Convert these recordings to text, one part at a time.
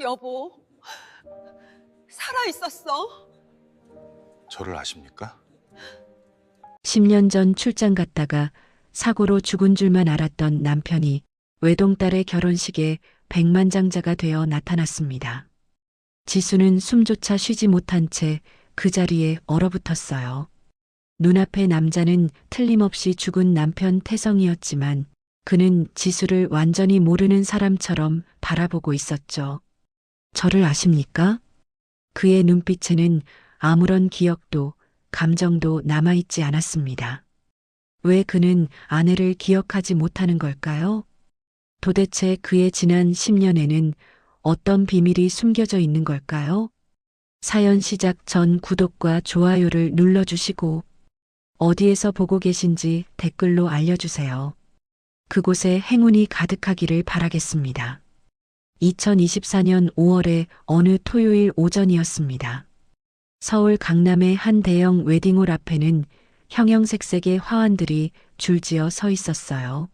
여보, 살아있었어. 저를 아십니까? 10년 전 출장 갔다가 사고로 죽은 줄만 알았던 남편이 외동딸의 결혼식에 백만장자가 되어 나타났습니다. 지수는 숨조차 쉬지 못한 채 그 자리에 얼어붙었어요. 눈앞의 남자는 틀림없이 죽은 남편 태성이었지만 그는 지수를 완전히 모르는 사람처럼 바라보고 있었죠. 저를 아십니까? 그의 눈빛에는 아무런 기억도 감정도 남아있지 않았습니다. 왜 그는 아내를 기억하지 못하는 걸까요? 도대체 그의 지난 10년에는 어떤 비밀이 숨겨져 있는 걸까요? 사연 시작 전 구독과 좋아요를 눌러주시고 어디에서 보고 계신지 댓글로 알려주세요. 그곳에 행운이 가득하기를 바라겠습니다. 2024년 5월의 어느 토요일 오전이었습니다. 서울 강남의 한 대형 웨딩홀 앞에는 형형색색의 화환들이 줄지어 서 있었어요.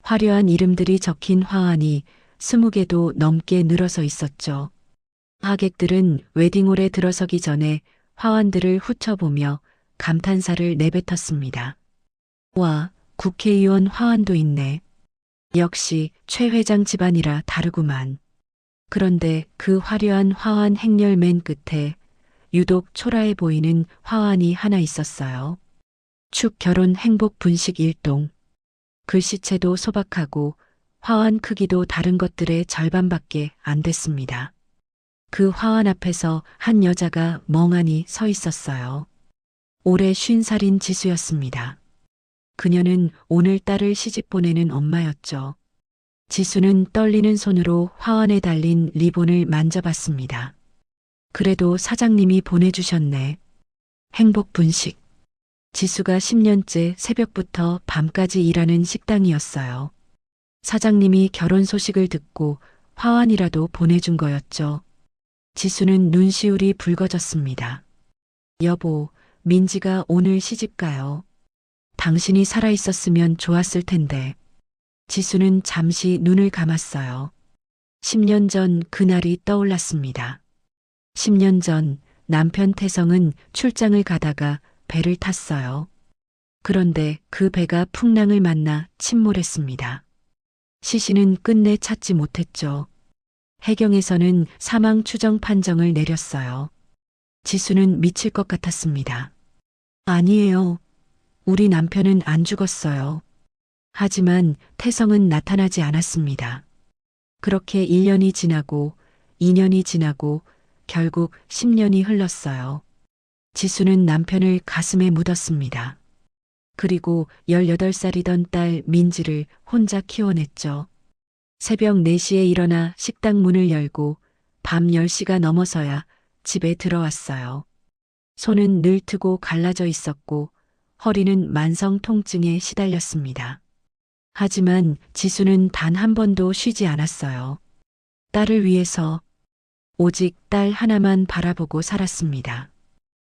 화려한 이름들이 적힌 화환이 20개도 넘게 늘어서 있었죠. 하객들은 웨딩홀에 들어서기 전에 화환들을 훑어보며 감탄사를 내뱉었습니다. 와, 국회의원 화환도 있네. 역시 최 회장 집안이라 다르구만. 그런데 그 화려한 화환 행렬 맨 끝에 유독 초라해 보이는 화환이 하나 있었어요. 축 결혼 행복 분식 일동. 글씨체도 소박하고 화환 크기도 다른 것들의 절반밖에 안 됐습니다. 그 화환 앞에서 한 여자가 멍하니 서 있었어요. 올해 50살인 지수였습니다. 그녀는 오늘 딸을 시집 보내는 엄마였죠. 지수는 떨리는 손으로 화환에 달린 리본을 만져봤습니다. 그래도 사장님이 보내주셨네. 행복 분식. 지수가 10년째 새벽부터 밤까지 일하는 식당이었어요. 사장님이 결혼 소식을 듣고 화환이라도 보내준 거였죠. 지수는 눈시울이 붉어졌습니다. 여보, 민지가 오늘 시집 가요. 당신이 살아있었으면 좋았을 텐데. 지수는 잠시 눈을 감았어요. 10년 전 그날이 떠올랐습니다. 10년 전 남편 태성은 출장을 가다가 배를 탔어요. 그런데 그 배가 풍랑을 만나 침몰했습니다. 시신은 끝내 찾지 못했죠. 해경에서는 사망 추정 판정을 내렸어요. 지수는 미칠 것 같았습니다. 아니에요. 우리 남편은 안 죽었어요. 하지만 태성은 나타나지 않았습니다. 그렇게 1년이 지나고 2년이 지나고 결국 10년이 흘렀어요. 지수는 남편을 가슴에 묻었습니다. 그리고 18살이던 딸 민지를 혼자 키워냈죠. 새벽 4시에 일어나 식당 문을 열고 밤 10시가 넘어서야 집에 들어왔어요. 손은 늘트고 갈라져 있었고 허리는 만성 통증에 시달렸습니다. 하지만 지수는 단 한 번도 쉬지 않았어요. 딸을 위해서 오직 딸 하나만 바라보고 살았습니다.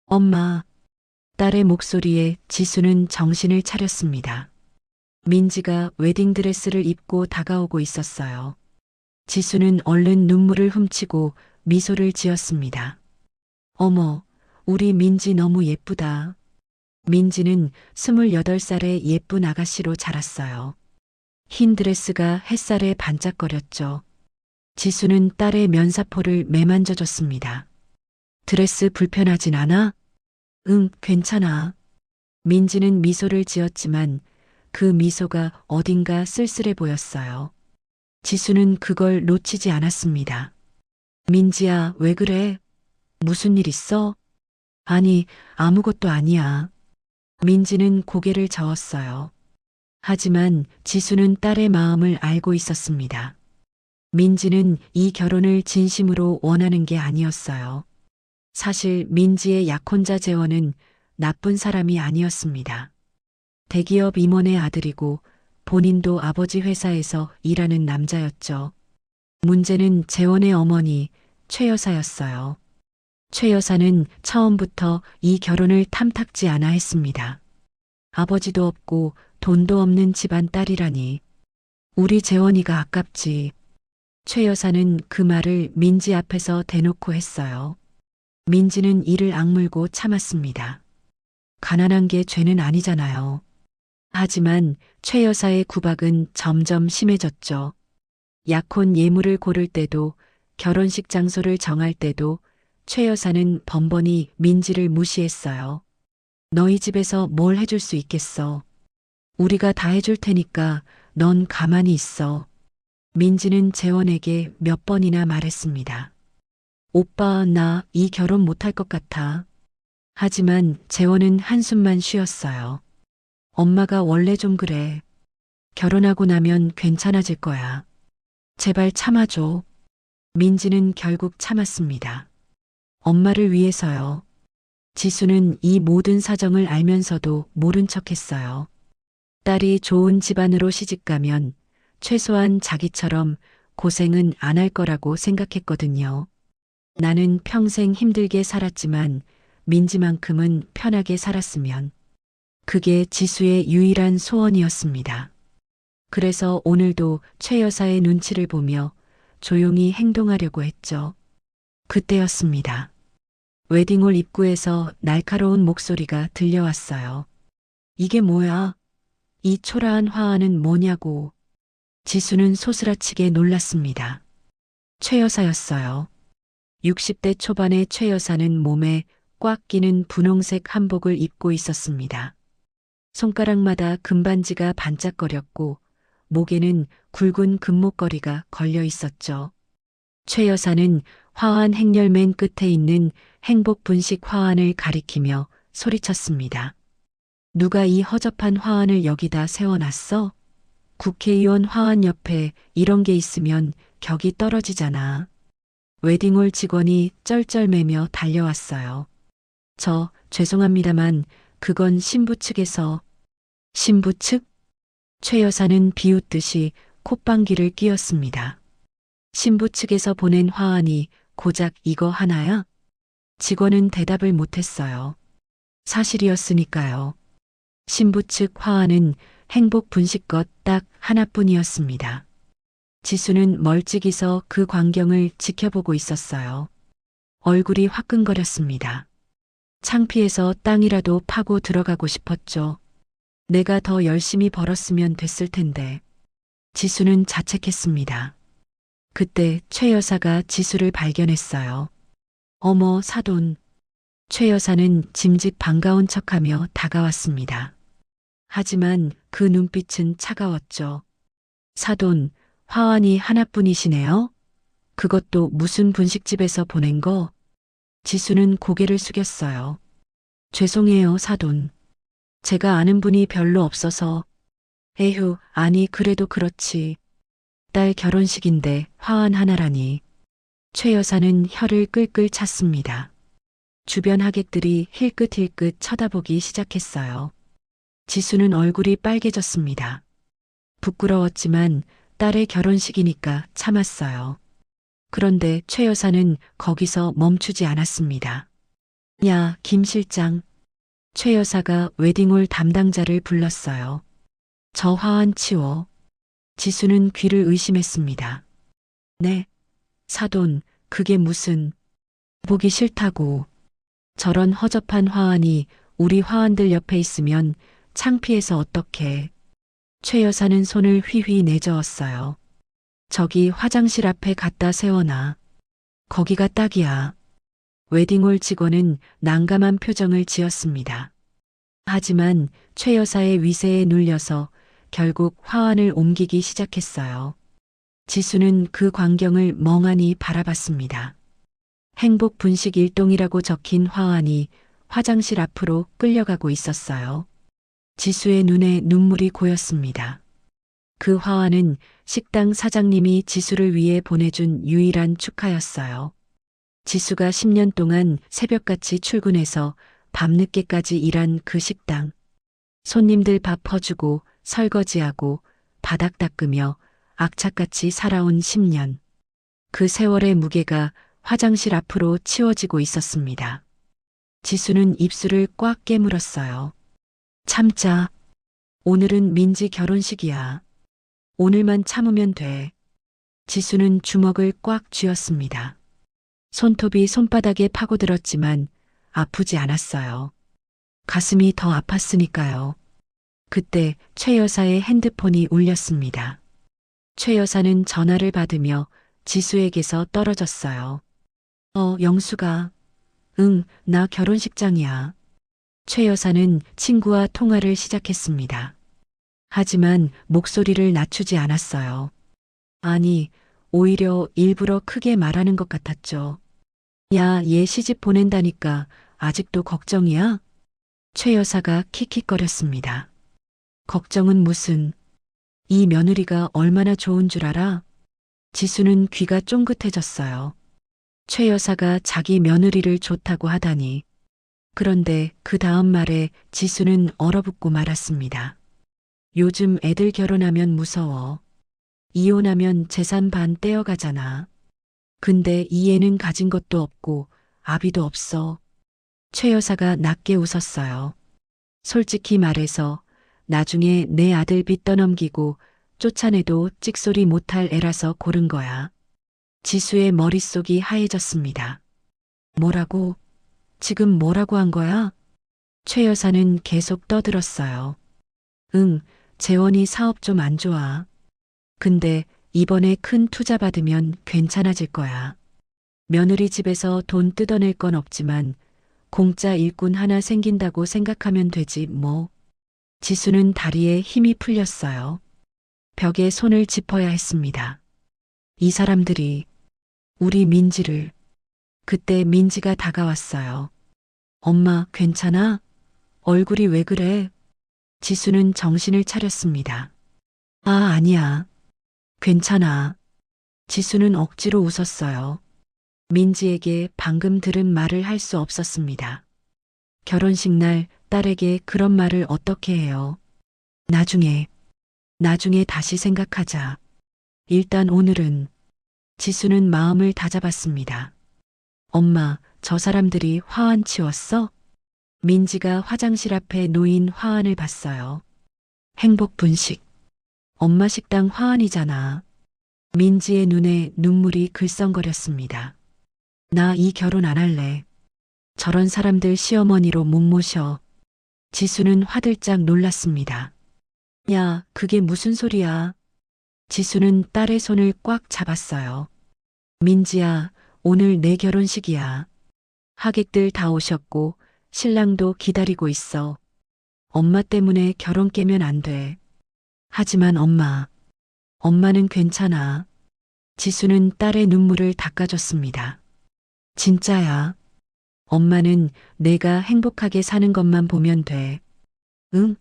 엄마, 딸의 목소리에 지수는 정신을 차렸습니다. 민지가 웨딩드레스를 입고 다가오고 있었어요. 지수는 얼른 눈물을 훔치고 미소를 지었습니다. 어머, 우리 민지 너무 예쁘다. 민지는 28살의 예쁜 아가씨로 자랐어요. 흰 드레스가 햇살에 반짝거렸죠. 지수는 딸의 면사포를 매만져줬습니다. 드레스 불편하진 않아? 응, 괜찮아. 민지는 미소를 지었지만 그 미소가 어딘가 쓸쓸해 보였어요. 지수는 그걸 놓치지 않았습니다. 민지야, 왜 그래? 무슨 일 있어? 아니, 아무것도 아니야. 민지는 고개를 저었어요. 하지만 지수는 딸의 마음을 알고 있었습니다. 민지는 이 결혼을 진심으로 원하는 게 아니었어요. 사실 민지의 약혼자 재원은 나쁜 사람이 아니었습니다. 대기업 임원의 아들이고 본인도 아버지 회사에서 일하는 남자였죠. 문제는 재원의 어머니 최 여사였어요. 최 여사는 처음부터 이 결혼을 탐탁지 않아 했습니다. 아버지도 없고 돈도 없는 집안 딸이라니. 우리 재원이가 아깝지. 최 여사는 그 말을 민지 앞에서 대놓고 했어요. 민지는 이를 악물고 참았습니다. 가난한 게 죄는 아니잖아요. 하지만 최 여사의 구박은 점점 심해졌죠. 약혼 예물을 고를 때도 결혼식 장소를 정할 때도 최 여사는 번번이 민지를 무시했어요. 너희 집에서 뭘 해줄 수 있겠어. 우리가 다 해줄 테니까 넌 가만히 있어. 민지는 재원에게 몇 번이나 말했습니다. 오빠, 나 이 결혼 못할 것 같아. 하지만 재원은 한숨만 쉬었어요. 엄마가 원래 좀 그래. 결혼하고 나면 괜찮아질 거야. 제발 참아줘. 민지는 결국 참았습니다. 엄마를 위해서요. 지수는 이 모든 사정을 알면서도 모른 척했어요. 딸이 좋은 집안으로 시집가면 최소한 자기처럼 고생은 안 할 거라고 생각했거든요. 나는 평생 힘들게 살았지만 민지만큼은 편하게 살았으면. 그게 지수의 유일한 소원이었습니다. 그래서 오늘도 최 여사의 눈치를 보며 조용히 행동하려고 했죠. 그때였습니다. 웨딩홀 입구에서 날카로운 목소리가 들려왔어요. 이게 뭐야? 이 초라한 화환은 뭐냐고. 지수는 소스라치게 놀랐습니다. 최 여사였어요. 60대 초반의 최 여사는 몸에 꽉 끼는 분홍색 한복을 입고 있었습니다. 손가락마다 금반지가 반짝거렸고 목에는 굵은 금목걸이가 걸려 있었죠. 최 여사는 화환 행렬 맨 끝에 있는 행복 분식 화환을 가리키며 소리쳤습니다. 누가 이 허접한 화환을 여기다 세워놨어? 국회의원 화환 옆에 이런 게 있으면 격이 떨어지잖아. 웨딩홀 직원이 쩔쩔매며 달려왔어요. 죄송합니다만 그건 신부 측에서. 신부 측? 최 여사는 비웃듯이 콧방귀를 뀌었습니다. 신부 측에서 보낸 화환이 고작 이거 하나야? 직원은 대답을 못했어요. 사실이었으니까요. 신부 측 화환은 행복 분식것 딱 하나뿐이었습니다. 지수는 멀찍이서 그 광경을 지켜보고 있었어요. 얼굴이 화끈거렸습니다. 창피해서 땅이라도 파고 들어가고 싶었죠. 내가 더 열심히 벌었으면 됐을 텐데. 지수는 자책했습니다. 그때 최 여사가 지수를 발견했어요. 어머, 사돈. 최 여사는 짐짓 반가운 척하며 다가왔습니다. 하지만 그 눈빛은 차가웠죠. 사돈, 화환이 하나뿐이시네요? 그것도 무슨 분식집에서 보낸 거? 지수는 고개를 숙였어요. 죄송해요, 사돈. 제가 아는 분이 별로 없어서. 에휴, 아니 그래도 그렇지. 딸 결혼식인데 화환 하나라니. 최 여사는 혀를 끌끌 찼습니다. 주변 하객들이 힐끗힐끗 쳐다보기 시작했어요. 지수는 얼굴이 빨개졌습니다. 부끄러웠지만 딸의 결혼식이니까 참았어요. 그런데 최 여사는 거기서 멈추지 않았습니다. 야, 김 실장. 최 여사가 웨딩홀 담당자를 불렀어요. 저 화환 치워. 지수는 귀를 의심했습니다. 네. 사돈, 그게 무슨. 보기 싫다고. 저런 허접한 화환이 우리 화환들 옆에 있으면 창피해서 어떡해. 최 여사는 손을 휘휘 내저었어요. 저기 화장실 앞에 갖다 세워놔. 거기가 딱이야. 웨딩홀 직원은 난감한 표정을 지었습니다. 하지만 최 여사의 위세에 눌려서 결국 화환을 옮기기 시작했어요. 지수는 그 광경을 멍하니 바라봤습니다. 행복 분식 일동이라고 적힌 화환이 화장실 앞으로 끌려가고 있었어요. 지수의 눈에 눈물이 고였습니다. 그 화환은 식당 사장님이 지수를 위해 보내준 유일한 축하였어요. 지수가 10년 동안 새벽같이 출근해서 밤늦게까지 일한 그 식당. 손님들 밥 퍼주고 설거지하고 바닥 닦으며 악착같이 살아온 10년. 그 세월의 무게가 화장실 앞으로 치워지고 있었습니다. 지수는 입술을 꽉 깨물었어요. 참자. 오늘은 민지 결혼식이야. 오늘만 참으면 돼. 지수는 주먹을 꽉 쥐었습니다. 손톱이 손바닥에 파고들었지만 아프지 않았어요. 가슴이 더 아팠으니까요. 그때 최 여사의 핸드폰이 울렸습니다. 최 여사는 전화를 받으며 지수에게서 떨어졌어요. 영수가. 응, 나 결혼식장이야. 최 여사는 친구와 통화를 시작했습니다. 하지만 목소리를 낮추지 않았어요. 아니, 오히려 일부러 크게 말하는 것 같았죠. 야, 얘 시집 보낸다니까 아직도 걱정이야? 최 여사가 킥킥거렸습니다. 걱정은 무슨. 이 며느리가 얼마나 좋은 줄 알아? 지수는 귀가 쫑긋해졌어요. 최 여사가 자기 며느리를 좋다고 하다니. 그런데 그 다음 말에 지수는 얼어붙고 말았습니다. 요즘 애들 결혼하면 무서워. 이혼하면 재산 반 떼어가잖아. 근데 이 애는 가진 것도 없고 아비도 없어. 최 여사가 낮게 웃었어요. 솔직히 말해서 나중에 내 아들 빚 떠넘기고 쫓아내도 찍소리 못할 애라서 고른 거야. 지수의 머릿속이 하얘졌습니다. 뭐라고? 지금 뭐라고 한 거야? 최 여사는 계속 떠들었어요. 응, 재원이 사업 좀 안 좋아. 근데 이번에 큰 투자 받으면 괜찮아질 거야. 며느리 집에서 돈 뜯어낼 건 없지만 공짜 일꾼 하나 생긴다고 생각하면 되지 뭐. 지수는 다리에 힘이 풀렸어요. 벽에 손을 짚어야 했습니다. 이 사람들이 우리 민지를. 그때 민지가 다가왔어요. 엄마, 괜찮아? 얼굴이 왜 그래? 지수는 정신을 차렸습니다. 아니야. 괜찮아. 지수는 억지로 웃었어요. 민지에게 방금 들은 말을 할 수 없었습니다. 결혼식 날 딸에게 그런 말을 어떻게 해요? 나중에 다시 생각하자. 일단 오늘은. 지수는 마음을 다잡았습니다. 엄마, 저 사람들이 화환 치웠어? 민지가 화장실 앞에 놓인 화환을 봤어요. 행복 분식. 엄마 식당 화환이잖아. 민지의 눈에 눈물이 글썽거렸습니다. 나 이 결혼 안 할래. 저런 사람들 시어머니로 못 모셔. 지수는 화들짝 놀랐습니다. 야, 그게 무슨 소리야? 지수는 딸의 손을 꽉 잡았어요. 민지야, 오늘 내 결혼식이야. 하객들 다 오셨고 신랑도 기다리고 있어. 엄마 때문에 결혼 깨면 안 돼. 하지만 엄마는 괜찮아. 지수는 딸의 눈물을 닦아줬습니다. 진짜야. 엄마는 내가 행복하게 사는 것만 보면 돼. 응?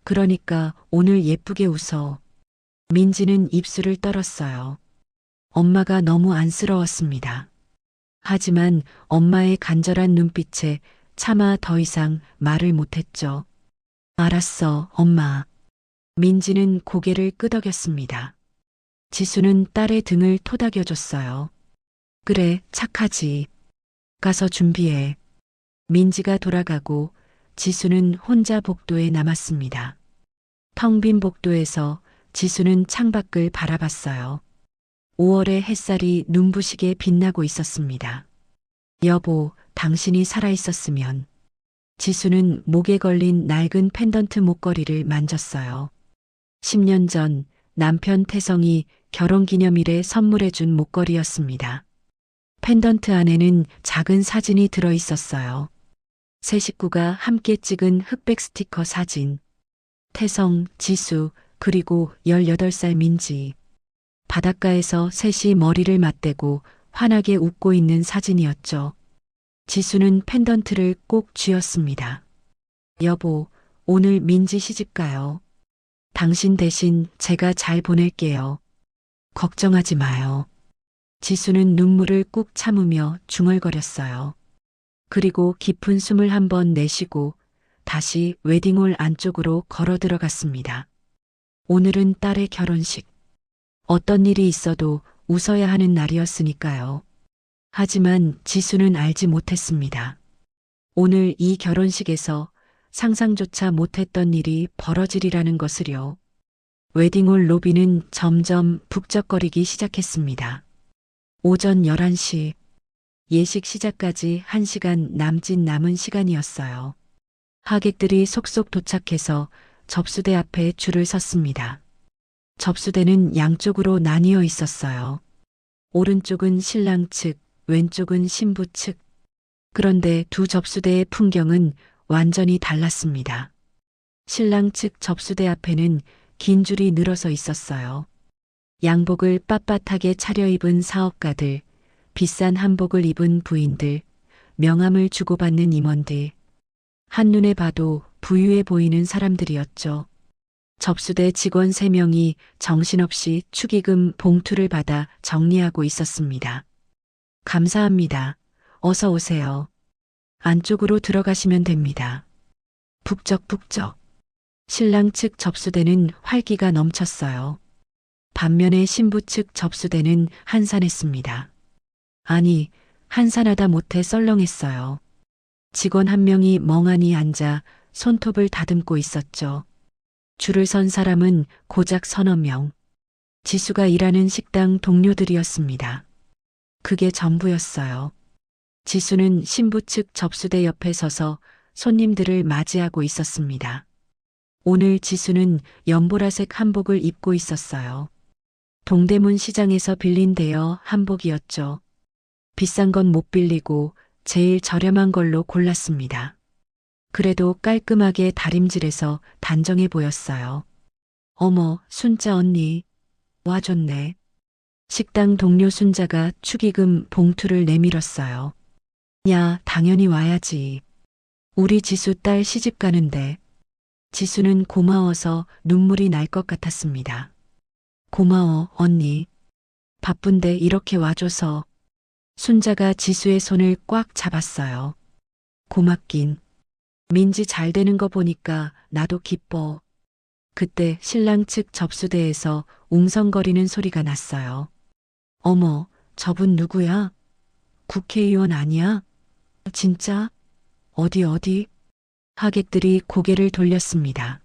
그러니까 오늘 예쁘게 웃어. 민지는 입술을 떨었어요. 엄마가 너무 안쓰러웠습니다. 하지만 엄마의 간절한 눈빛에 차마 더 이상 말을 못했죠. 알았어, 엄마. 민지는 고개를 끄덕였습니다. 지수는 딸의 등을 토닥여줬어요. 그래, 착하지. 가서 준비해. 민지가 돌아가고 지수는 혼자 복도에 남았습니다. 텅 빈 복도에서 지수는 창밖을 바라봤어요. 5월의 햇살이 눈부시게 빛나고 있었습니다. 여보, 당신이 살아있었으면. 지수는 목에 걸린 낡은 펜던트 목걸이를 만졌어요. 10년 전 남편 태성이 결혼기념일에 선물해준 목걸이였습니다. 펜던트 안에는 작은 사진이 들어 있었어요. 세 식구가 함께 찍은 흑백 스티커 사진. 태성, 지수, 그리고 18살 민지. 바닷가에서 셋이 머리를 맞대고 환하게 웃고 있는 사진이었죠. 지수는 펜던트를 꼭 쥐었습니다. 여보, 오늘 민지 시집 가요. 당신 대신 제가 잘 보낼게요. 걱정하지 마요. 지수는 눈물을 꾹 참으며 중얼거렸어요. 그리고 깊은 숨을 한번 내쉬고 다시 웨딩홀 안쪽으로 걸어 들어갔습니다. 오늘은 딸의 결혼식. 어떤 일이 있어도 웃어야 하는 날이었으니까요. 하지만 지수는 알지 못했습니다. 오늘 이 결혼식에서 상상조차 못했던 일이 벌어지리라는 것을요. 웨딩홀 로비는 점점 북적거리기 시작했습니다. 오전 11시, 예식 시작까지 1시간 남은 시간이었어요. 하객들이 속속 도착해서 접수대 앞에 줄을 섰습니다. 접수대는 양쪽으로 나뉘어 있었어요. 오른쪽은 신랑 측, 왼쪽은 신부 측. 그런데 두 접수대의 풍경은 완전히 달랐습니다. 신랑 측 접수대 앞에는 긴 줄이 늘어서 있었어요. 양복을 빳빳하게 차려입은 사업가들, 비싼 한복을 입은 부인들, 명함을 주고받는 임원들. 한눈에 봐도 부유해 보이는 사람들이었죠. 접수대 직원 3명이 정신없이 축의금 봉투를 받아 정리하고 있었습니다. 감사합니다. 어서 오세요. 안쪽으로 들어가시면 됩니다. 북적북적. 신랑 측 접수대는 활기가 넘쳤어요. 반면에 신부 측 접수대는 한산했습니다. 아니, 한산하다 못해 썰렁했어요. 직원 1명이 멍하니 앉아 손톱을 다듬고 있었죠. 줄을 선 사람은 고작 서너 명. 지수가 일하는 식당 동료들이었습니다. 그게 전부였어요. 지수는 신부 측 접수대 옆에 서서 손님들을 맞이하고 있었습니다. 오늘 지수는 연보라색 한복을 입고 있었어요. 동대문 시장에서 빌린 대여 한복이었죠. 비싼 건 못 빌리고 제일 저렴한 걸로 골랐습니다. 그래도 깔끔하게 다림질해서 단정해 보였어요. 어머, 순자 언니. 와줬네. 식당 동료 순자가 축의금 봉투를 내밀었어요. 야, 당연히 와야지. 우리 지수 딸 시집 가는데. 지수는 고마워서 눈물이 날 것 같았습니다. 고마워, 언니. 바쁜데 이렇게 와줘서. 순자가 지수의 손을 꽉 잡았어요. 고맙긴. 민지 잘 되는 거 보니까 나도 기뻐. 그때 신랑 측 접수대에서 웅성거리는 소리가 났어요. 어머, 저분 누구야? 국회의원 아니야? 진짜? 어디? 하객들이 고개를 돌렸습니다.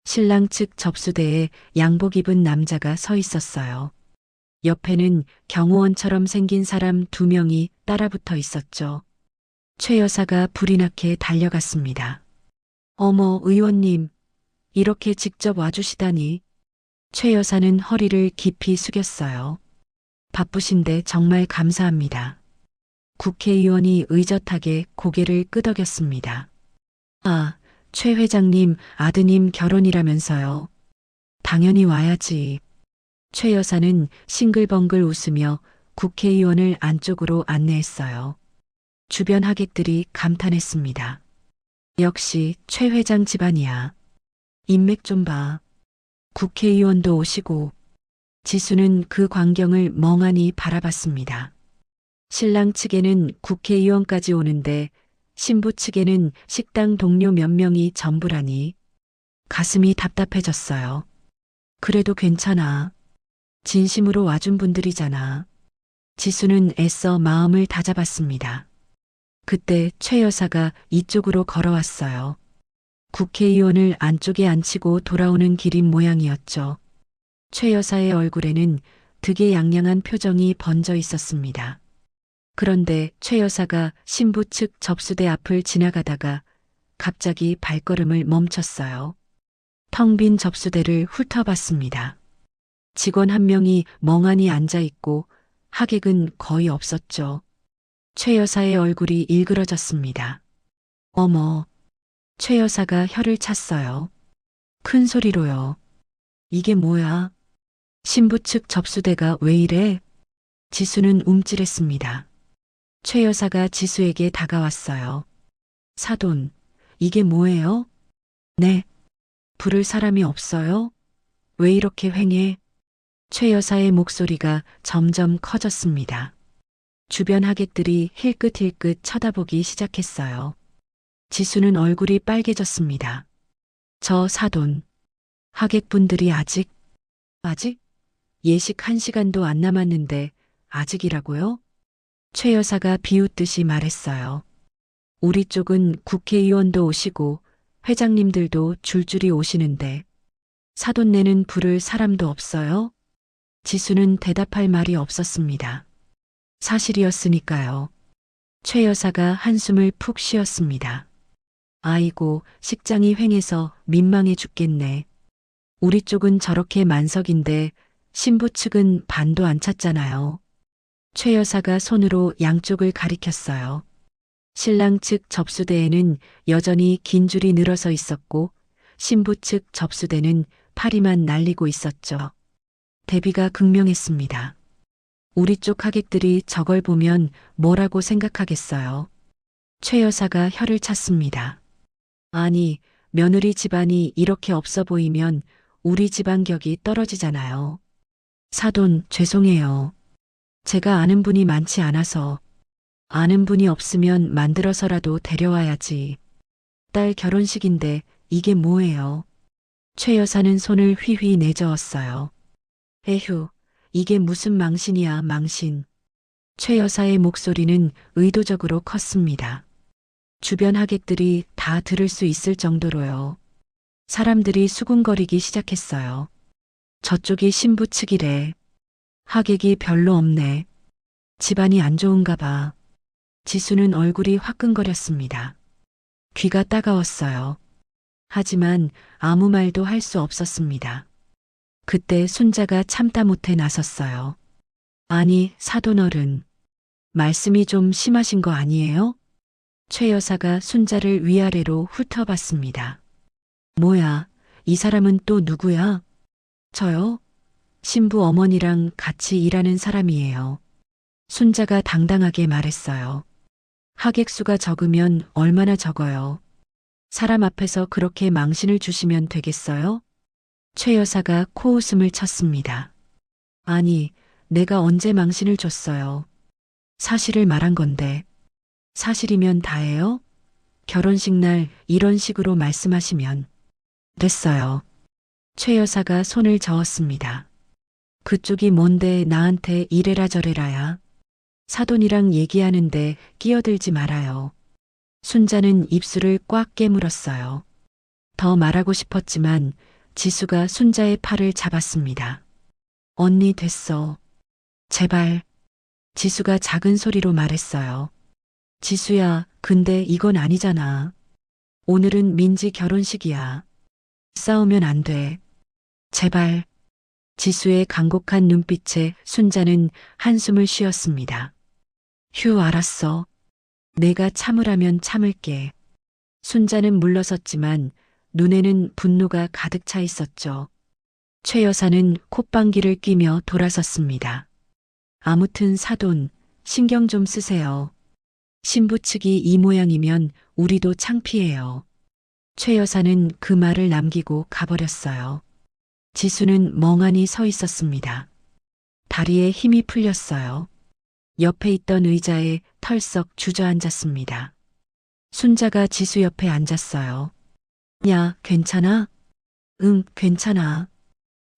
신랑 측 접수대에 양복 입은 남자가 서 있었어요. 옆에는 경호원처럼 생긴 사람 2명이 따라붙어 있었죠. 최 여사가 불이 나게 달려갔습니다. 어머, 의원님. 이렇게 직접 와주시다니. 최 여사는 허리를 깊이 숙였어요. 바쁘신데 정말 감사합니다. 국회의원이 의젓하게 고개를 끄덕였습니다. 아, 최 회장님 아드님 결혼이라면서요. 당연히 와야지. 최 여사는 싱글벙글 웃으며 국회의원을 안쪽으로 안내했어요. 주변 하객들이 감탄했습니다. 역시 최 회장 집안이야. 인맥 좀 봐. 국회의원도 오시고. 지수는 그 광경을 멍하니 바라봤습니다. 신랑 측에는 국회의원까지 오는데 신부 측에는 식당 동료 몇 명이 전부라니 가슴이 답답해졌어요. 그래도 괜찮아. 진심으로 와준 분들이잖아. 지수는 애써 마음을 다잡았습니다. 그때 최 여사가 이쪽으로 걸어왔어요. 국회의원을 안쪽에 앉히고 돌아오는 길인 모양이었죠. 최 여사의 얼굴에는 득의양양한 표정이 번져 있었습니다. 그런데 최 여사가 신부 측 접수대 앞을 지나가다가 갑자기 발걸음을 멈췄어요. 텅 빈 접수대를 훑어봤습니다. 직원 1명이 멍하니 앉아 있고 하객은 거의 없었죠. 최 여사의 얼굴이 일그러졌습니다. 어머, 최 여사가 혀를 찼어요. 큰 소리로요. 이게 뭐야? 신부 측 접수대가 왜 이래? 지수는 움찔했습니다. 최 여사가 지수에게 다가왔어요. 사돈, 이게 뭐예요? 네. 부를 사람이 없어요? 왜 이렇게 휑해? 최 여사의 목소리가 점점 커졌습니다. 주변 하객들이 힐끗힐끗 쳐다보기 시작했어요. 지수는 얼굴이 빨개졌습니다. 저 사돈. 하객분들이 아직? 예식 1시간도 안 남았는데 아직이라고요? 최 여사가 비웃듯이 말했어요. 우리 쪽은 국회의원도 오시고 회장님들도 줄줄이 오시는데 사돈 내는 부를 사람도 없어요? 지수는 대답할 말이 없었습니다. 사실이었으니까요. 최 여사가 한숨을 푹 쉬었습니다. 아이고, 식장이 횡해서 민망해 죽겠네. 우리 쪽은 저렇게 만석인데 신부 측은 반도 안 찼잖아요. 최 여사가 손으로 양쪽을 가리켰어요. 신랑 측 접수대에는 여전히 긴 줄이 늘어서 있었고 신부 측 접수대는 파리만 날리고 있었죠. 대비가 극명했습니다. 우리 쪽 하객들이 저걸 보면 뭐라고 생각하겠어요. 최 여사가 혀를 찼습니다. 아니, 며느리 집안이 이렇게 없어 보이면 우리 집안 격이 떨어지잖아요. 사돈, 죄송해요. 제가 아는 분이 많지 않아서. 아는 분이 없으면 만들어서라도 데려와야지. 딸 결혼식인데 이게 뭐예요? 최 여사는 손을 휘휘 내저었어요. 에휴, 이게 무슨 망신이야, 망신. 최 여사의 목소리는 의도적으로 컸습니다. 주변 하객들이 다 들을 수 있을 정도로요. 사람들이 수군거리기 시작했어요. 저쪽이 신부 측이래. 하객이 별로 없네. 집안이 안 좋은가 봐. 지수는 얼굴이 화끈거렸습니다. 귀가 따가웠어요. 하지만 아무 말도 할 수 없었습니다. 그때 순자가 참다 못해 나섰어요. 아니, 사돈어른. 말씀이 좀 심하신 거 아니에요? 최 여사가 순자를 위아래로 훑어봤습니다. 뭐야, 이 사람은 또 누구야? 저요? 신부 어머니랑 같이 일하는 사람이에요. 순자가 당당하게 말했어요. 하객 수가 적으면 얼마나 적어요. 사람 앞에서 그렇게 망신을 주시면 되겠어요? 최 여사가 코웃음을 쳤습니다. 아니, 내가 언제 망신을 줬어요. 사실을 말한 건데. 사실이면 다예요? 결혼식 날 이런 식으로 말씀하시면. 됐어요. 최 여사가 손을 저었습니다. 그쪽이 뭔데 나한테 이래라 저래라야. 사돈이랑 얘기하는데 끼어들지 말아요. 순자는 입술을 꽉 깨물었어요. 더 말하고 싶었지만 지수가 순자의 팔을 잡았습니다. 언니 됐어. 제발. 지수가 작은 소리로 말했어요. 지수야, 근데 이건 아니잖아. 오늘은 민지 결혼식이야. 싸우면 안 돼. 제발. 지수의 간곡한 눈빛에 순자는 한숨을 쉬었습니다. 휴, 알았어. 내가 참으라면 참을게. 순자는 물러섰지만 눈에는 분노가 가득 차 있었죠. 최 여사는 콧방귀를 뀌며 돌아섰습니다. 아무튼 사돈, 신경 좀 쓰세요. 신부 측이 이 모양이면 우리도 창피해요. 최 여사는 그 말을 남기고 가버렸어요. 지수는 멍하니 서 있었습니다. 다리에 힘이 풀렸어요. 옆에 있던 의자에 털썩 주저앉았습니다. 순자가 지수 옆에 앉았어요. 야, 괜찮아? 응, 괜찮아.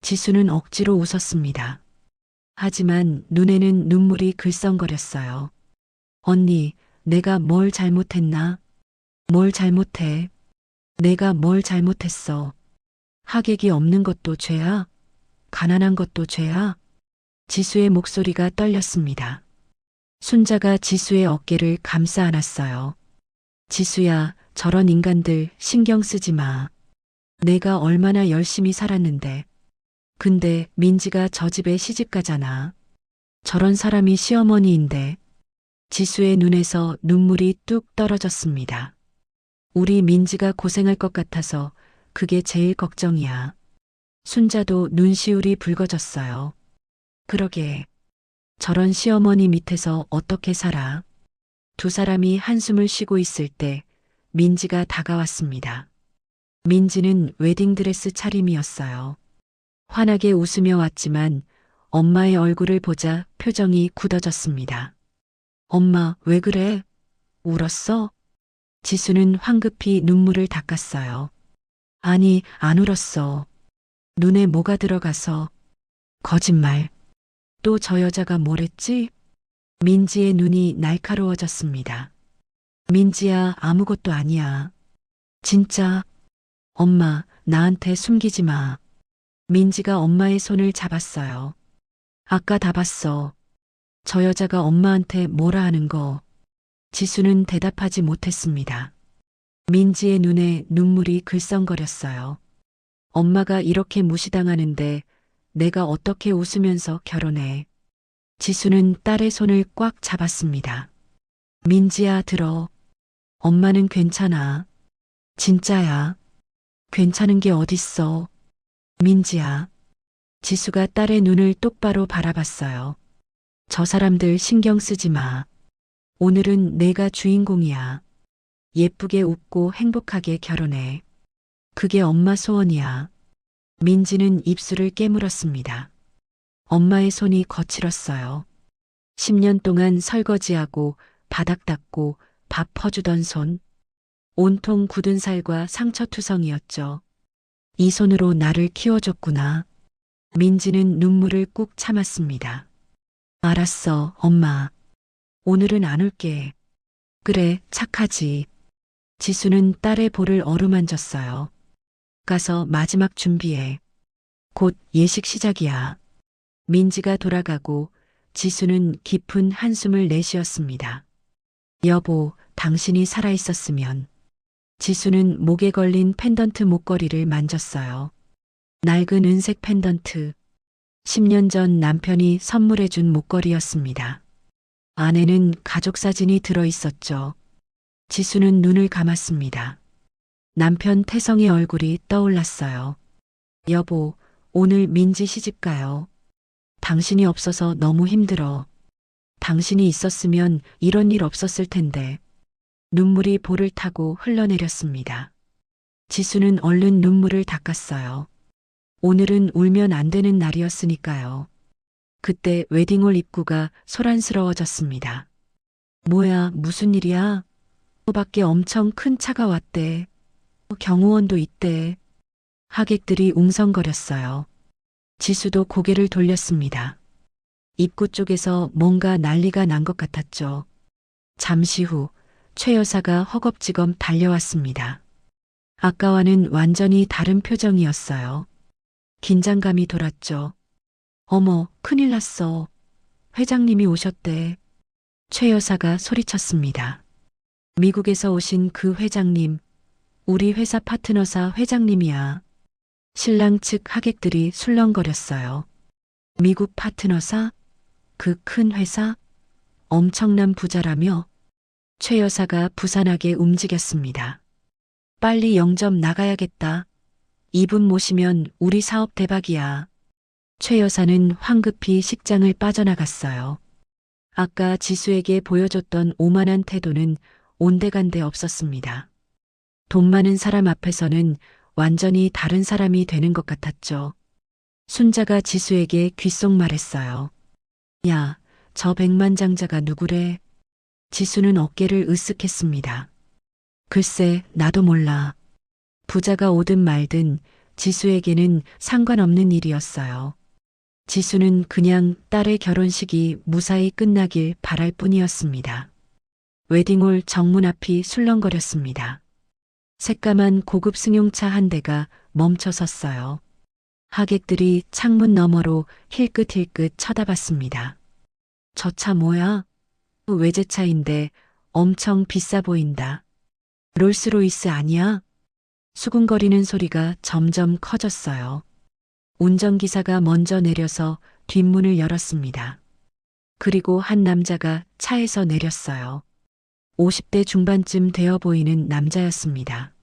지수는 억지로 웃었습니다. 하지만 눈에는 눈물이 글썽거렸어요. 언니, 내가 뭘 잘못했나? 뭘 잘못해? 내가 뭘 잘못했어? 하객이 없는 것도 죄야? 가난한 것도 죄야? 지수의 목소리가 떨렸습니다. 순자가 지수의 어깨를 감싸 안았어요. 지수야, 저런 인간들 신경 쓰지 마. 내가 얼마나 열심히 살았는데. 근데 민지가 저 집에 시집가잖아. 저런 사람이 시어머니인데. 지수의 눈에서 눈물이 뚝 떨어졌습니다. 우리 민지가 고생할 것 같아서 그게 제일 걱정이야. 순자도 눈시울이 붉어졌어요. 그러게. 저런 시어머니 밑에서 어떻게 살아? 두 사람이 한숨을 쉬고 있을 때 민지가 다가왔습니다. 민지는 웨딩드레스 차림이었어요. 환하게 웃으며 왔지만 엄마의 얼굴을 보자 표정이 굳어졌습니다. 엄마, 왜 그래? 울었어? 지수는 황급히 눈물을 닦았어요. 아니, 안 울었어. 눈에 뭐가 들어가서. 거짓말. 또 저 여자가 뭐랬지? 민지의 눈이 날카로워졌습니다. 민지야, 아무것도 아니야. 진짜. 엄마, 나한테 숨기지 마. 민지가 엄마의 손을 잡았어요. 아까 다 봤어. 저 여자가 엄마한테 뭐라 하는 거. 지수는 대답하지 못했습니다. 민지의 눈에 눈물이 글썽거렸어요. 엄마가 이렇게 무시당하는데 내가 어떻게 웃으면서 결혼해. 지수는 딸의 손을 꽉 잡았습니다. 민지야, 들어. 엄마는 괜찮아. 진짜야. 괜찮은 게 어딨어. 민지야. 지수가 딸의 눈을 똑바로 바라봤어요. 저 사람들 신경 쓰지 마. 오늘은 내가 주인공이야. 예쁘게 웃고 행복하게 결혼해. 그게 엄마 소원이야. 민지는 입술을 깨물었습니다. 엄마의 손이 거칠었어요. 10년 동안 설거지하고 바닥 닦고 밥 퍼주던 손. 온통 굳은 살과 상처투성이었죠. 이 손으로 나를 키워줬구나. 민지는 눈물을 꾹 참았습니다. 알았어, 엄마. 오늘은 안 올게. 그래, 착하지. 지수는 딸의 볼을 어루만졌어요. 가서 마지막 준비해. 곧 예식 시작이야. 민지가 돌아가고 지수는 깊은 한숨을 내쉬었습니다. 여보, 당신이 살아있었으면. 지수는 목에 걸린 펜던트 목걸이를 만졌어요. 낡은 은색 펜던트. 10년 전 남편이 선물해준 목걸이였습니다. 안에는 가족 사진이 들어있었죠. 지수는 눈을 감았습니다. 남편 태성의 얼굴이 떠올랐어요. 여보, 오늘 민지 시집 가요. 당신이 없어서 너무 힘들어. 당신이 있었으면 이런 일 없었을 텐데. 눈물이 볼을 타고 흘러내렸습니다. 지수는 얼른 눈물을 닦았어요. 오늘은 울면 안 되는 날이었으니까요. 그때 웨딩홀 입구가 소란스러워졌습니다. 뭐야, 무슨 일이야? 밖에 엄청 큰 차가 왔대. 경호원도 있대. 하객들이 웅성거렸어요. 지수도 고개를 돌렸습니다. 입구 쪽에서 뭔가 난리가 난 것 같았죠. 잠시 후 최 여사가 허겁지겁 달려왔습니다. 아까와는 완전히 다른 표정이었어요. 긴장감이 돌았죠. 어머, 큰일 났어. 회장님이 오셨대. 최 여사가 소리쳤습니다. 미국에서 오신 그 회장님, 우리 회사 파트너사 회장님이야. 신랑 측 하객들이 술렁거렸어요. 미국 파트너사? 그 큰 회사? 엄청난 부자라며? 최 여사가 부산하게 움직였습니다. 빨리 영접 나가야겠다. 이분 모시면 우리 사업 대박이야. 최 여사는 황급히 식장을 빠져나갔어요. 아까 지수에게 보여줬던 오만한 태도는 온데간데 없었습니다. 돈 많은 사람 앞에서는 완전히 다른 사람이 되는 것 같았죠. 순자가 지수에게 귓속말했어요. 야, 저 백만장자가 누구래? 지수는 어깨를 으쓱했습니다. 글쎄, 나도 몰라. 부자가 오든 말든 지수에게는 상관없는 일이었어요. 지수는 그냥 딸의 결혼식이 무사히 끝나길 바랄 뿐이었습니다. 웨딩홀 정문 앞이 술렁거렸습니다. 새까만 고급 승용차 한 대가 멈춰 섰어요. 하객들이 창문 너머로 힐끗힐끗 쳐다봤습니다. 저 차 뭐야? 외제차인데 엄청 비싸 보인다. 롤스로이스 아니야? 수군거리는 소리가 점점 커졌어요. 운전기사가 먼저 내려서 뒷문을 열었습니다. 그리고 한 남자가 차에서 내렸어요. 50대 중반쯤 되어 보이는 남자였습니다.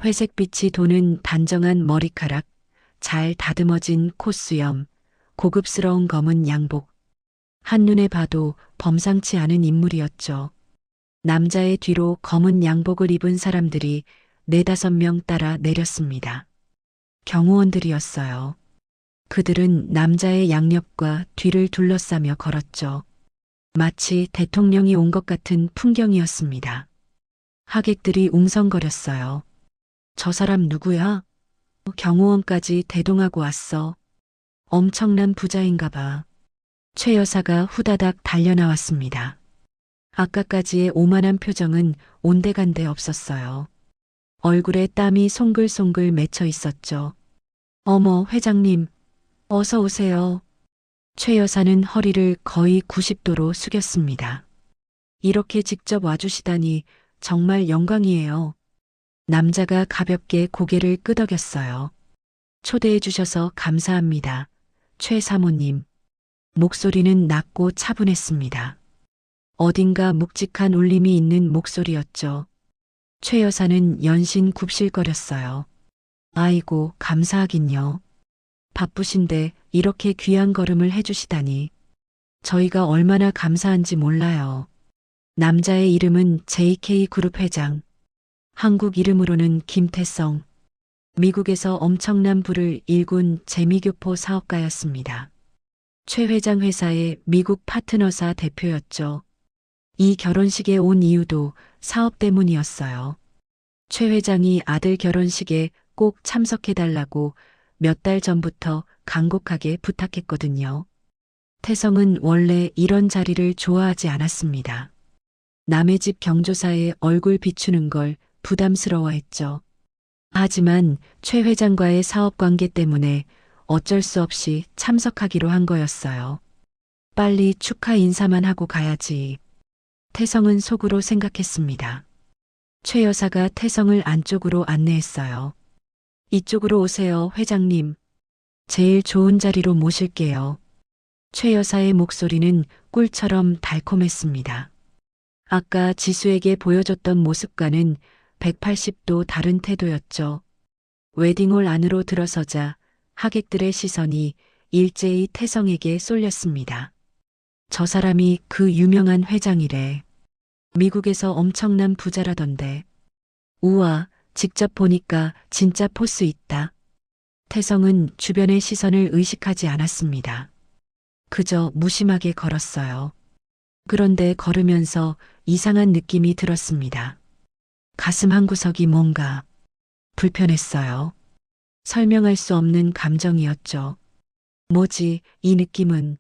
회색빛이 도는 단정한 머리카락, 잘 다듬어진 콧수염, 고급스러운 검은 양복. 한눈에 봐도 범상치 않은 인물이었죠. 남자의 뒤로 검은 양복을 입은 사람들이 4~5명 따라 내렸습니다. 경호원들이었어요. 그들은 남자의 양옆과 뒤를 둘러싸며 걸었죠. 마치 대통령이 온 것 같은 풍경이었습니다. 하객들이 웅성거렸어요. 저 사람 누구야? 경호원까지 대동하고 왔어. 엄청난 부자인가 봐. 최 여사가 후다닥 달려나왔습니다. 아까까지의 오만한 표정은 온데간데 없었어요. 얼굴에 땀이 송글송글 맺혀 있었죠. 어머, 회장님, 어서 오세요. 최 여사는 허리를 거의 90도로 숙였습니다. 이렇게 직접 와주시다니 정말 영광이에요. 남자가 가볍게 고개를 끄덕였어요. 초대해 주셔서 감사합니다. 최 사모님. 목소리는 낮고 차분했습니다. 어딘가 묵직한 울림이 있는 목소리였죠. 최 여사는 연신 굽실거렸어요. 아이고, 감사하긴요. 바쁘신데 이렇게 귀한 걸음을 해주시다니. 저희가 얼마나 감사한지 몰라요. 남자의 이름은 JK그룹 회장. 한국 이름으로는 김태성. 미국에서 엄청난 부를 일군 재미교포 사업가였습니다. 최 회장 회사의 미국 파트너사 대표였죠. 이 결혼식에 온 이유도 사업 때문이었어요. 최 회장이 아들 결혼식에 꼭 참석해달라고 몇 달 전부터 간곡하게 부탁했거든요. 태성은 원래 이런 자리를 좋아하지 않았습니다. 남의 집 경조사에 얼굴 비추는 걸 부담스러워했죠. 하지만 최 회장과의 사업 관계 때문에 어쩔 수 없이 참석하기로 한 거였어요. 빨리 축하 인사만 하고 가야지. 태성은 속으로 생각했습니다. 최 여사가 태성을 안쪽으로 안내했어요. 이쪽으로 오세요, 회장님. 제일 좋은 자리로 모실게요. 최 여사의 목소리는 꿀처럼 달콤했습니다. 아까 지수에게 보여줬던 모습과는 180도 다른 태도였죠. 웨딩홀 안으로 들어서자 하객들의 시선이 일제히 태성에게 쏠렸습니다. 저 사람이 그 유명한 회장이래. 미국에서 엄청난 부자라던데. 우와, 직접 보니까 진짜 포스 있다. 태성은 주변의 시선을 의식하지 않았습니다. 그저 무심하게 걸었어요. 그런데 걸으면서 이상한 느낌이 들었습니다. 가슴 한구석이 뭔가 불편했어요. 설명할 수 없는 감정이었죠. 뭐지, 이 느낌은.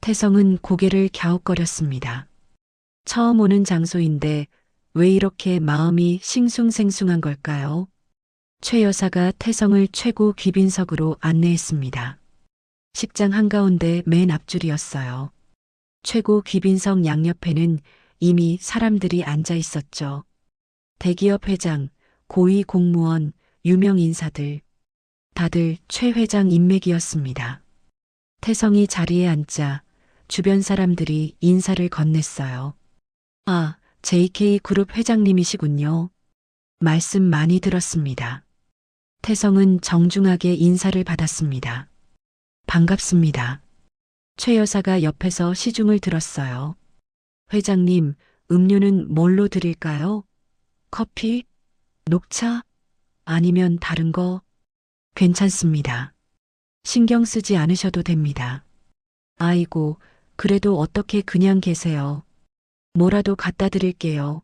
태성은 고개를 갸웃거렸습니다. 처음 오는 장소인데 왜 이렇게 마음이 싱숭생숭한 걸까요? 최 여사가 태성을 최고 귀빈석으로 안내했습니다. 식장 한가운데 맨 앞줄이었어요. 최고 귀빈석 양옆에는 이미 사람들이 앉아 있었죠. 대기업 회장, 고위 공무원, 유명 인사들. 다들 최 회장 인맥이었습니다. 태성이 자리에 앉자 주변 사람들이 인사를 건넸어요. 아, JK그룹 회장님이시군요. 말씀 많이 들었습니다. 태성은 정중하게 인사를 받았습니다. 반갑습니다. 최 여사가 옆에서 시중을 들었어요. 회장님, 음료는 뭘로 드릴까요? 커피? 녹차? 아니면 다른 거? 괜찮습니다. 신경 쓰지 않으셔도 됩니다. 아이고, 그래도 어떻게 그냥 계세요. 뭐라도 갖다 드릴게요.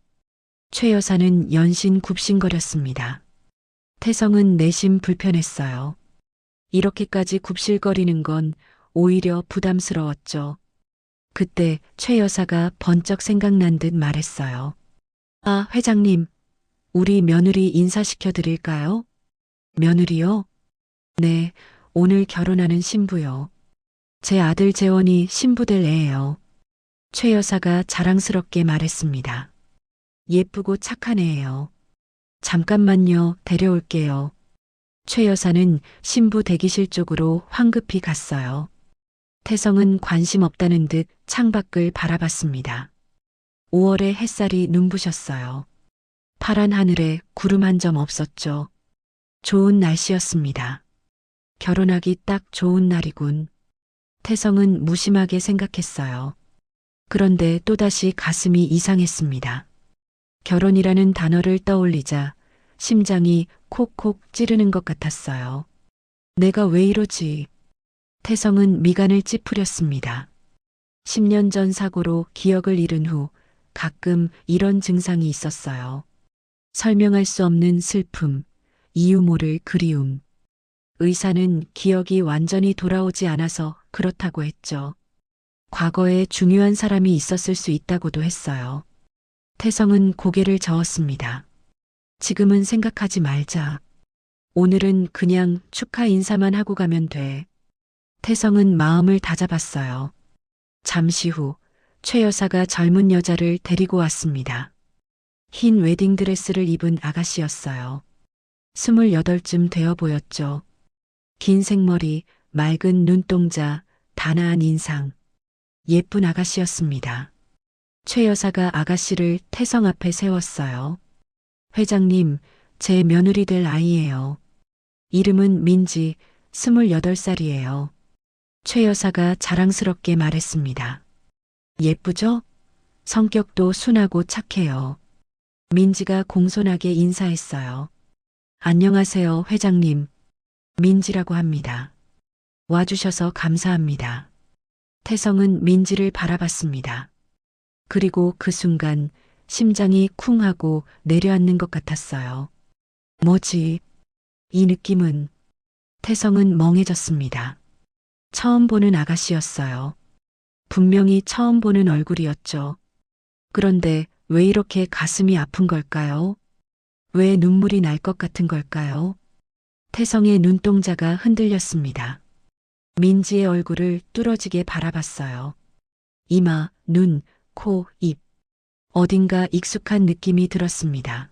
최 여사는 연신 굽신거렸습니다. 태성은 내심 불편했어요. 이렇게까지 굽실거리는 건 오히려 부담스러웠죠. 그때 최 여사가 번쩍 생각난 듯 말했어요. 아, 회장님, 우리 며느리 인사시켜 드릴까요? 며느리요? 네, 오늘 결혼하는 신부요. 제 아들 재원이 신부 될 애예요. 최 여사가 자랑스럽게 말했습니다. 예쁘고 착한 애예요. 잠깐만요, 데려올게요. 최 여사는 신부 대기실 쪽으로 황급히 갔어요. 태성은 관심 없다는 듯 창밖을 바라봤습니다. 5월의 햇살이 눈부셨어요. 파란 하늘에 구름 한 점 없었죠. 좋은 날씨였습니다. 결혼하기 딱 좋은 날이군. 태성은 무심하게 생각했어요. 그런데 또다시 가슴이 이상했습니다. 결혼이라는 단어를 떠올리자 심장이 콕콕 찌르는 것 같았어요. 내가 왜 이러지? 태성은 미간을 찌푸렸습니다. 10년 전 사고로 기억을 잃은 후 가끔 이런 증상이 있었어요. 설명할 수 없는 슬픔, 이유 모를 그리움. 의사는 기억이 완전히 돌아오지 않아서 그렇다고 했죠. 과거에 중요한 사람이 있었을 수 있다고도 했어요. 태성은 고개를 저었습니다. 지금은 생각하지 말자. 오늘은 그냥 축하 인사만 하고 가면 돼. 태성은 마음을 다잡았어요. 잠시 후 최 여사가 젊은 여자를 데리고 왔습니다. 흰 웨딩드레스를 입은 아가씨였어요. 28쯤 되어 보였죠. 긴 생머리, 맑은 눈동자, 단아한 인상. 예쁜 아가씨였습니다. 최 여사가 아가씨를 태성 앞에 세웠어요. 회장님, 제 며느리 될 아이예요. 이름은 민지, 28살이에요. 최 여사가 자랑스럽게 말했습니다. 예쁘죠? 성격도 순하고 착해요. 민지가 공손하게 인사했어요. 안녕하세요, 회장님. 민지라고 합니다. 와주셔서 감사합니다. 태성은 민지를 바라봤습니다. 그리고 그 순간 심장이 쿵 하고 내려앉는 것 같았어요. 뭐지? 이 느낌은. 태성은 멍해졌습니다. 처음 보는 아가씨였어요. 분명히 처음 보는 얼굴이었죠. 그런데 왜 이렇게 가슴이 아픈 걸까요? 왜 눈물이 날 것 같은 걸까요? 태성의 눈동자가 흔들렸습니다. 민지의 얼굴을 뚫어지게 바라봤어요. 이마, 눈, 코, 입. 어딘가 익숙한 느낌이 들었습니다.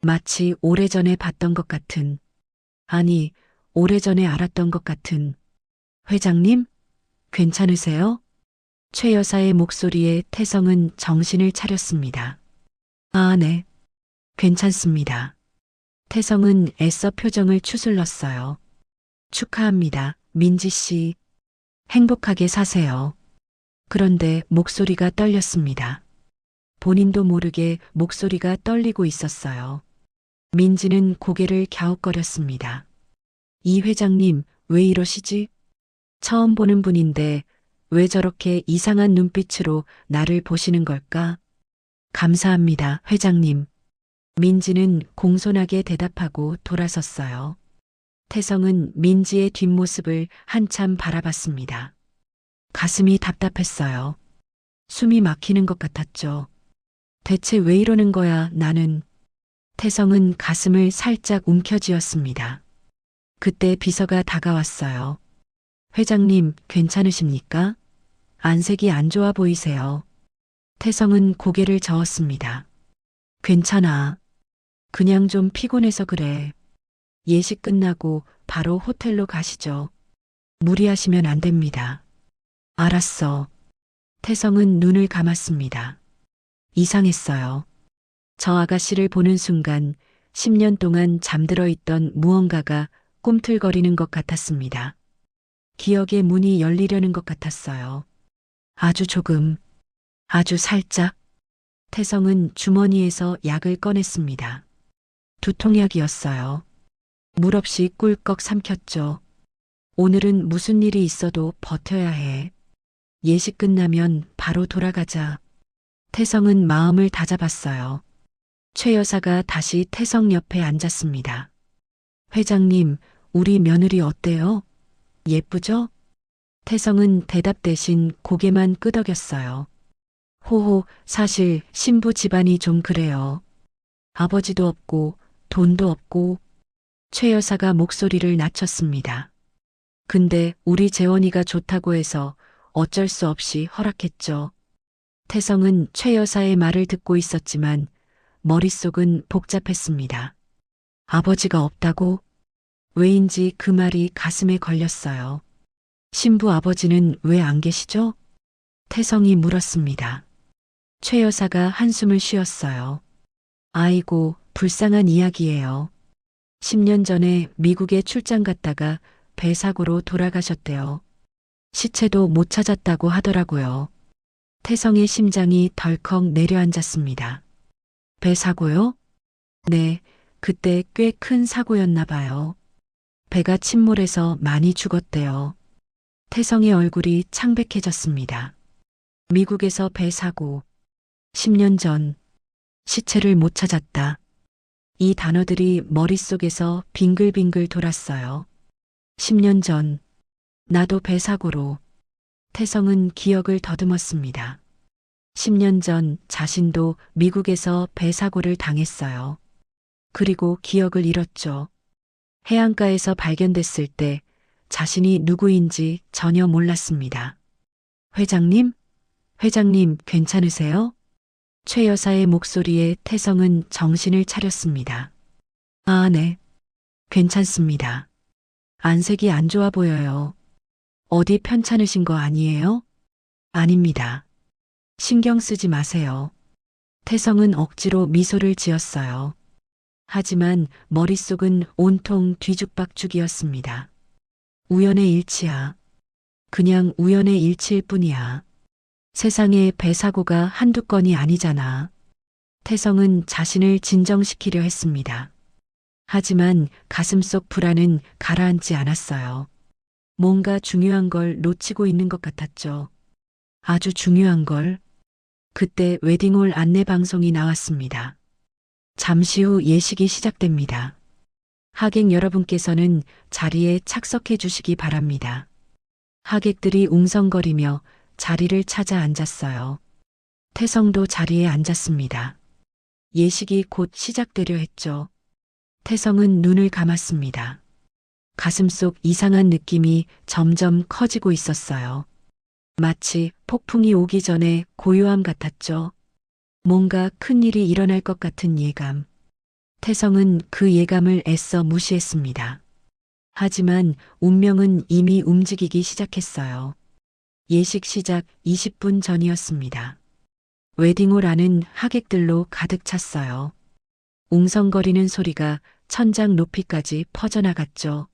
마치 오래전에 봤던 것 같은, 아니, 오래전에 알았던 것 같은. 회장님? 괜찮으세요? 최 여사의 목소리에 태성은 정신을 차렸습니다. 아, 네. 괜찮습니다. 태성은 애써 표정을 추슬렀어요. 축하합니다, 민지 씨. 행복하게 사세요. 그런데 목소리가 떨렸습니다. 본인도 모르게 목소리가 떨리고 있었어요. 민지는 고개를 갸웃거렸습니다. 이 회장님, 왜 이러시지? 처음 보는 분인데 왜 저렇게 이상한 눈빛으로 나를 보시는 걸까? 감사합니다, 회장님. 민지는 공손하게 대답하고 돌아섰어요. 태성은 민지의 뒷모습을 한참 바라봤습니다. 가슴이 답답했어요. 숨이 막히는 것 같았죠. 대체 왜 이러는 거야, 나는. 태성은 가슴을 살짝 움켜쥐었습니다. 그때 비서가 다가왔어요. 회장님, 괜찮으십니까? 안색이 안 좋아 보이세요. 태성은 고개를 저었습니다. 괜찮아. 그냥 좀 피곤해서 그래. 예식 끝나고 바로 호텔로 가시죠. 무리하시면 안 됩니다. 알았어. 태성은 눈을 감았습니다. 이상했어요. 저 아가씨를 보는 순간 10년 동안 잠들어 있던 무언가가 꿈틀거리는 것 같았습니다. 기억의 문이 열리려는 것 같았어요. 아주 조금, 아주 살짝. 태성은 주머니에서 약을 꺼냈습니다. 두통약이었어요. 물 없이 꿀꺽 삼켰죠. 오늘은 무슨 일이 있어도 버텨야 해. 예식 끝나면 바로 돌아가자. 태성은 마음을 다잡았어요. 최 여사가 다시 태성 옆에 앉았습니다. 회장님, 우리 며느리 어때요? 예쁘죠? 태성은 대답 대신 고개만 끄덕였어요. 호호, 사실 신부 집안이 좀 그래요. 아버지도 없고 돈도 없고. 최 여사가 목소리를 낮췄습니다. 근데 우리 재원이가 좋다고 해서 어쩔 수 없이 허락했죠. 태성은 최 여사의 말을 듣고 있었지만 머릿속은 복잡했습니다. 아버지가 없다고? 왜인지 그 말이 가슴에 걸렸어요. 신부 아버지는 왜 안 계시죠? 태성이 물었습니다. 최 여사가 한숨을 쉬었어요. 아이고, 불쌍한 이야기예요. 10년 전에 미국에 출장 갔다가 배 사고로 돌아가셨대요. 시체도 못 찾았다고 하더라고요. 태성의 심장이 덜컥 내려앉았습니다. 배 사고요? 네, 그때 꽤 큰 사고였나 봐요. 배가 침몰해서 많이 죽었대요. 태성의 얼굴이 창백해졌습니다. 미국에서 배 사고, 10년 전, 시체를 못 찾았다. 이 단어들이 머릿속에서 빙글빙글 돌았어요. 10년 전, 나도 배 사고로. 태성은 기억을 더듬었습니다. 10년 전 자신도 미국에서 배 사고를 당했어요. 그리고 기억을 잃었죠. 해안가에서 발견됐을 때 자신이 누구인지 전혀 몰랐습니다. 회장님? 회장님 괜찮으세요? 최 여사의 목소리에 태성은 정신을 차렸습니다. 아, 네. 괜찮습니다. 안색이 안 좋아 보여요. 어디 편찮으신 거 아니에요? 아닙니다. 신경 쓰지 마세요. 태성은 억지로 미소를 지었어요. 하지만 머릿속은 온통 뒤죽박죽이었습니다. 우연의 일치야. 그냥 우연의 일치일 뿐이야. 세상에 배 사고가 한두 건이 아니잖아. 태성은 자신을 진정시키려 했습니다. 하지만 가슴속 불안은 가라앉지 않았어요. 뭔가 중요한 걸 놓치고 있는 것 같았죠. 아주 중요한 걸. 그때 웨딩홀 안내 방송이 나왔습니다. 잠시 후 예식이 시작됩니다. 하객 여러분께서는 자리에 착석해 주시기 바랍니다. 하객들이 웅성거리며 자리를 찾아 앉았어요. 태성도 자리에 앉았습니다. 예식이 곧 시작되려 했죠. 태성은 눈을 감았습니다. 가슴속 이상한 느낌이 점점 커지고 있었어요. 마치 폭풍이 오기 전에 고요함 같았죠. 뭔가 큰 일이 일어날 것 같은 예감. 태성은 그 예감을 애써 무시했습니다. 하지만 운명은 이미 움직이기 시작했어요. 예식 시작 20분 전이었습니다. 웨딩홀 안은 하객들로 가득 찼어요. 웅성거리는 소리가 천장 높이까지 퍼져나갔죠.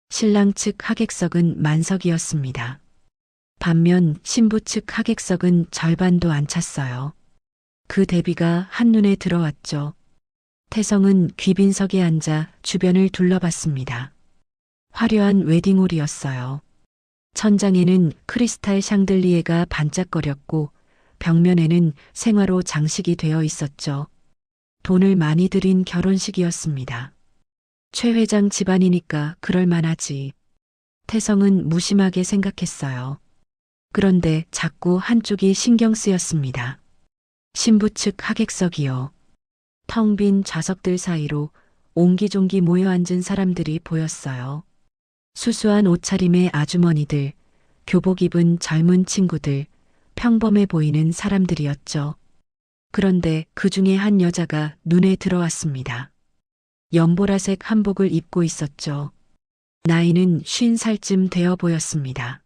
신랑 측 하객석은 만석이었습니다. 반면 신부 측 하객석은 절반도 안 찼어요. 그 대비가 한눈에 들어왔죠. 태성은 귀빈석에 앉아 주변을 둘러봤습니다. 화려한 웨딩홀이었어요. 천장에는 크리스탈 샹들리에가 반짝거렸고 벽면에는 생화로 장식이 되어 있었죠. 돈을 많이 들인 결혼식이었습니다. 최 회장 집안이니까 그럴 만하지. 태성은 무심하게 생각했어요. 그런데 자꾸 한쪽이 신경 쓰였습니다. 신부 측 하객석이요. 텅 빈 좌석들 사이로 옹기종기 모여 앉은 사람들이 보였어요. 수수한 옷차림의 아주머니들, 교복 입은 젊은 친구들, 평범해 보이는 사람들이었죠. 그런데 그 중에 한 여자가 눈에 들어왔습니다. 연보라색 한복을 입고 있었죠. 나이는 50살쯤 되어 보였습니다.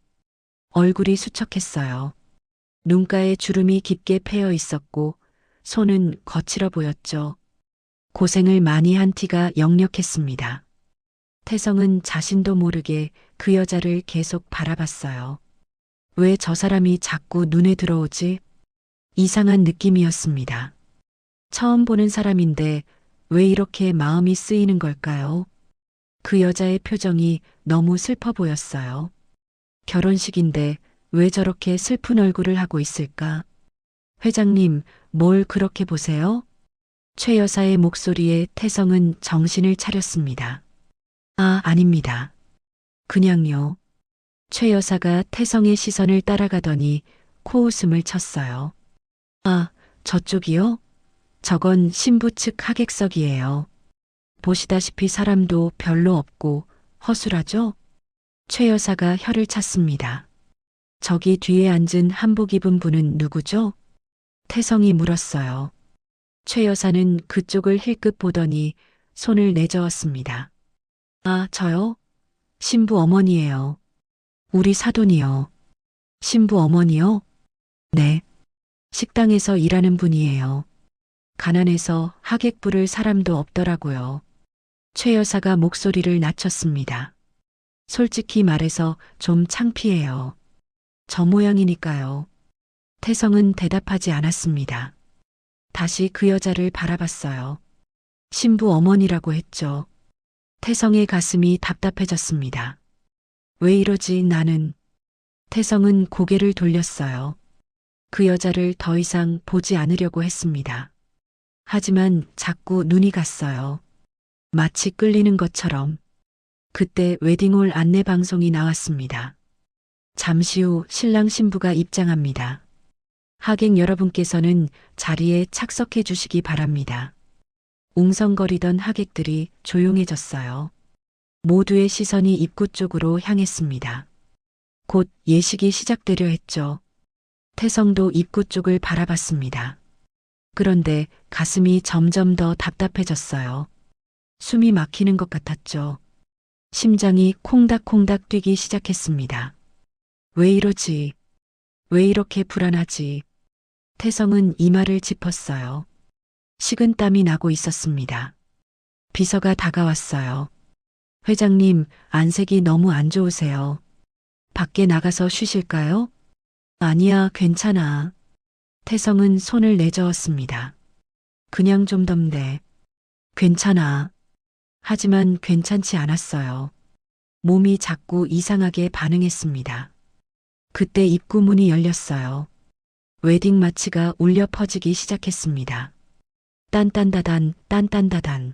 얼굴이 수척했어요. 눈가에 주름이 깊게 패여 있었고 손은 거칠어 보였죠. 고생을 많이 한 티가 역력했습니다. 태성은 자신도 모르게 그 여자를 계속 바라봤어요. 왜 저 사람이 자꾸 눈에 들어오지? 이상한 느낌이었습니다. 처음 보는 사람인데 왜 이렇게 마음이 쓰이는 걸까요? 그 여자의 표정이 너무 슬퍼 보였어요. 결혼식인데 왜 저렇게 슬픈 얼굴을 하고 있을까? 회장님, 뭘 그렇게 보세요? 최 여사의 목소리에 태성은 정신을 차렸습니다. 아, 아닙니다. 그냥요. 최 여사가 태성의 시선을 따라가더니 코웃음을 쳤어요. 아, 저쪽이요? 저건 신부 측 하객석이에요. 보시다시피 사람도 별로 없고 허술하죠? 최 여사가 혀를 찼습니다. 저기 뒤에 앉은 한복 입은 분은 누구죠? 태성이 물었어요. 최 여사는 그쪽을 힐끗 보더니 손을 내저었습니다. 아, 저요? 신부 어머니예요. 우리 사돈이요. 신부 어머니요? 네. 식당에서 일하는 분이에요. 가난해서 하객 부를 사람도 없더라고요. 최 여사가 목소리를 낮췄습니다. 솔직히 말해서 좀 창피해요. 저 모양이니까요. 태성은 대답하지 않았습니다. 다시 그 여자를 바라봤어요. 신부 어머니라고 했죠. 태성의 가슴이 답답해졌습니다. 왜 이러지 나는. 태성은 고개를 돌렸어요. 그 여자를 더 이상 보지 않으려고 했습니다. 하지만 자꾸 눈이 갔어요. 마치 끌리는 것처럼. 그때 웨딩홀 안내 방송이 나왔습니다. 잠시 후 신랑 신부가 입장합니다. 하객 여러분께서는 자리에 착석해 주시기 바랍니다. 웅성거리던 하객들이 조용해졌어요. 모두의 시선이 입구 쪽으로 향했습니다. 곧 예식이 시작되려 했죠. 태성도 입구 쪽을 바라봤습니다. 그런데 가슴이 점점 더 답답해졌어요. 숨이 막히는 것 같았죠. 심장이 콩닥콩닥 뛰기 시작했습니다. 왜 이러지? 왜 이렇게 불안하지? 태성은 이마를 짚었어요. 식은땀이 나고 있었습니다. 비서가 다가왔어요. 회장님, 안색이 너무 안 좋으세요. 밖에 나가서 쉬실까요? 아니야, 괜찮아. 태성은 손을 내저었습니다. 그냥 좀 덥네. 괜찮아. 하지만 괜찮지 않았어요. 몸이 자꾸 이상하게 반응했습니다. 그때 입구 문이 열렸어요. 웨딩 마치가 울려 퍼지기 시작했습니다. 딴딴다단, 딴딴다단.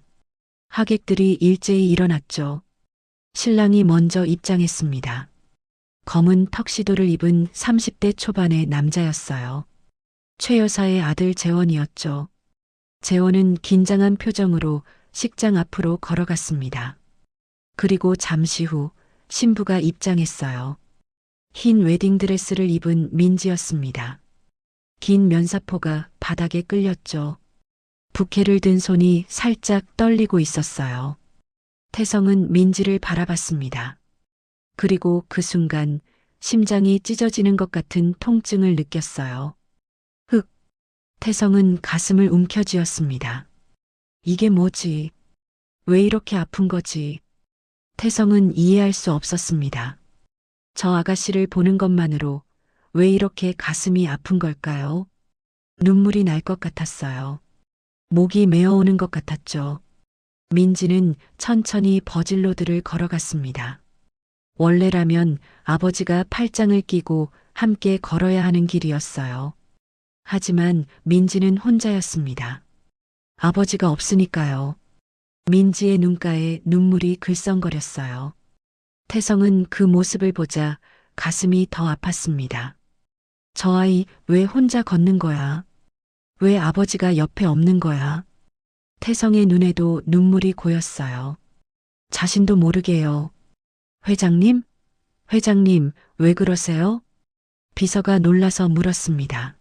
하객들이 일제히 일어났죠. 신랑이 먼저 입장했습니다. 검은 턱시도를 입은 30대 초반의 남자였어요. 최 여사의 아들 재원이었죠. 재원은 긴장한 표정으로 식장 앞으로 걸어갔습니다. 그리고 잠시 후 신부가 입장했어요. 흰 웨딩드레스를 입은 민지였습니다. 긴 면사포가 바닥에 끌렸죠. 부케를 든 손이 살짝 떨리고 있었어요. 태성은 민지를 바라봤습니다. 그리고 그 순간 심장이 찢어지는 것 같은 통증을 느꼈어요. 흑! 태성은 가슴을 움켜쥐었습니다. 이게 뭐지? 왜 이렇게 아픈 거지? 태성은 이해할 수 없었습니다. 저 아가씨를 보는 것만으로 왜 이렇게 가슴이 아픈 걸까요? 눈물이 날 것 같았어요. 목이 메어오는 것 같았죠. 민지는 천천히 버질로드를 걸어갔습니다. 원래라면 아버지가 팔짱을 끼고 함께 걸어야 하는 길이었어요. 하지만 민지는 혼자였습니다. 아버지가 없으니까요. 민지의 눈가에 눈물이 글썽거렸어요. 태성은 그 모습을 보자 가슴이 더 아팠습니다. 저 아이 왜 혼자 걷는 거야? 왜 아버지가 옆에 없는 거야? 태성의 눈에도 눈물이 고였어요. 자신도 모르게요. 회장님? 회장님, 왜 그러세요? 비서가 놀라서 물었습니다.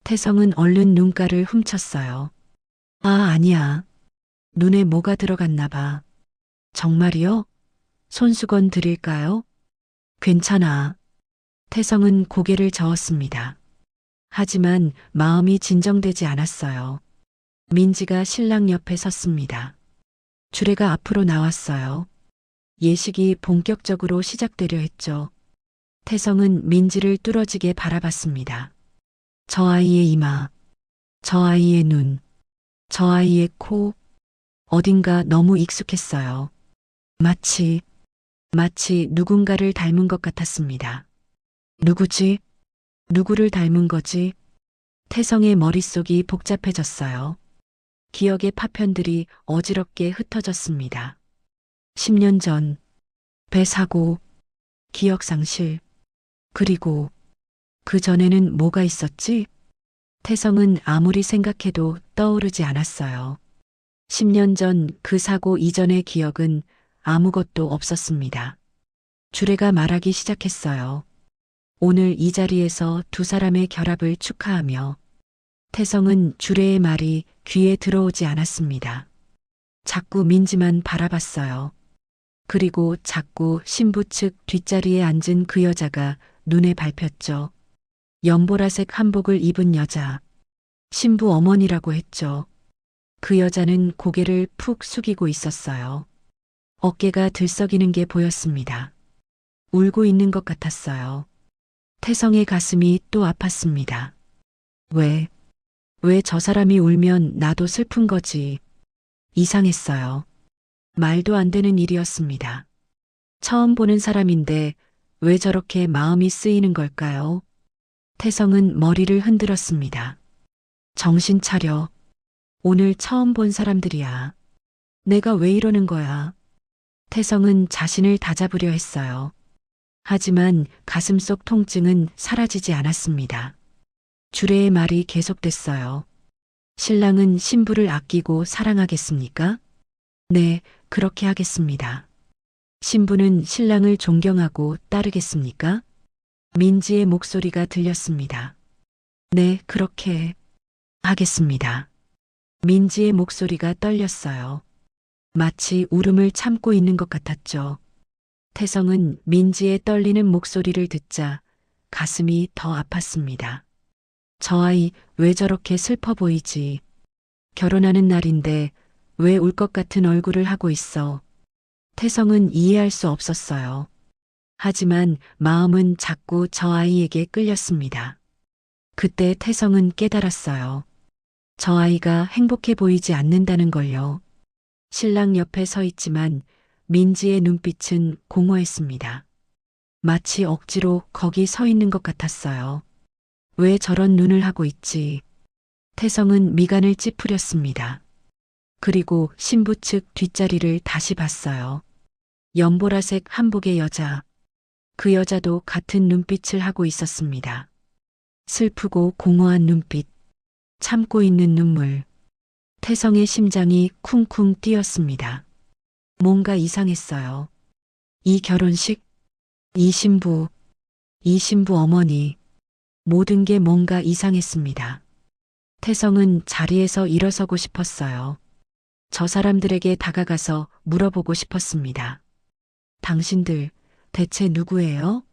태성은 얼른 눈가를 훔쳤어요. 아, 아니야. 눈에 뭐가 들어갔나 봐. 정말이요? 손수건 드릴까요? 괜찮아. 태성은 고개를 저었습니다. 하지만 마음이 진정되지 않았어요. 민지가 신랑 옆에 섰습니다. 주례가 앞으로 나왔어요. 예식이 본격적으로 시작되려 했죠. 태성은 민지를 뚫어지게 바라봤습니다. 저 아이의 이마, 저 아이의 눈, 저 아이의 코, 어딘가 너무 익숙했어요. 마치 누군가를 닮은 것 같았습니다. 누구지? 누구를 닮은 거지? 태성의 머릿속이 복잡해졌어요. 기억의 파편들이 어지럽게 흩어졌습니다. 10년 전, 배 사고, 기억 상실, 그리고 그 전에는 뭐가 있었지? 태성은 아무리 생각해도 떠오르지 않았어요. 10년 전 그 사고 이전의 기억은 아무것도 없었습니다. 주례가 말하기 시작했어요. 오늘 이 자리에서 두 사람의 결합을 축하하며 태성은 주례의 말이 귀에 들어오지 않았습니다. 자꾸 민지만 바라봤어요. 그리고 자꾸 신부 측 뒷자리에 앉은 그 여자가 눈에 밟혔죠. 연보라색 한복을 입은 여자. 신부 어머니라고 했죠. 그 여자는 고개를 푹 숙이고 있었어요. 어깨가 들썩이는 게 보였습니다. 울고 있는 것 같았어요. 태성의 가슴이 또 아팠습니다. 왜 저 사람이 울면 나도 슬픈 거지. 이상했어요. 말도 안 되는 일이었습니다. 처음 보는 사람인데 왜 저렇게 마음이 쓰이는 걸까요? 태성은 머리를 흔들었습니다. 정신 차려. 오늘 처음 본 사람들이야. 내가 왜 이러는 거야? 태성은 자신을 다잡으려 했어요. 하지만 가슴속 통증은 사라지지 않았습니다. 주례의 말이 계속됐어요. 신랑은 신부를 아끼고 사랑하겠습니까? 네, 그렇게 하겠습니다. 신부는 신랑을 존경하고 따르겠습니까? 민지의 목소리가 들렸습니다. 네, 그렇게 하겠습니다. 민지의 목소리가 떨렸어요. 마치 울음을 참고 있는 것 같았죠. 태성은 민지의 떨리는 목소리를 듣자 가슴이 더 아팠습니다. 저 아이 왜 저렇게 슬퍼 보이지? 결혼하는 날인데 왜 울 것 같은 얼굴을 하고 있어? 태성은 이해할 수 없었어요. 하지만 마음은 자꾸 저 아이에게 끌렸습니다. 그때 태성은 깨달았어요. 저 아이가 행복해 보이지 않는다는 걸요. 신랑 옆에 서 있지만 민지의 눈빛은 공허했습니다. 마치 억지로 거기 서 있는 것 같았어요. 왜 저런 눈을 하고 있지? 태성은 미간을 찌푸렸습니다. 그리고 신부 측 뒷자리를 다시 봤어요. 연보라색 한복의 여자. 그 여자도 같은 눈빛을 하고 있었습니다. 슬프고 공허한 눈빛. 참고 있는 눈물. 태성의 심장이 쿵쿵 뛰었습니다. 뭔가 이상했어요. 이 결혼식, 이 신부 어머니, 모든 게 뭔가 이상했습니다. 태성은 자리에서 일어서고 싶었어요. 저 사람들에게 다가가서 물어보고 싶었습니다. 당신들 대체 누구예요?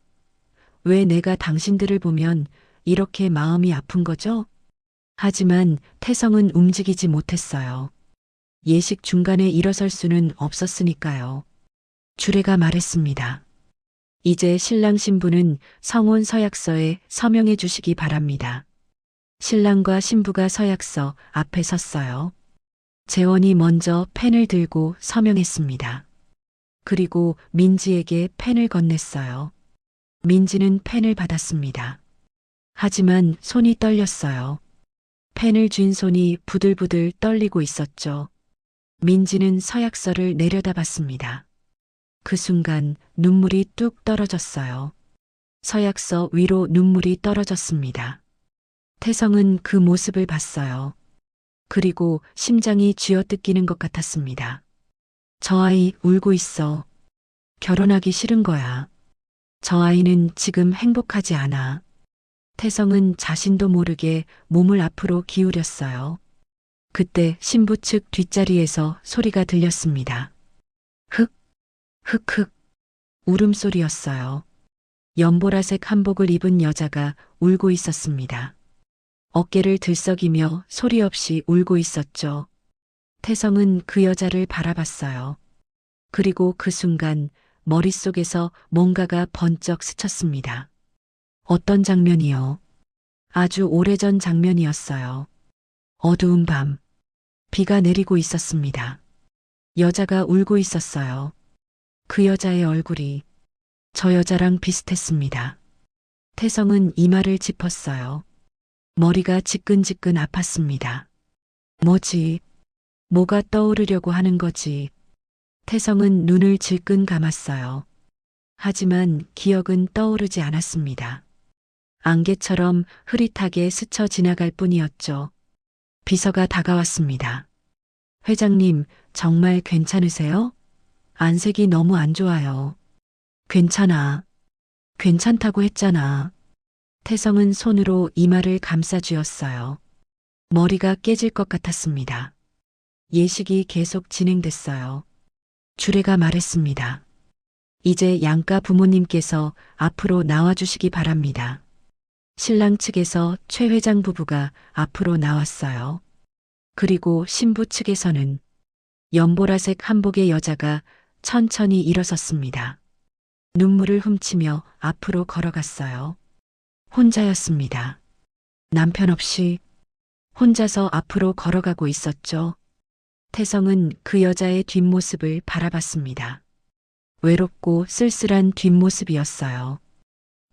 왜 내가 당신들을 보면 이렇게 마음이 아픈 거죠? 하지만 태성은 움직이지 못했어요. 예식 중간에 일어설 수는 없었으니까요. 주례가 말했습니다. 이제 신랑 신부는 성혼 서약서에 서명해 주시기 바랍니다. 신랑과 신부가 서약서 앞에 섰어요. 재원이 먼저 펜을 들고 서명했습니다. 그리고 민지에게 펜을 건넸어요. 민지는 펜을 받았습니다. 하지만 손이 떨렸어요. 펜을 쥔 손이 부들부들 떨리고 있었죠. 민지는 서약서를 내려다봤습니다. 그 순간 눈물이 뚝 떨어졌어요. 서약서 위로 눈물이 떨어졌습니다. 태성은 그 모습을 봤어요. 그리고 심장이 쥐어뜯기는 것 같았습니다. 저 아이 울고 있어. 결혼하기 싫은 거야. 저 아이는 지금 행복하지 않아. 태성은 자신도 모르게 몸을 앞으로 기울였어요. 그때 신부 측 뒷자리에서 소리가 들렸습니다. 흑, 흑흑. 울음소리였어요. 연보라색 한복을 입은 여자가 울고 있었습니다. 어깨를 들썩이며 소리 없이 울고 있었죠. 태성은 그 여자를 바라봤어요. 그리고 그 순간 머릿속에서 뭔가가 번쩍 스쳤습니다. 어떤 장면이요? 아주 오래전 장면이었어요. 어두운 밤, 비가 내리고 있었습니다. 여자가 울고 있었어요. 그 여자의 얼굴이 저 여자랑 비슷했습니다. 태성은 이마를 짚었어요. 머리가 지끈지끈 아팠습니다. 뭐지? 뭐가 떠오르려고 하는 거지? 태성은 눈을 질끈 감았어요. 하지만 기억은 떠오르지 않았습니다. 안개처럼 흐릿하게 스쳐 지나갈 뿐이었죠. 비서가 다가왔습니다. 회장님, 정말 괜찮으세요? 안색이 너무 안 좋아요. 괜찮아. 괜찮다고 했잖아. 태성은 손으로 이마를 감싸쥐었어요. 머리가 깨질 것 같았습니다. 예식이 계속 진행됐어요. 주례가 말했습니다. 이제 양가 부모님께서 앞으로 나와주시기 바랍니다. 신랑 측에서 최 회장 부부가 앞으로 나왔어요. 그리고 신부 측에서는 연보라색 한복의 여자가 천천히 일어섰습니다. 눈물을 훔치며 앞으로 걸어갔어요. 혼자였습니다. 남편 없이 혼자서 앞으로 걸어가고 있었죠. 태성은 그 여자의 뒷모습을 바라봤습니다. 외롭고 쓸쓸한 뒷모습이었어요.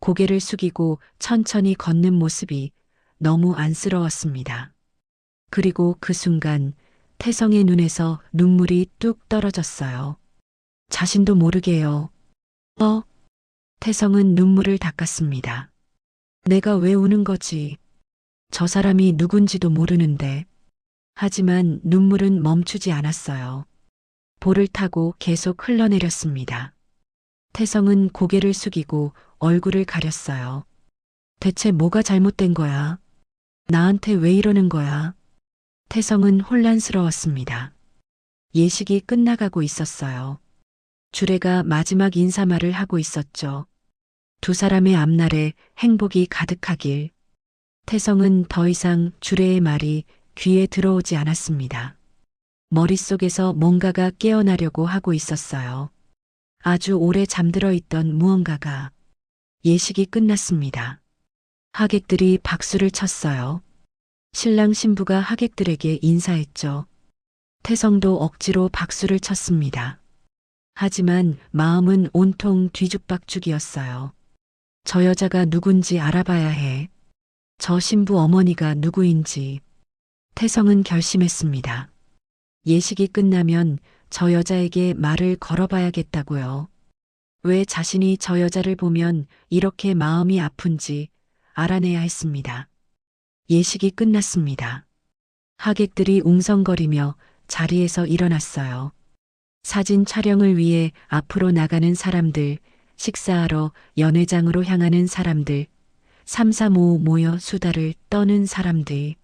고개를 숙이고 천천히 걷는 모습이 너무 안쓰러웠습니다. 그리고 그 순간 태성의 눈에서 눈물이 뚝 떨어졌어요. 자신도 모르게요. 태성은 눈물을 닦았습니다. 내가 왜 우는 거지? 저 사람이 누군지도 모르는데. 하지만 눈물은 멈추지 않았어요. 볼을 타고 계속 흘러내렸습니다. 태성은 고개를 숙이고 얼굴을 가렸어요. 대체 뭐가 잘못된 거야? 나한테 왜 이러는 거야? 태성은 혼란스러웠습니다. 예식이 끝나가고 있었어요. 주례가 마지막 인사말을 하고 있었죠. 두 사람의 앞날에 행복이 가득하길. 태성은 더 이상 주례의 말이 귀에 들어오지 않았습니다. 머릿속에서 뭔가가 깨어나려고 하고 있었어요. 아주 오래 잠들어 있던 무언가가. 예식이 끝났습니다. 하객들이 박수를 쳤어요. 신랑 신부가 하객들에게 인사했죠. 태성도 억지로 박수를 쳤습니다. 하지만 마음은 온통 뒤죽박죽이었어요. 저 여자가 누군지 알아봐야 해. 저 신부 어머니가 누구인지. 태성은 결심했습니다. 예식이 끝나면 저 여자에게 말을 걸어봐야겠다고요. 왜 자신이 저 여자를 보면 이렇게 마음이 아픈지 알아내야 했습니다. 예식이 끝났습니다. 하객들이 웅성거리며 자리에서 일어났어요. 사진 촬영을 위해 앞으로 나가는 사람들, 식사하러 연회장으로 향하는 사람들, 3, 4, 5 모여 수다를 떠는 사람들.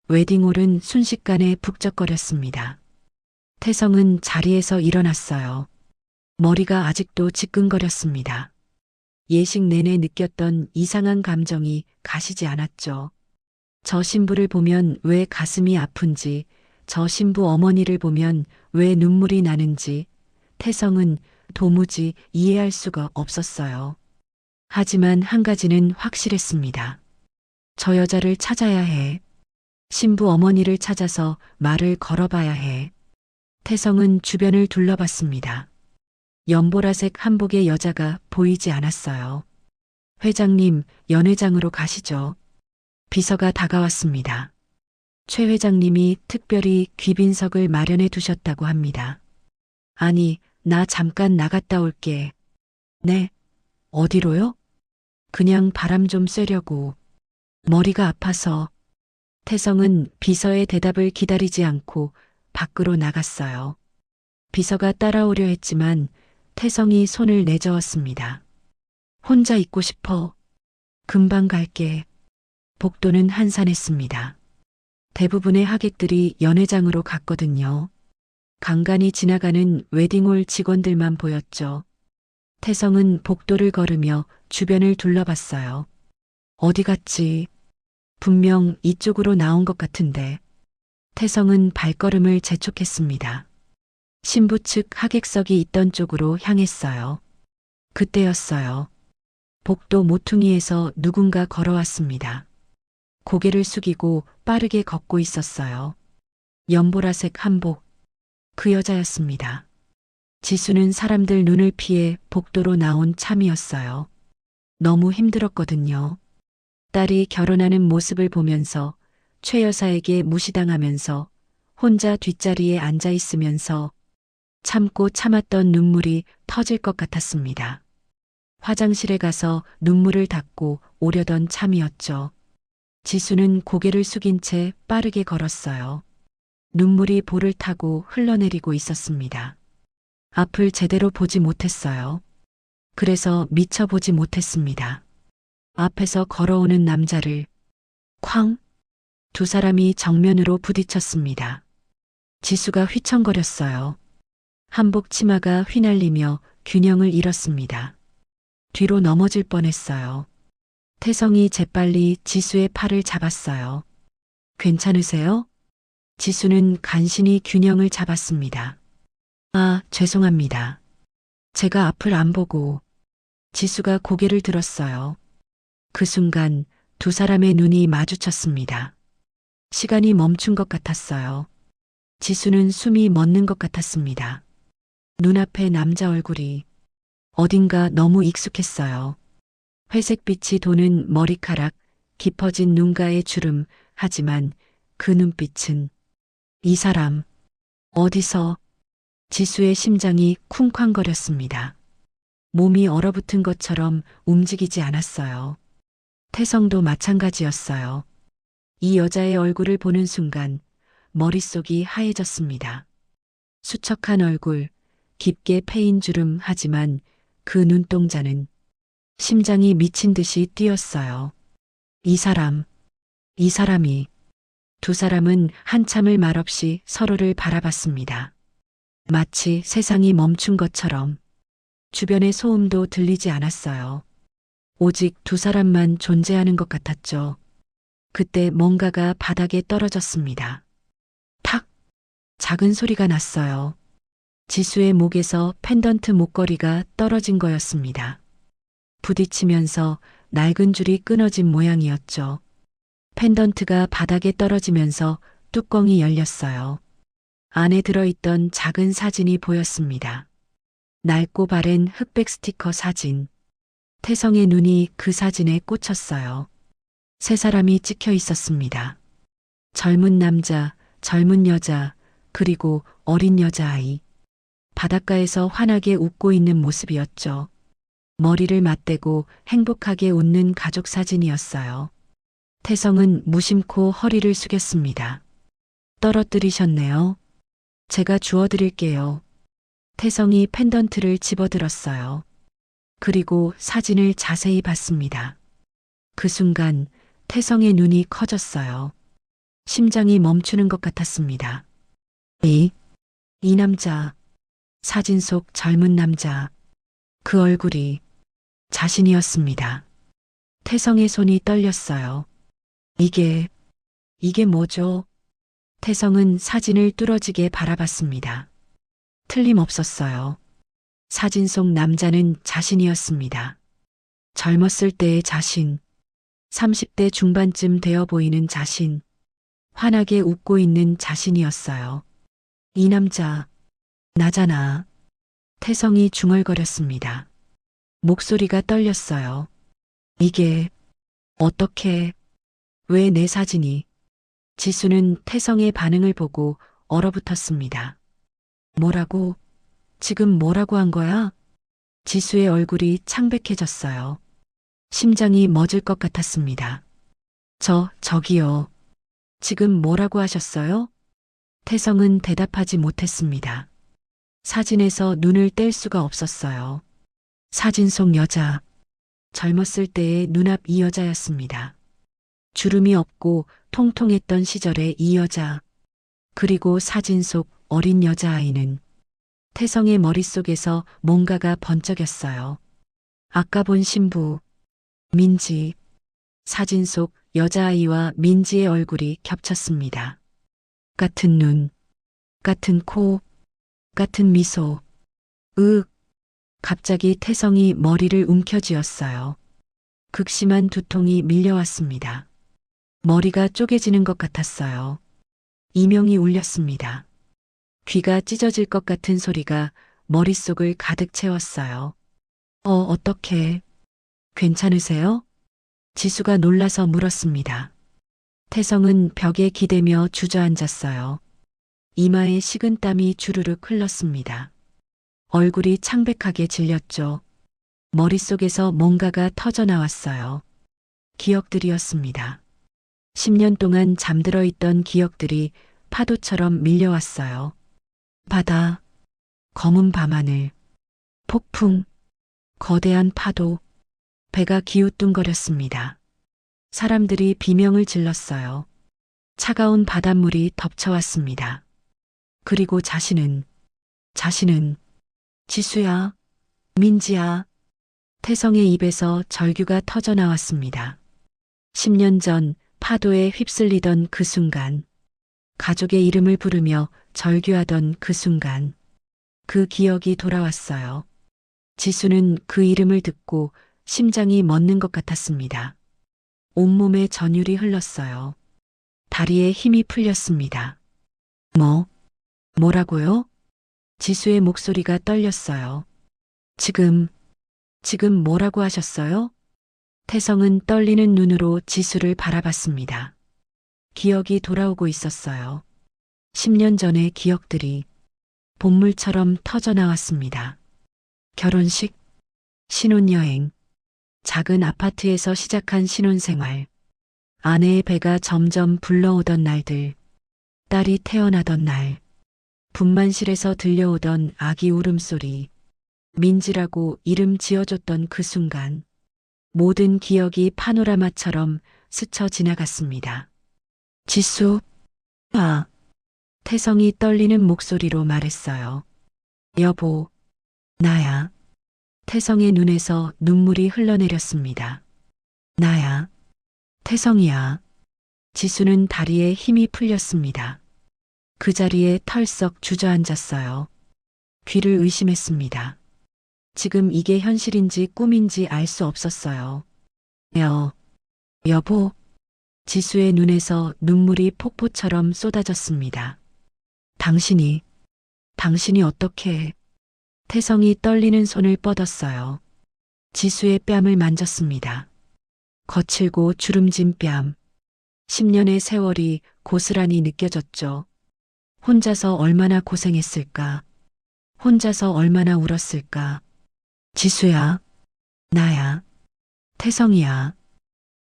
웨딩홀은 순식간에 북적거렸습니다. 태성은 자리에서 일어났어요. 머리가 아직도 지끈거렸습니다. 예식 내내 느꼈던 이상한 감정이 가시지 않았죠. 저 신부를 보면 왜 가슴이 아픈지, 저 신부 어머니를 보면 왜 눈물이 나는지 태성은 도무지 이해할 수가 없었어요. 하지만 한 가지는 확실했습니다. 저 여자를 찾아야 해. 신부 어머니를 찾아서 말을 걸어봐야 해. 태성은 주변을 둘러봤습니다. 연보라색 한복의 여자가 보이지 않았어요. 회장님, 연회장으로 가시죠. 비서가 다가왔습니다. 최 회장님이 특별히 귀빈석을 마련해 두셨다고 합니다. 아니, 나 잠깐 나갔다 올게. 네, 어디로요? 그냥 바람 좀 쐬려고. 머리가 아파서. 태성은 비서의 대답을 기다리지 않고 밖으로 나갔어요. 비서가 따라오려 했지만 태성이 손을 내저었습니다. 혼자 있고 싶어. 금방 갈게. 복도는 한산했습니다. 대부분의 하객들이 연회장으로 갔거든요. 간간히 지나가는 웨딩홀 직원들만 보였죠. 태성은 복도를 걸으며 주변을 둘러봤어요. 어디 갔지? 분명 이쪽으로 나온 것 같은데. 태성은 발걸음을 재촉했습니다. 신부 측 하객석이 있던 쪽으로 향했어요. 그때였어요. 복도 모퉁이에서 누군가 걸어왔습니다. 고개를 숙이고 빠르게 걷고 있었어요. 연보라색 한복. 그 여자였습니다. 지수는 사람들 눈을 피해 복도로 나온 참이었어요. 너무 힘들었거든요. 딸이 결혼하는 모습을 보면서 최 여사에게 무시당하면서 혼자 뒷자리에 앉아 있으면서 참고 참았던 눈물이 터질 것 같았습니다. 화장실에 가서 눈물을 닦고 오려던 참이었죠. 지수는 고개를 숙인 채 빠르게 걸었어요. 눈물이 볼을 타고 흘러내리고 있었습니다. 앞을 제대로 보지 못했어요. 그래서 미처 보지 못했습니다. 앞에서 걸어오는 남자를 쾅! 두 사람이 정면으로 부딪혔습니다. 지수가 휘청거렸어요. 한복 치마가 휘날리며 균형을 잃었습니다. 뒤로 넘어질 뻔했어요. 태성이 재빨리 지수의 팔을 잡았어요. 괜찮으세요? 지수는 간신히 균형을 잡았습니다. 아, 죄송합니다. 제가 앞을 안 보고. 지수가 고개를 들었어요. 그 순간 두 사람의 눈이 마주쳤습니다. 시간이 멈춘 것 같았어요. 지수는 숨이 멎는 것 같았습니다. 눈앞에 남자 얼굴이 어딘가 너무 익숙했어요. 회색빛이 도는 머리카락, 깊어진 눈가의 주름, 하지만 그 눈빛은 이 사람, 어디서? 지수의 심장이 쿵쾅거렸습니다. 몸이 얼어붙은 것처럼 움직이지 않았어요. 태성도 마찬가지였어요. 이 여자의 얼굴을 보는 순간 머릿속이 하얘졌습니다. 수척한 얼굴, 깊게 패인 주름, 하지만 그 눈동자는 심장이 미친 듯이 뛰었어요. 이 사람이 두 사람은 한참을 말없이 서로를 바라봤습니다. 마치 세상이 멈춘 것처럼 주변의 소음도 들리지 않았어요. 오직 두 사람만 존재하는 것 같았죠. 그때 뭔가가 바닥에 떨어졌습니다. 탁! 작은 소리가 났어요. 지수의 목에서 펜던트 목걸이가 떨어진 거였습니다. 부딪히면서 낡은 줄이 끊어진 모양이었죠. 펜던트가 바닥에 떨어지면서 뚜껑이 열렸어요. 안에 들어있던 작은 사진이 보였습니다. 낡고 바랜 흑백 스티커 사진. 태성의 눈이 그 사진에 꽂혔어요. 세 사람이 찍혀 있었습니다. 젊은 남자, 젊은 여자, 그리고 어린 여자아이. 바닷가에서 환하게 웃고 있는 모습이었죠. 머리를 맞대고 행복하게 웃는 가족 사진이었어요. 태성은 무심코 허리를 숙였습니다. 떨어뜨리셨네요. 제가 주워드릴게요. 태성이 펜던트를 집어들었어요. 그리고 사진을 자세히 봤습니다. 그 순간 태성의 눈이 커졌어요. 심장이 멈추는 것 같았습니다. 이 남자, 사진 속 젊은 남자, 그 얼굴이 자신이었습니다. 태성의 손이 떨렸어요. 이게 뭐죠? 태성은 사진을 뚫어지게 바라봤습니다. 틀림없었어요. 사진 속 남자는 자신이었습니다. 젊었을 때의 자신, 30대 중반쯤 되어 보이는 자신, 환하게 웃고 있는 자신이었어요. 이 남자, 나잖아. 태성이 중얼거렸습니다. 목소리가 떨렸어요. 이게, 어떻게, 왜 내 사진이? 지수는 태성의 반응을 보고 얼어붙었습니다. 뭐라고? 지금 뭐라고 한 거야? 지수의 얼굴이 창백해졌어요. 심장이 멎을 것 같았습니다. 저기요. 지금 뭐라고 하셨어요? 태성은 대답하지 못했습니다. 사진에서 눈을 뗄 수가 없었어요. 사진 속 여자, 젊었을 때의 눈앞 이 여자였습니다. 주름이 없고 통통했던 시절의 이 여자, 그리고 사진 속 어린 여자아이는 태성의 머릿속에서 뭔가가 번쩍였어요. 아까 본 신부, 민지, 사진 속 여자아이와 민지의 얼굴이 겹쳤습니다. 같은 눈, 같은 코, 같은 미소. 갑자기 태성이 머리를 움켜쥐었어요. 극심한 두통이 밀려왔습니다. 머리가 쪼개지는 것 같았어요. 이명이 울렸습니다. 귀가 찢어질 것 같은 소리가 머릿속을 가득 채웠어요. 어떡해. 괜찮으세요? 지수가 놀라서 물었습니다. 태성은 벽에 기대며 주저앉았어요. 이마에 식은땀이 주르륵 흘렀습니다. 얼굴이 창백하게 질렸죠. 머릿속에서 뭔가가 터져나왔어요. 기억들이었습니다. 10년 동안 잠들어 있던 기억들이 파도처럼 밀려왔어요. 바다, 검은 밤하늘, 폭풍, 거대한 파도, 배가 기우뚱거렸습니다. 사람들이 비명을 질렀어요. 차가운 바닷물이 덮쳐왔습니다. 그리고 자신은 지수야, 민지야. 태성의 입에서 절규가 터져나왔습니다. 10년 전 파도에 휩쓸리던 그 순간, 가족의 이름을 부르며 절규하던 그 순간, 그 기억이 돌아왔어요. 지수는 그 이름을 듣고 심장이 멎는 것 같았습니다. 온몸에 전율이 흘렀어요. 다리에 힘이 풀렸습니다. 뭐라고요? 지수의 목소리가 떨렸어요. 지금 뭐라고 하셨어요? 태성은 떨리는 눈으로 지수를 바라봤습니다. 기억이 돌아오고 있었어요. 10년 전의 기억들이 본물처럼 터져나왔습니다. 결혼식, 신혼여행, 작은 아파트에서 시작한 신혼생활, 아내의 배가 점점 불러오던 날들, 딸이 태어나던 날, 분만실에서 들려오던 아기 울음소리, 민지라고 이름 지어줬던 그 순간 모든 기억이 파노라마처럼 스쳐 지나갔습니다. 지수, 아, 태성이 떨리는 목소리로 말했어요. 여보, 나야. 태성의 눈에서 눈물이 흘러내렸습니다. 나야. 태성이야. 지수는 다리에 힘이 풀렸습니다. 그 자리에 털썩 주저앉았어요. 귀를 의심했습니다. 지금 이게 현실인지 꿈인지 알 수 없었어요. 여보. 지수의 눈에서 눈물이 폭포처럼 쏟아졌습니다. 당신이 어떻게... 태성이 떨리는 손을 뻗었어요. 지수의 뺨을 만졌습니다. 거칠고 주름진 뺨. 10년의 세월이 고스란히 느껴졌죠. 혼자서 얼마나 고생했을까. 혼자서 얼마나 울었을까. 지수야. 나야. 태성이야.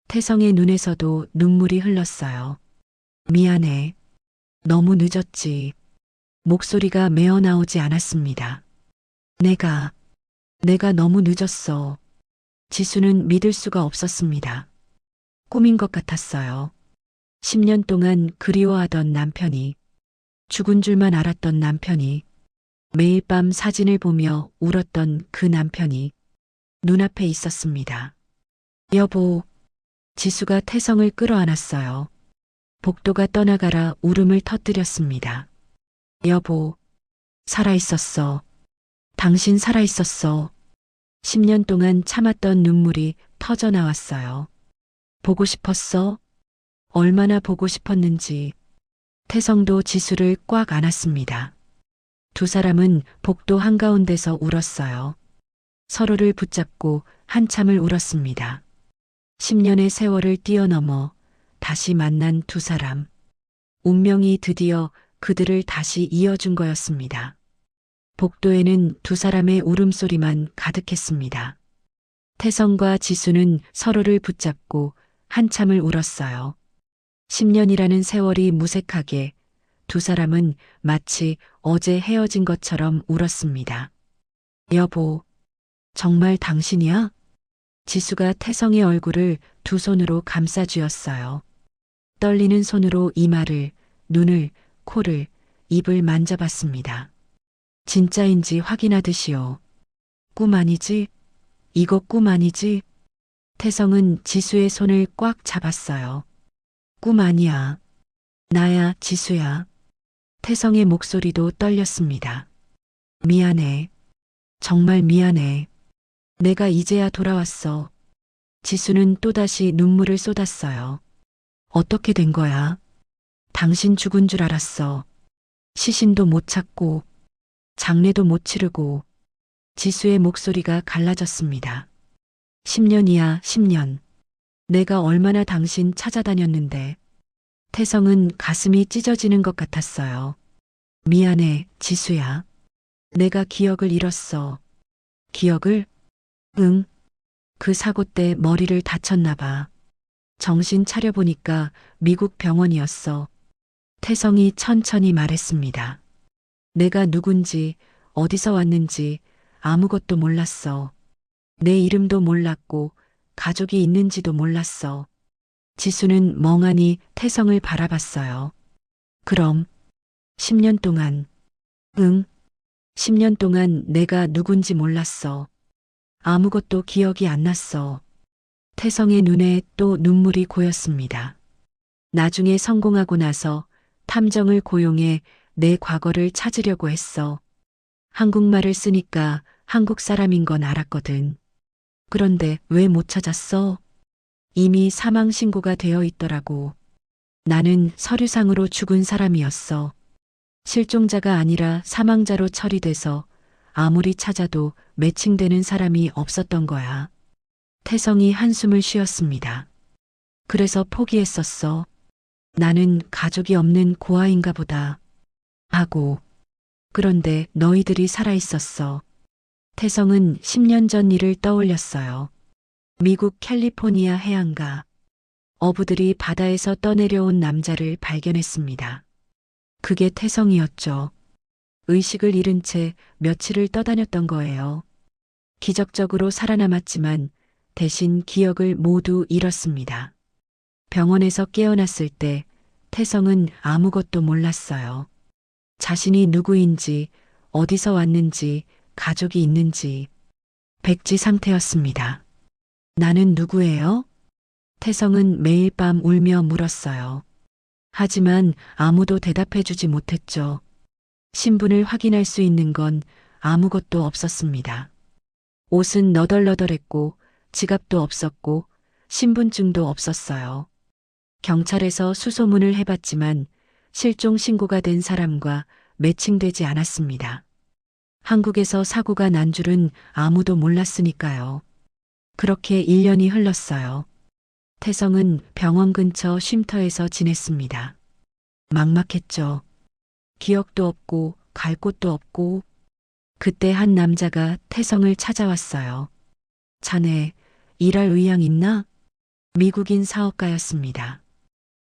태성의 눈에서도 눈물이 흘렀어요. 미안해. 너무 늦었지. 목소리가 메어 나오지 않았습니다. 내가 너무 늦었어. 지수는 믿을 수가 없었습니다. 꿈인 것 같았어요. 10년 동안 그리워하던 남편이, 죽은 줄만 알았던 남편이, 매일 밤 사진을 보며 울었던 그 남편이 눈앞에 있었습니다. 여보, 지수가 태성을 끌어안았어요. 복도가 떠나가라 울음을 터뜨렸습니다. 여보, 살아있었어. 당신 살아있었어. 10년 동안 참았던 눈물이 터져 나왔어요. 보고 싶었어? 얼마나 보고 싶었는지. 태성도 지수를 꽉 안았습니다. 두 사람은 복도 한가운데서 울었어요. 서로를 붙잡고 한참을 울었습니다. 10년의 세월을 뛰어넘어 다시 만난 두 사람. 운명이 드디어 그들을 다시 이어준 거였습니다. 복도에는 두 사람의 울음소리만 가득했습니다. 태성과 지수는 서로를 붙잡고 한참을 울었어요. 10년이라는 세월이 무색하게 두 사람은 마치 어제 헤어진 것처럼 울었습니다. 여보, 정말 당신이야? 지수가 태성의 얼굴을 두 손으로 감싸쥐었어요. 떨리는 손으로 이마를, 눈을, 코를, 입을 만져봤습니다. 진짜인지 확인하듯이요. 꿈 아니지? 이거 꿈 아니지? 태성은 지수의 손을 꽉 잡았어요. 꿈 아니야. 나야, 지수야. 태성의 목소리도 떨렸습니다. 미안해. 정말 미안해. 내가 이제야 돌아왔어. 지수는 또다시 눈물을 쏟았어요. 어떻게 된 거야? 당신 죽은 줄 알았어. 시신도 못 찾고, 장례도 못 치르고. 지수의 목소리가 갈라졌습니다. 10년이야, 10년. 내가 얼마나 당신 찾아다녔는데. 태성은 가슴이 찢어지는 것 같았어요. 미안해, 지수야. 내가 기억을 잃었어. 기억을? 응. 그 사고 때 머리를 다쳤나 봐. 정신 차려보니까 미국 병원이었어. 태성이 천천히 말했습니다. 내가 누군지, 어디서 왔는지 아무것도 몰랐어. 내 이름도 몰랐고 가족이 있는지도 몰랐어. 지수는 멍하니 태성을 바라봤어요. 그럼 10년 동안, 응, 10년 동안 내가 누군지 몰랐어. 아무것도 기억이 안 났어. 태성의 눈에 또 눈물이 고였습니다. 나중에 성공하고 나서 탐정을 고용해 내 과거를 찾으려고 했어. 한국말을 쓰니까 한국 사람인 건 알았거든. 그런데 왜 못 찾았어? 이미 사망 신고가 되어 있더라고. 나는 서류상으로 죽은 사람이었어. 실종자가 아니라 사망자로 처리돼서 아무리 찾아도 매칭되는 사람이 없었던 거야. 태성이 한숨을 쉬었습니다. 그래서 포기했었어. 나는 가족이 없는 고아인가 보다 하고. 그런데 너희들이 살아있었어. 태성은 10년 전 일을 떠올렸어요. 미국 캘리포니아 해안가. 어부들이 바다에서 떠내려온 남자를 발견했습니다. 그게 태성이었죠. 의식을 잃은 채 며칠을 떠다녔던 거예요. 기적적으로 살아남았지만 대신 기억을 모두 잃었습니다. 병원에서 깨어났을 때 태성은 아무것도 몰랐어요. 자신이 누구인지, 어디서 왔는지, 가족이 있는지 백지 상태였습니다. 나는 누구예요? 태성은 매일 밤 울며 물었어요. 하지만 아무도 대답해주지 못했죠. 신분을 확인할 수 있는 건 아무것도 없었습니다. 옷은 너덜너덜했고 지갑도 없었고 신분증도 없었어요. 경찰에서 수소문을 해봤지만 실종 신고가 된 사람과 매칭되지 않았습니다. 한국에서 사고가 난 줄은 아무도 몰랐으니까요. 그렇게 1년이 흘렀어요. 태성은 병원 근처 쉼터에서 지냈습니다. 막막했죠. 기억도 없고 갈 곳도 없고. 그때 한 남자가 태성을 찾아왔어요. 자네 일할 의향 있나? 미국인 사업가였습니다.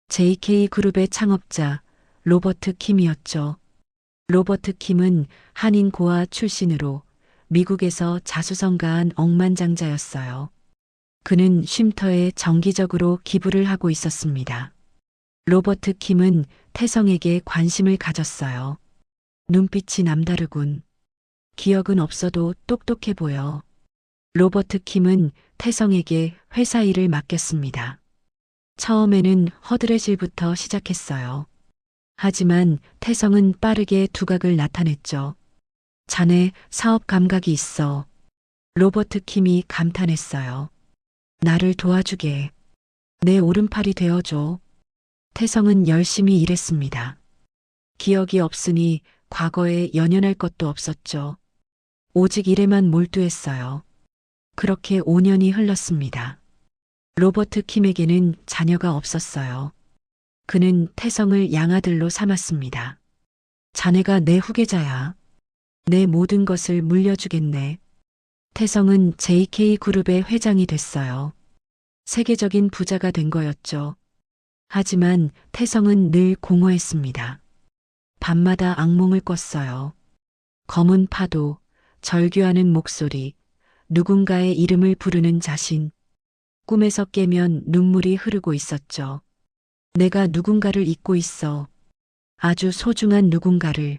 JK그룹의 창업자 로버트 킴이었죠. 로버트 킴은 한인 고아 출신으로 미국에서 자수성가한 억만장자였어요. 그는 쉼터에 정기적으로 기부를 하고 있었습니다. 로버트 킴은 태성에게 관심을 가졌어요. 눈빛이 남다르군. 기억은 없어도 똑똑해 보여. 로버트 킴은 태성에게 회사 일을 맡겼습니다. 처음에는 허드렛일부터 시작했어요. 하지만 태성은 빠르게 두각을 나타냈죠. 자네 사업 감각이 있어. 로버트 킴이 감탄했어요. 나를 도와주게. 내 오른팔이 되어줘. 태성은 열심히 일했습니다. 기억이 없으니 과거에 연연할 것도 없었죠. 오직 일에만 몰두했어요. 그렇게 5년이 흘렀습니다. 로버트 킴에게는 자녀가 없었어요. 그는 태성을 양아들로 삼았습니다. 자네가 내 후계자야. 내 모든 것을 물려주겠네. 태성은 JK그룹의 회장이 됐어요. 세계적인 부자가 된 거였죠. 하지만 태성은 늘 공허했습니다. 밤마다 악몽을 꿨어요. 검은 파도, 절규하는 목소리, 누군가의 이름을 부르는 자신. 꿈에서 깨면 눈물이 흐르고 있었죠. 내가 누군가를 잊고 있어. 아주 소중한 누군가를.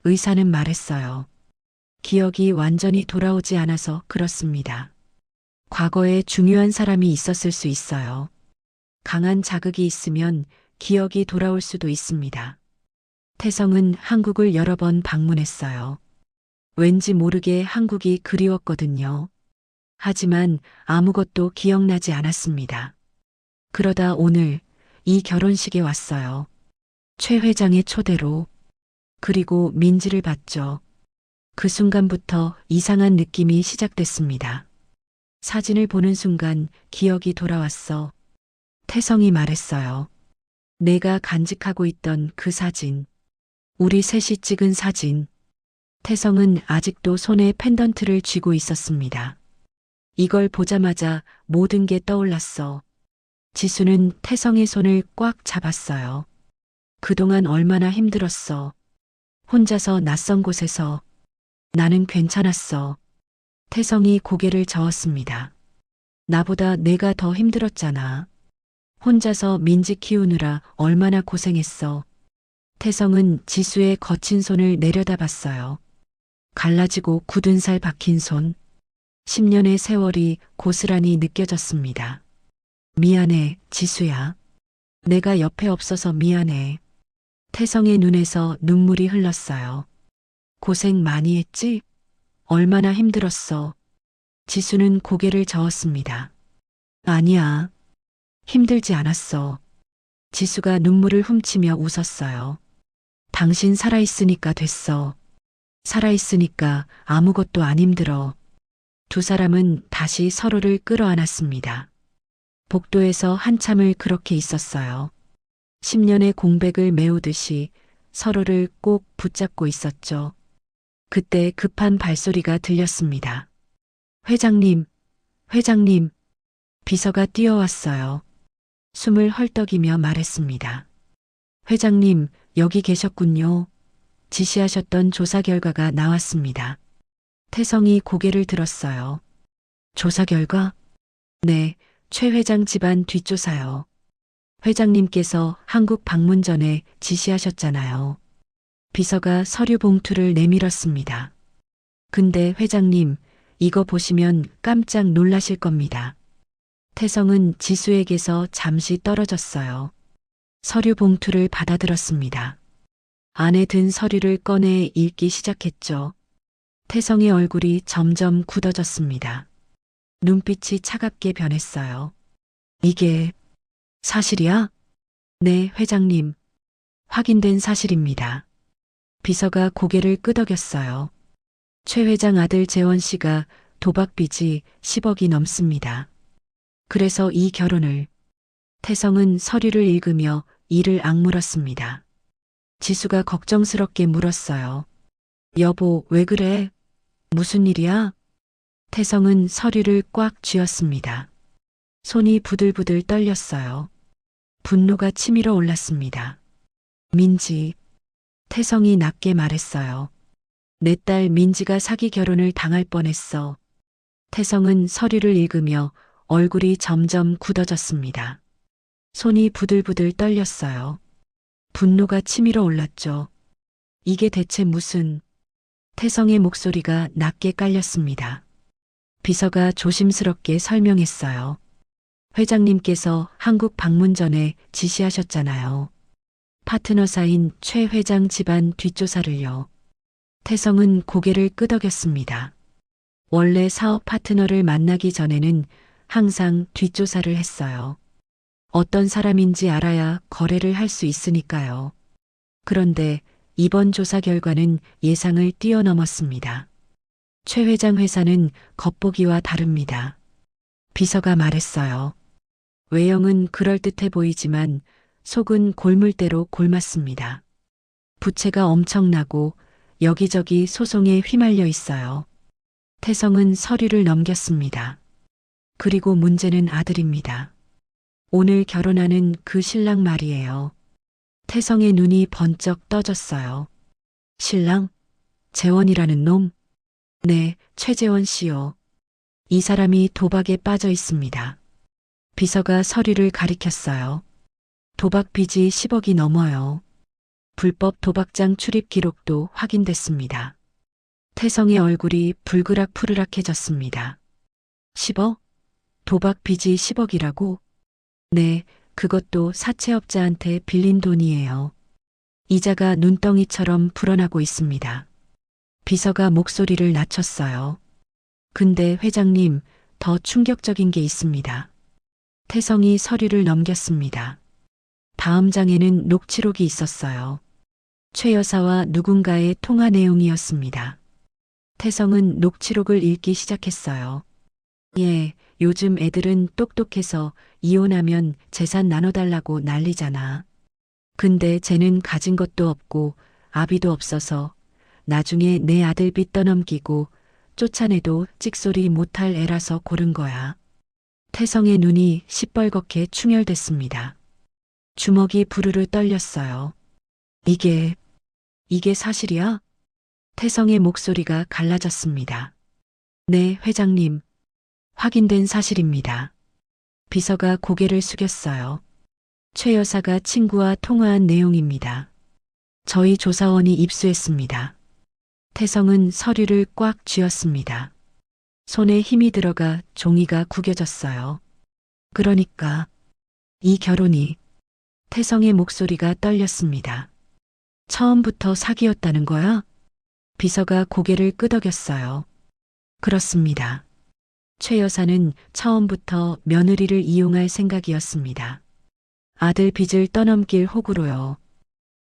의사는 말했어요. 기억이 완전히 돌아오지 않아서 그렇습니다. 과거에 중요한 사람이 있었을 수 있어요. 강한 자극이 있으면 기억이 돌아올 수도 있습니다. 태성은 한국을 여러 번 방문했어요. 왠지 모르게 한국이 그리웠거든요. 하지만 아무것도 기억나지 않았습니다. 그러다 오늘 이 결혼식에 왔어요. 최 회장의 초대로. 그리고 민지를 봤죠. 그 순간부터 이상한 느낌이 시작됐습니다. 사진을 보는 순간 기억이 돌아왔어. 태성이 말했어요. 내가 간직하고 있던 그 사진. 우리 셋이 찍은 사진. 태성은 아직도 손에 펜던트를 쥐고 있었습니다. 이걸 보자마자 모든 게 떠올랐어. 지수는 태성의 손을 꽉 잡았어요. 그동안 얼마나 힘들었어. 혼자서 낯선 곳에서. 나는 괜찮았어. 태성이 고개를 저었습니다. 나보다 내가 더 힘들었잖아. 혼자서 민지 키우느라 얼마나 고생했어. 태성은 지수의 거친 손을 내려다봤어요. 갈라지고 굳은 살 박힌 손. 10년의 세월이 고스란히 느껴졌습니다. 미안해, 지수야. 내가 옆에 없어서 미안해. 태성의 눈에서 눈물이 흘렀어요. 고생 많이 했지? 얼마나 힘들었어. 지수는 고개를 저었습니다. 아니야. 힘들지 않았어. 지수가 눈물을 훔치며 웃었어요. 당신 살아있으니까 됐어. 살아있으니까 아무것도 안 힘들어. 두 사람은 다시 서로를 끌어안았습니다. 복도에서 한참을 그렇게 있었어요. 10년의 공백을 메우듯이 서로를 꼭 붙잡고 있었죠. 그때 급한 발소리가 들렸습니다. 회장님, 회장님. 비서가 뛰어왔어요. 숨을 헐떡이며 말했습니다. 회장님, 여기 계셨군요. 지시하셨던 조사 결과가 나왔습니다. 태성이 고개를 들었어요. 조사 결과? 네, 최 회장 집안 뒷조사요. 회장님께서 한국 방문 전에 지시하셨잖아요. 비서가 서류 봉투를 내밀었습니다. 근데 회장님, 이거 보시면 깜짝 놀라실 겁니다. 태성은 지수에게서 잠시 떨어졌어요. 서류 봉투를 받아들었습니다. 안에 든 서류를 꺼내 읽기 시작했죠. 태성의 얼굴이 점점 굳어졌습니다. 눈빛이 차갑게 변했어요. 이게 사실이야? 네, 회장님. 확인된 사실입니다. 비서가 고개를 끄덕였어요. 최 회장 아들 재원 씨가 도박 빚이 10억이 넘습니다. 그래서 이 결혼을. 태성은 서류를 읽으며 이를 악물었습니다. 지수가 걱정스럽게 물었어요. 여보, 왜 그래? 무슨 일이야? 태성은 서류를 꽉 쥐었습니다. 손이 부들부들 떨렸어요. 분노가 치밀어 올랐습니다. 민지. 태성이 낮게 말했어요. 내 딸 민지가 사기 결혼을 당할 뻔했어. 태성은 서류를 읽으며 얼굴이 점점 굳어졌습니다. 손이 부들부들 떨렸어요. 분노가 치밀어 올랐죠. 이게 대체 무슨... 태성의 목소리가 낮게 깔렸습니다. 비서가 조심스럽게 설명했어요. 회장님께서 한국 방문 전에 지시하셨잖아요. 파트너사인 최 회장 집안 뒷조사를요. 태성은 고개를 끄덕였습니다. 원래 사업 파트너를 만나기 전에는 항상 뒷조사를 했어요. 어떤 사람인지 알아야 거래를 할 수 있으니까요. 그런데 이번 조사 결과는 예상을 뛰어넘었습니다. 최 회장 회사는 겉보기와 다릅니다. 비서가 말했어요. 외형은 그럴듯해 보이지만 속은 골물대로 골맞습니다. 부채가 엄청나고 여기저기 소송에 휘말려 있어요. 태성은 서류를 넘겼습니다. 그리고 문제는 아들입니다. 오늘 결혼하는 그 신랑 말이에요. 태성의 눈이 번쩍 떠졌어요. 신랑? 재원이라는 놈? 네, 최재원 씨요. 이 사람이 도박에 빠져 있습니다. 비서가 서류를 가리켰어요. 도박 빚이 10억이 넘어요. 불법 도박장 출입 기록도 확인됐습니다. 태성의 얼굴이 불그락푸르락해졌습니다. 10억? 도박 빚이 10억이라고? 네, 그것도 사채업자한테 빌린 돈이에요. 이자가 눈덩이처럼 불어나고 있습니다. 비서가 목소리를 낮췄어요. 근데 회장님, 더 충격적인 게 있습니다. 태성이 서류를 넘겼습니다. 다음 장에는 녹취록이 있었어요. 최 여사와 누군가의 통화 내용이었습니다. 태성은 녹취록을 읽기 시작했어요. 예, 요즘 애들은 똑똑해서 이혼하면 재산 나눠달라고 난리잖아. 근데 쟤는 가진 것도 없고 아비도 없어서 나중에 내 아들 빚 떠넘기고 쫓아내도 찍소리 못할 애라서 고른 거야. 태성의 눈이 시뻘겋게 충혈됐습니다. 주먹이 부르르 떨렸어요. 이게 사실이야? 태성의 목소리가 갈라졌습니다. 네, 회장님. 확인된 사실입니다. 비서가 고개를 숙였어요. 최 여사가 친구와 통화한 내용입니다. 저희 조사원이 입수했습니다. 태성은 서류를 꽉 쥐었습니다. 손에 힘이 들어가 종이가 구겨졌어요. 그러니까 이 결혼이... 태성의 목소리가 떨렸습니다. 처음부터 사기였다는 거야? 비서가 고개를 끄덕였어요. 그렇습니다. 최 여사는 처음부터 며느리를 이용할 생각이었습니다. 아들 빚을 떠넘길 호구로요.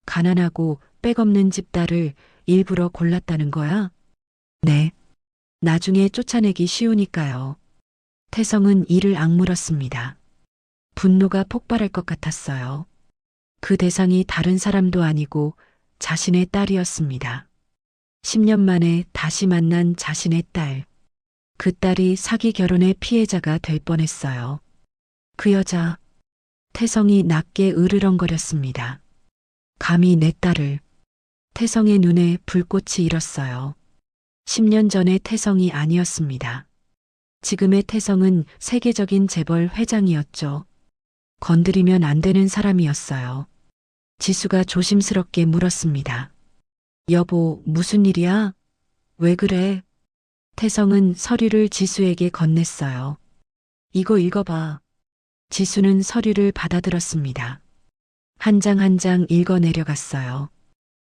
가난하고 빽없는 집딸을 일부러 골랐다는 거야? 네. 나중에 쫓아내기 쉬우니까요. 태성은 이를 악물었습니다. 분노가 폭발할 것 같았어요. 그 대상이 다른 사람도 아니고 자신의 딸이었습니다. 10년 만에 다시 만난 자신의 딸. 그 딸이 사기 결혼의 피해자가 될 뻔했어요. 그 여자... 태성이 낮게 으르렁거렸습니다. 감히 내 딸을... 태성의 눈에 불꽃이 일었어요. 10년 전의 태성이 아니었습니다. 지금의 태성은 세계적인 재벌 회장이었죠. 건드리면 안 되는 사람이었어요. 지수가 조심스럽게 물었습니다. 여보, 무슨 일이야? 왜 그래? 태성은 서류를 지수에게 건넸어요. 이거 읽어봐. 지수는 서류를 받아들었습니다. 한 장 한 장 읽어 내려갔어요.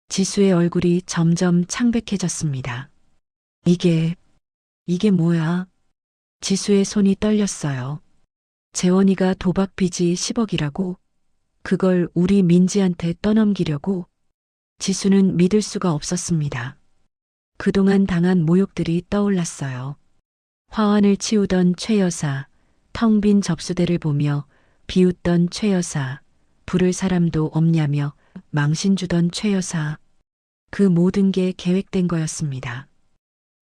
지수의 얼굴이 점점 창백해졌습니다. 이게 뭐야? 지수의 손이 떨렸어요. 재원이가 도박 빚이 10억이라고? 그걸 우리 민지한테 떠넘기려고? 지수는 믿을 수가 없었습니다. 그동안 당한 모욕들이 떠올랐어요. 화환을 치우던 최 여사, 텅 빈 접수대를 보며 비웃던 최 여사, 부를 사람도 없냐며 망신 주던 최 여사. 그 모든 게 계획된 거였습니다.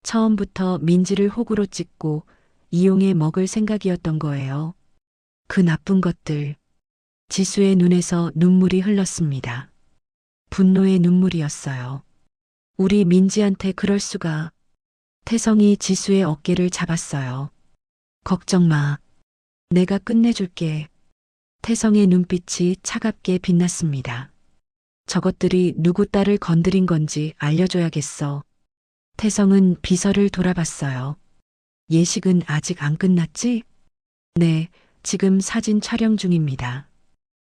처음부터 민지를 호구로 찍고 이용해 먹을 생각이었던 거예요. 그 나쁜 것들. 지수의 눈에서 눈물이 흘렀습니다. 분노의 눈물이었어요. 우리 민지한테 그럴 수가. 태성이 지수의 어깨를 잡았어요. 걱정 마. 내가 끝내줄게. 태성의 눈빛이 차갑게 빛났습니다. 저것들이 누구 딸을 건드린 건지 알려줘야겠어. 태성은 비서를 돌아봤어요. 예식은 아직 안 끝났지? 네, 지금 사진 촬영 중입니다.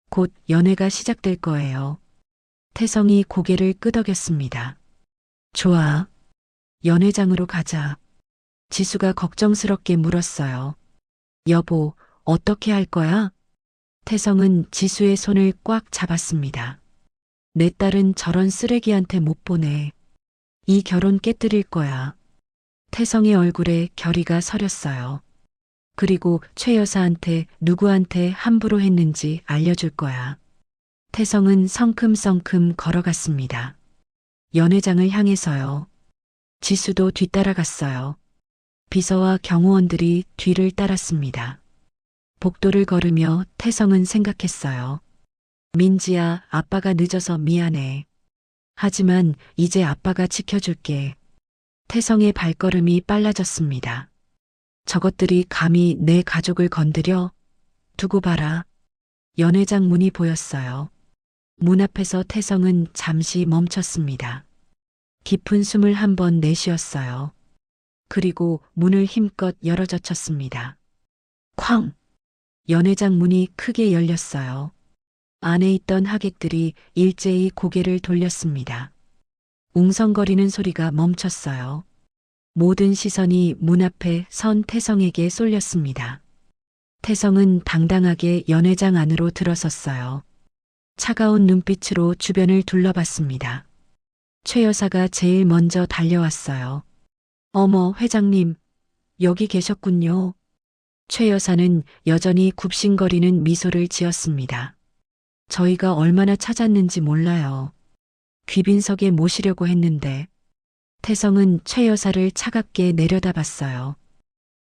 곧 연애가 시작될 거예요. 태성이 고개를 끄덕였습니다. 좋아. 연회장으로 가자. 지수가 걱정스럽게 물었어요. 여보, 어떻게 할 거야? 태성은 지수의 손을 꽉 잡았습니다. 내 딸은 저런 쓰레기한테 못 보내. 이 결혼 깨뜨릴 거야. 태성의 얼굴에 결의가 서렸어요. 그리고 최 여사한테 누구한테 함부로 했는지 알려줄 거야. 태성은 성큼성큼 걸어갔습니다. 연회장을 향해서요. 지수도 뒤따라갔어요. 비서와 경호원들이 뒤를 따랐습니다. 복도를 걸으며 태성은 생각했어요. 민지야, 아빠가 늦어서 미안해. 하지만 이제 아빠가 지켜줄게. 태성의 발걸음이 빨라졌습니다. 저것들이 감히 내 가족을 건드려? 두고 봐라. 연회장 문이 보였어요. 문 앞에서 태성은 잠시 멈췄습니다. 깊은 숨을 한 번 내쉬었어요. 그리고 문을 힘껏 열어젖혔습니다. 쾅! 연회장 문이 크게 열렸어요. 안에 있던 하객들이 일제히 고개를 돌렸습니다. 웅성거리는 소리가 멈췄어요. 모든 시선이 문 앞에 선 태성에게 쏠렸습니다. 태성은 당당하게 연회장 안으로 들어섰어요. 차가운 눈빛으로 주변을 둘러봤습니다. 최 여사가 제일 먼저 달려왔어요. 어머, 회장님, 여기 계셨군요. 최 여사는 여전히 굽신거리는 미소를 지었습니다. 저희가 얼마나 찾았는지 몰라요. 귀빈석에 모시려고 했는데. 태성은 최 여사를 차갑게 내려다봤어요.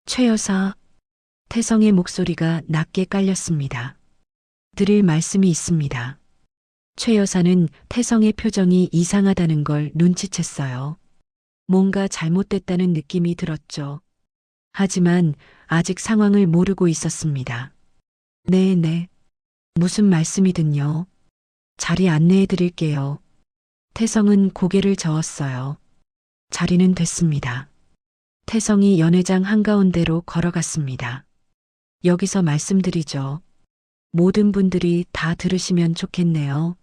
최 여사. 태성의 목소리가 낮게 깔렸습니다. 드릴 말씀이 있습니다. 최 여사는 태성의 표정이 이상하다는 걸 눈치챘어요. 뭔가 잘못됐다는 느낌이 들었죠. 하지만 아직 상황을 모르고 있었습니다. 네. 무슨 말씀이든요. 자리 안내해 드릴게요. 태성은 고개를 저었어요. 자리는 됐습니다. 태성이 연회장 한가운데로 걸어갔습니다. 여기서 말씀드리죠. 모든 분들이 다 들으시면 좋겠네요.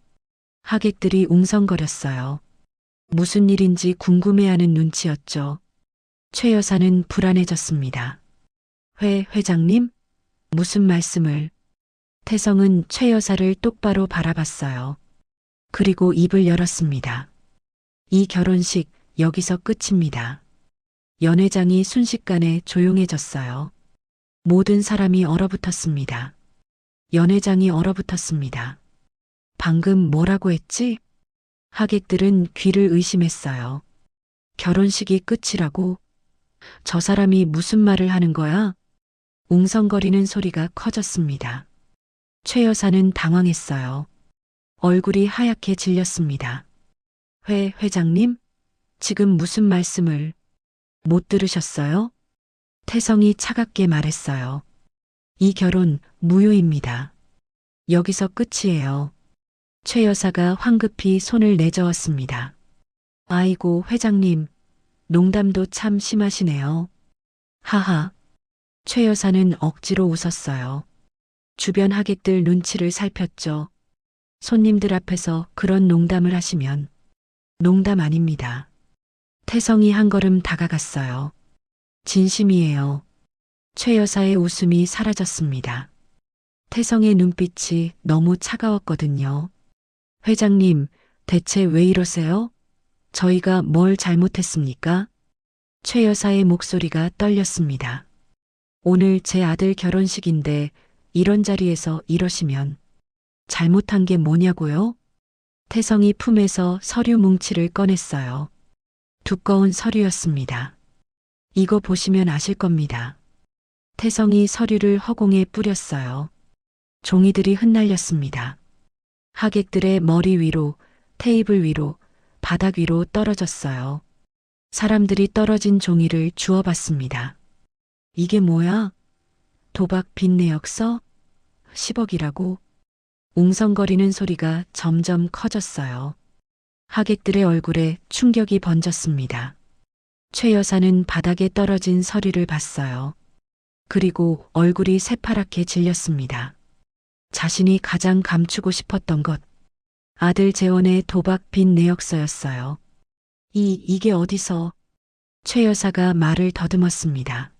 하객들이 웅성거렸어요. 무슨 일인지 궁금해하는 눈치였죠. 최 여사는 불안해졌습니다. 회장님? 무슨 말씀을? 태성은 최 여사를 똑바로 바라봤어요. 그리고 입을 열었습니다. 이 결혼식 여기서 끝입니다. 연회장이 순식간에 조용해졌어요. 모든 사람이 얼어붙었습니다. 연회장이 얼어붙었습니다. 방금 뭐라고 했지? 하객들은 귀를 의심했어요. 결혼식이 끝이라고? 저 사람이 무슨 말을 하는 거야? 웅성거리는 소리가 커졌습니다. 최 여사는 당황했어요. 얼굴이 하얗게 질렸습니다. 회장님? 지금 무슨 말씀을? 못 들으셨어요? 태성이 차갑게 말했어요. 이 결혼 무효입니다. 여기서 끝이에요. 최 여사가 황급히 손을 내저었습니다. 아이고, 회장님, 농담도 참 심하시네요. 하하. 최 여사는 억지로 웃었어요. 주변 하객들 눈치를 살폈죠. 손님들 앞에서 그런 농담을 하시면 농담 아닙니다. 태성이 한 걸음 다가갔어요. 진심이에요. 최 여사의 웃음이 사라졌습니다. 태성의 눈빛이 너무 차가웠거든요. 회장님, 대체 왜 이러세요? 저희가 뭘 잘못했습니까? 최 여사의 목소리가 떨렸습니다. 오늘 제 아들 결혼식인데 이런 자리에서 이러시면 잘못한 게 뭐냐고요? 태성이 품에서 서류 뭉치를 꺼냈어요. 두꺼운 서류였습니다. 이거 보시면 아실 겁니다. 태성이 서류를 허공에 뿌렸어요. 종이들이 흩날렸습니다. 하객들의 머리 위로, 테이블 위로, 바닥 위로 떨어졌어요. 사람들이 떨어진 종이를 주워봤습니다. 이게 뭐야? 도박 빚내역서? 10억이라고? 웅성거리는 소리가 점점 커졌어요. 하객들의 얼굴에 충격이 번졌습니다. 최 여사는 바닥에 떨어진 서류를 봤어요. 그리고 얼굴이 새파랗게 질렸습니다. 자신이 가장 감추고 싶었던 것, 아들 재원의 도박 빚 내역서였어요. 이게 어디서? 최 여사가 말을 더듬었습니다.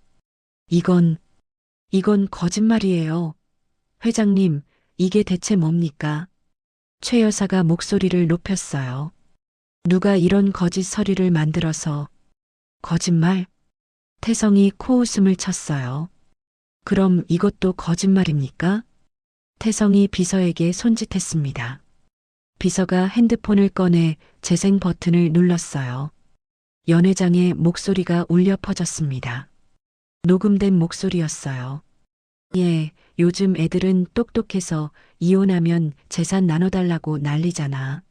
이건 거짓말이에요. 회장님, 이게 대체 뭡니까? 최 여사가 목소리를 높였어요. 누가 이런 거짓 서류를 만들어서 거짓말? 태성이 코웃음을 쳤어요. 그럼 이것도 거짓말입니까? 태성이 비서에게 손짓했습니다. 비서가 핸드폰을 꺼내 재생 버튼을 눌렀어요. 연회장의 목소리가 울려 퍼졌습니다. 녹음된 목소리였어요. 예, 요즘 애들은 똑똑해서 이혼하면 재산 나눠달라고 난리잖아.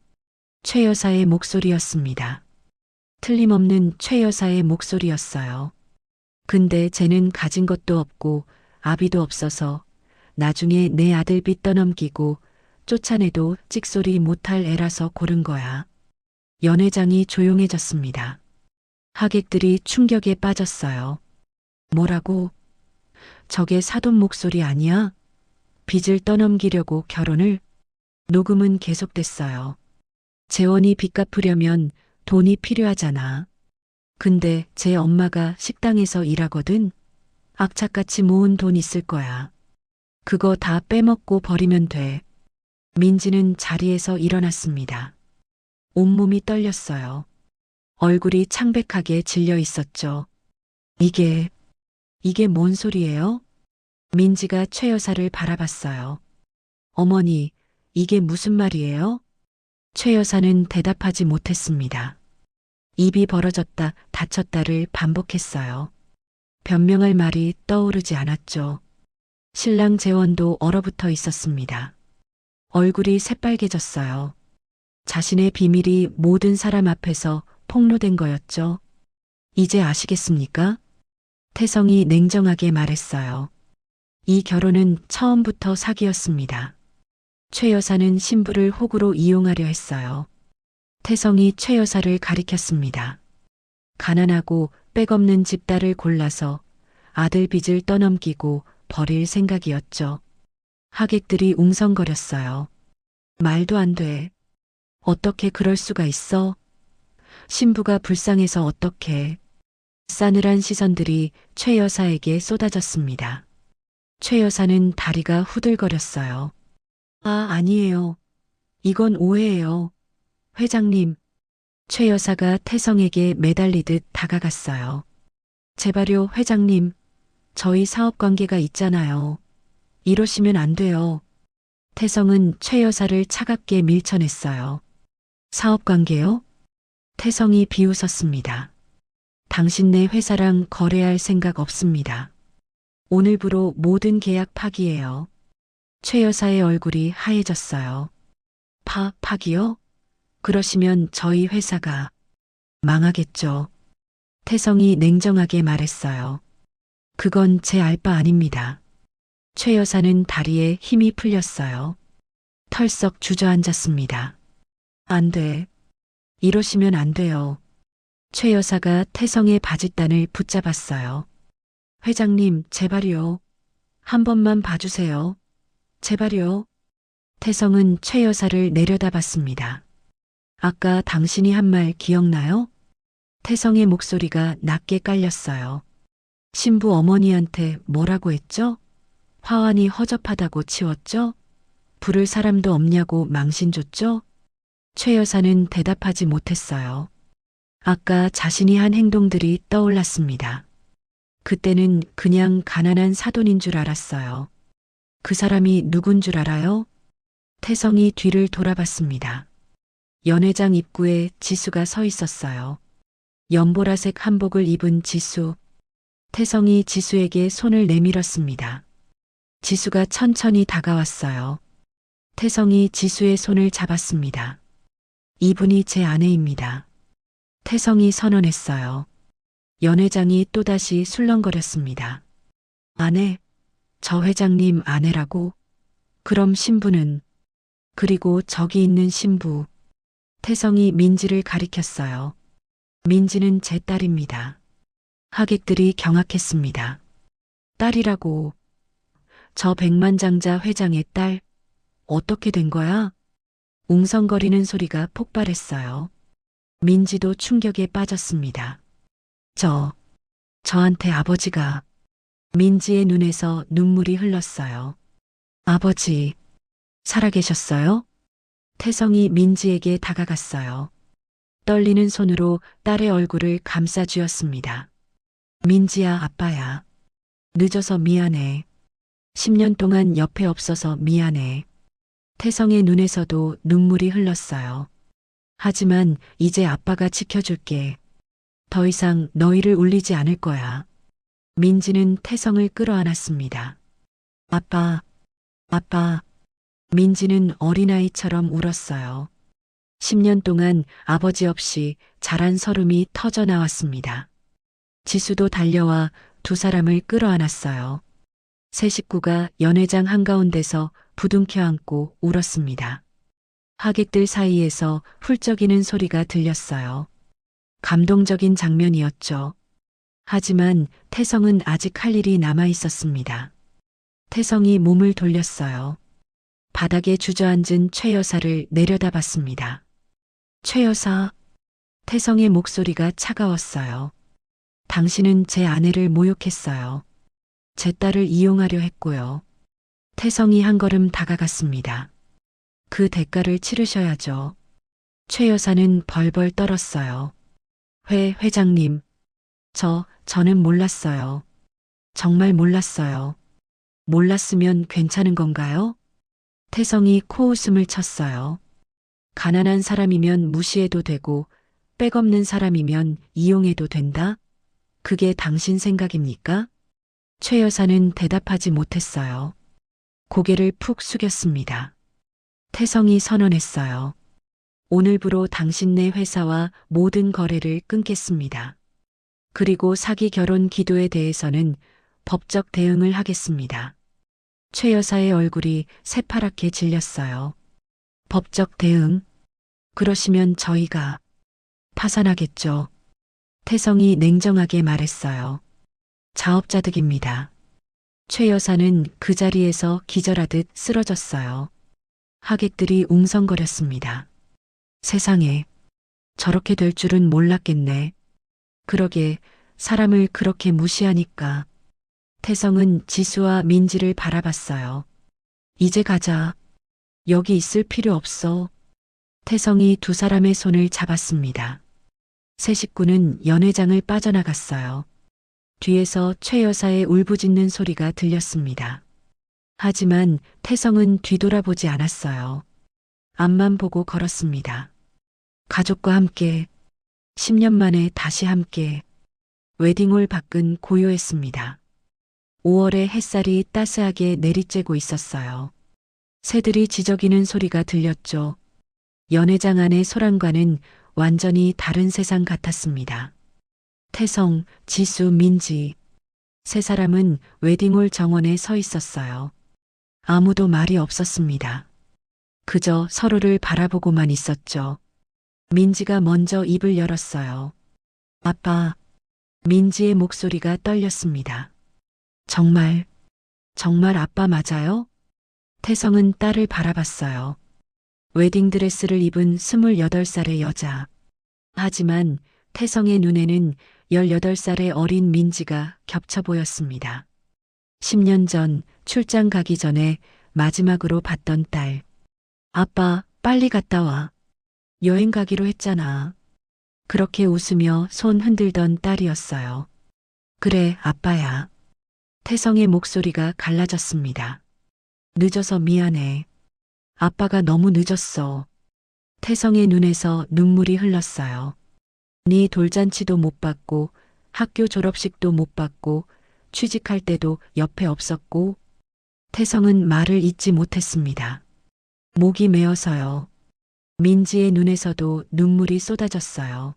최 여사의 목소리였습니다. 틀림없는 최 여사의 목소리였어요. 근데 쟤는 가진 것도 없고 아비도 없어서 나중에 내 아들 빚 떠넘기고 쫓아내도 찍소리 못할 애라서 고른 거야. 연회장이 조용해졌습니다. 하객들이 충격에 빠졌어요. 뭐라고? 저게 사돈 목소리 아니야? 빚을 떠넘기려고 결혼을? 녹음은 계속됐어요. 재원이 빚 갚으려면 돈이 필요하잖아. 근데 제 엄마가 식당에서 일하거든. 악착같이 모은 돈 있을 거야. 그거 다 빼먹고 버리면 돼. 민지는 자리에서 일어났습니다. 온몸이 떨렸어요. 얼굴이 창백하게 질려 있었죠. 이게 뭔 소리예요? 민지가 최 여사를 바라봤어요. 어머니, 이게 무슨 말이에요? 최 여사는 대답하지 못했습니다. 입이 벌어졌다 닫혔다를 반복했어요. 변명할 말이 떠오르지 않았죠. 신랑 재원도 얼어붙어 있었습니다. 얼굴이 새빨개졌어요. 자신의 비밀이 모든 사람 앞에서 폭로된 거였죠. 이제 아시겠습니까? 태성이 냉정하게 말했어요. 이 결혼은 처음부터 사기였습니다. 최 여사는 신부를 호구로 이용하려 했어요. 태성이 최 여사를 가리켰습니다. 가난하고 백없는 집딸을 골라서 아들 빚을 떠넘기고 버릴 생각이었죠. 하객들이 웅성거렸어요. 말도 안 돼. 어떻게 그럴 수가 있어? 신부가 불쌍해서 어떻게? 싸늘한 시선들이 최 여사에게 쏟아졌습니다. 최 여사는 다리가 후들거렸어요. 아니에요. 이건 오해예요. 회장님. 최 여사가 태성에게 매달리듯 다가갔어요. 제발요, 회장님. 저희 사업 관계가 있잖아요. 이러시면 안 돼요. 태성은 최 여사를 차갑게 밀쳐냈어요. 사업 관계요? 태성이 비웃었습니다. 당신네 회사랑 거래할 생각 없습니다. 오늘부로 모든 계약 파기예요. 최 여사의 얼굴이 하얘졌어요. 파기요? 그러시면 저희 회사가 망하겠죠. 태성이 냉정하게 말했어요. 그건 제 알 바 아닙니다. 최 여사는 다리에 힘이 풀렸어요. 털썩 주저앉았습니다. 안 돼. 이러시면 안 돼요. 최 여사가 태성의 바짓단을 붙잡았어요. 회장님, 제발요. 한 번만 봐주세요. 제발요. 태성은 최 여사를 내려다봤습니다. 아까 당신이 한 말 기억나요? 태성의 목소리가 낮게 깔렸어요. 신부 어머니한테 뭐라고 했죠? 화환이 허접하다고 치웠죠? 부를 사람도 없냐고 망신 줬죠? 최 여사는 대답하지 못했어요. 아까 자신이 한 행동들이 떠올랐습니다. 그때는 그냥 가난한 사돈인 줄 알았어요. 그 사람이 누군 줄 알아요? 태성이 뒤를 돌아봤습니다. 연회장 입구에 지수가 서 있었어요. 연보라색 한복을 입은 지수. 태성이 지수에게 손을 내밀었습니다. 지수가 천천히 다가왔어요. 태성이 지수의 손을 잡았습니다. 이분이 제 아내입니다. 태성이 선언했어요. 연회장이 또다시 술렁거렸습니다. 아내, 저 회장님 아내라고? 그럼 신부는? 그리고 저기 있는 신부. 태성이 민지를 가리켰어요. 민지는 제 딸입니다. 하객들이 경악했습니다. 딸이라고? 저 백만장자 회장의 딸? 어떻게 된 거야? 웅성거리는 소리가 폭발했어요. 민지도 충격에 빠졌습니다. 저한테 아버지가. 민지의 눈에서 눈물이 흘렀어요. 아버지, 살아계셨어요? 태성이 민지에게 다가갔어요. 떨리는 손으로 딸의 얼굴을 감싸쥐었습니다. 민지야, 아빠야. 늦어서 미안해. 10년 동안 옆에 없어서 미안해. 태성의 눈에서도 눈물이 흘렀어요. 하지만 이제 아빠가 지켜줄게. 더 이상 너희를 울리지 않을 거야. 민지는 태성을 끌어안았습니다. 아빠. 민지는 어린아이처럼 울었어요. 10년 동안 아버지 없이 자란 서름이 터져 나왔습니다. 지수도 달려와 두 사람을 끌어안았어요. 세 식구가 연회장 한가운데서 부둥켜 안고 울었습니다. 하객들 사이에서 훌쩍이는 소리가 들렸어요. 감동적인 장면이었죠. 하지만 태성은 아직 할 일이 남아 있었습니다. 태성이 몸을 돌렸어요. 바닥에 주저앉은 최 여사를 내려다봤습니다. 최 여사. 태성의 목소리가 차가웠어요. 당신은 제 아내를 모욕했어요. 제 딸을 이용하려 했고요. 태성이 한 걸음 다가갔습니다. 그 대가를 치르셔야죠. 최 여사는 벌벌 떨었어요. 회장님. 저는 몰랐어요. 정말 몰랐어요. 몰랐으면 괜찮은 건가요? 태성이 코웃음을 쳤어요. 가난한 사람이면 무시해도 되고 빽없는 사람이면 이용해도 된다? 그게 당신 생각입니까? 최 여사는 대답하지 못했어요. 고개를 푹 숙였습니다. 태성이 선언했어요. 오늘부로 당신네 회사와 모든 거래를 끊겠습니다. 그리고 사기 결혼 기도에 대해서는 법적 대응을 하겠습니다. 최 여사의 얼굴이 새파랗게 질렸어요. 법적 대응? 그러시면 저희가 파산하겠죠. 태성이 냉정하게 말했어요. 자업자득입니다. 최 여사는 그 자리에서 기절하듯 쓰러졌어요. 하객들이 웅성거렸습니다. 세상에, 저렇게 될 줄은 몰랐겠네. 그러게, 사람을 그렇게 무시하니까. 태성은 지수와 민지를 바라봤어요. 이제 가자. 여기 있을 필요 없어. 태성이 두 사람의 손을 잡았습니다. 세 식구는 연회장을 빠져나갔어요. 뒤에서 최 여사의 울부짖는 소리가 들렸습니다. 하지만 태성은 뒤돌아보지 않았어요. 앞만 보고 걸었습니다. 가족과 함께, 10년 만에 다시 함께, 웨딩홀 밖은 고요했습니다. 5월의 햇살이 따스하게 내리쬐고 있었어요. 새들이 지저귀는 소리가 들렸죠. 연회장 안의 소란과는 완전히 다른 세상 같았습니다. 태성, 지수, 민지. 세 사람은 웨딩홀 정원에 서 있었어요. 아무도 말이 없었습니다. 그저 서로를 바라보고만 있었죠. 민지가 먼저 입을 열었어요. 아빠. 민지의 목소리가 떨렸습니다. 정말 아빠 맞아요? 태성은 딸을 바라봤어요. 웨딩드레스를 입은 28살의 여자. 하지만 태성의 눈에는 18살의 어린 민지가 겹쳐 보였습니다. 10년 전 출장 가기 전에 마지막으로 봤던 딸. 아빠, 빨리 갔다 와. 여행 가기로 했잖아. 그렇게 웃으며 손 흔들던 딸이었어요. 그래, 아빠야. 태성의 목소리가 갈라졌습니다. 늦어서 미안해. 아빠가 너무 늦었어. 태성의 눈에서 눈물이 흘렀어요. 네 돌잔치도 못 봤고, 학교 졸업식도 못 봤고, 취직할 때도 옆에 없었고, 태성은 말을 잇지 못했습니다. 목이 메어서요. 민지의 눈에서도 눈물이 쏟아졌어요.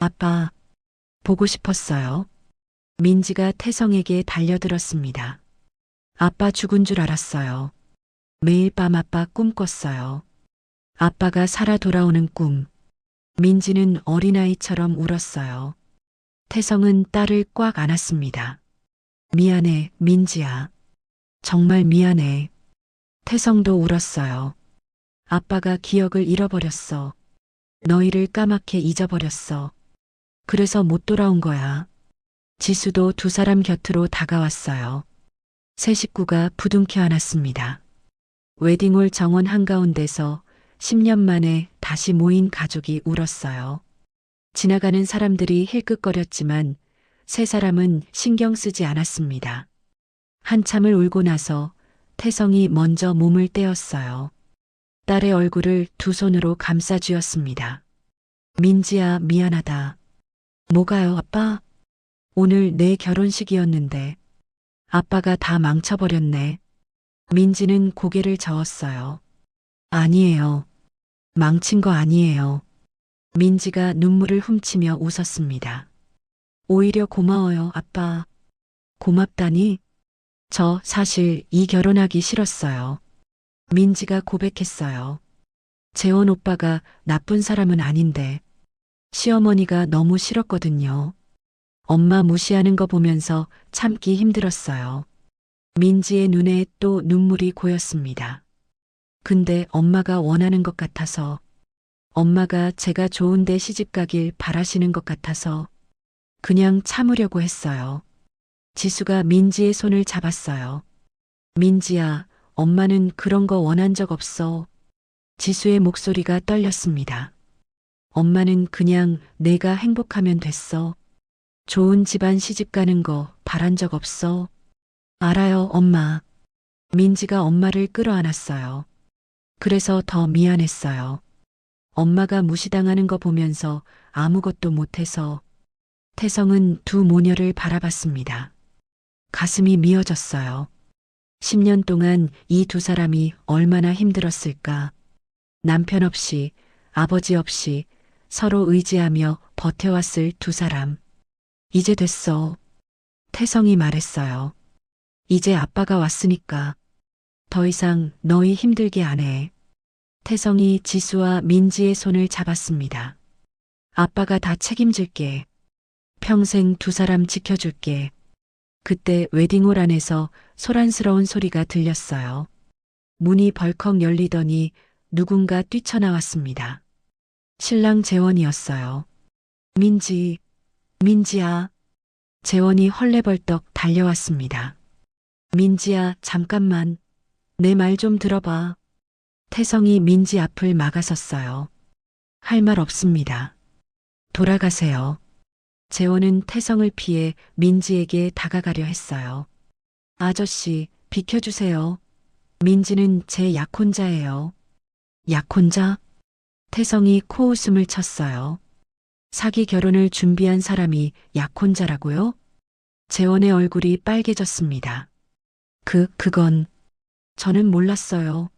아빠, 보고 싶었어요. 민지가 태성에게 달려들었습니다. 아빠 죽은 줄 알았어요. 매일 밤 아빠 꿈꿨어요. 아빠가 살아 돌아오는 꿈. 민지는 어린아이처럼 울었어요. 태성은 딸을 꽉 안았습니다. 미안해, 민지야. 정말 미안해. 태성도 울었어요. 아빠가 기억을 잃어버렸어. 너희를 까맣게 잊어버렸어. 그래서 못 돌아온 거야. 지수도 두 사람 곁으로 다가왔어요. 세 식구가 부둥켜 안았습니다. 웨딩홀 정원 한가운데서 10년 만에 다시 모인 가족이 울었어요. 지나가는 사람들이 힐끗거렸지만 세 사람은 신경 쓰지 않았습니다. 한참을 울고 나서 태성이 먼저 몸을 떼었어요. 딸의 얼굴을 두 손으로 감싸 쥐었습니다. 민지야, 미안하다. 뭐가요, 아빠? 오늘 내 결혼식이었는데 아빠가 다 망쳐버렸네. 민지는 고개를 저었어요. 아니에요. 망친 거 아니에요. 민지가 눈물을 훔치며 웃었습니다. 오히려 고마워요, 아빠. 고맙다니? 저 사실 이 결혼하기 싫었어요. 민지가 고백했어요. 재원 오빠가 나쁜 사람은 아닌데 시어머니가 너무 싫었거든요. 엄마 무시하는 거 보면서 참기 힘들었어요. 민지의 눈에 또 눈물이 고였습니다. 근데 엄마가 원하는 것 같아서, 엄마가 제가 좋은데 시집가길 바라시는 것 같아서 그냥 참으려고 했어요. 지수가 민지의 손을 잡았어요. 민지야, 엄마는 그런 거 원한 적 없어. 지수의 목소리가 떨렸습니다. 엄마는 그냥 내가 행복하면 됐어. 좋은 집안 시집 가는 거 바란 적 없어. 알아요, 엄마. 민지가 엄마를 끌어안았어요. 그래서 더 미안했어요. 엄마가 무시당하는 거 보면서 아무것도 못해서. 태성은 두 모녀를 바라봤습니다. 가슴이 미어졌어요. 10년 동안 이 두 사람이 얼마나 힘들었을까. 남편 없이, 아버지 없이 서로 의지하며 버텨왔을 두 사람. 이제 됐어. 태성이 말했어요. 이제 아빠가 왔으니까 더 이상 너희 힘들게 안 해. 태성이 지수와 민지의 손을 잡았습니다. 아빠가 다 책임질게. 평생 두 사람 지켜줄게. 그때 웨딩홀 안에서 소란스러운 소리가 들렸어요. 문이 벌컥 열리더니 누군가 뛰쳐나왔습니다. 신랑 재원이었어요. 민지, 민지야. 재원이 헐레벌떡 달려왔습니다. 민지야, 잠깐만. 내 말 좀 들어봐. 태성이 민지 앞을 막아섰어요. 할 말 없습니다. 돌아가세요. 재원은 태성을 피해 민지에게 다가가려 했어요. 아저씨, 비켜주세요. 민지는 제 약혼자예요. 약혼자? 태성이 코웃음을 쳤어요. 사기 결혼을 준비한 사람이 약혼자라고요? 재원의 얼굴이 빨개졌습니다. 그건 저는 몰랐어요.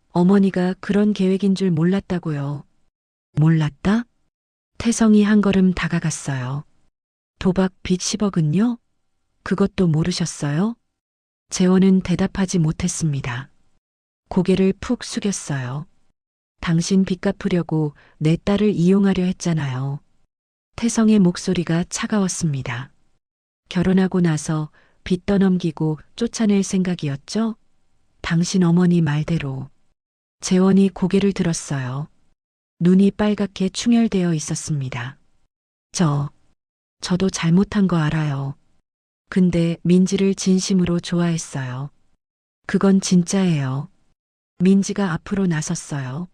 어머니가 그런 계획인 줄 몰랐다고요. 몰랐다? 태성이 한 걸음 다가갔어요. 도박 빚 10억은요? 그것도 모르셨어요? 재원은 대답하지 못했습니다. 고개를 푹 숙였어요. 당신 빚 갚으려고 내 딸을 이용하려 했잖아요. 태성의 목소리가 차가웠습니다. 결혼하고 나서 빚 떠넘기고 쫓아낼 생각이었죠? 당신 어머니 말대로. 재원이 고개를 들었어요. 눈이 빨갛게 충혈되어 있었습니다. 저도 잘못한 거 알아요. 근데 민지를 진심으로 좋아했어요. 그건 진짜예요. 민지가 앞으로 나섰어요.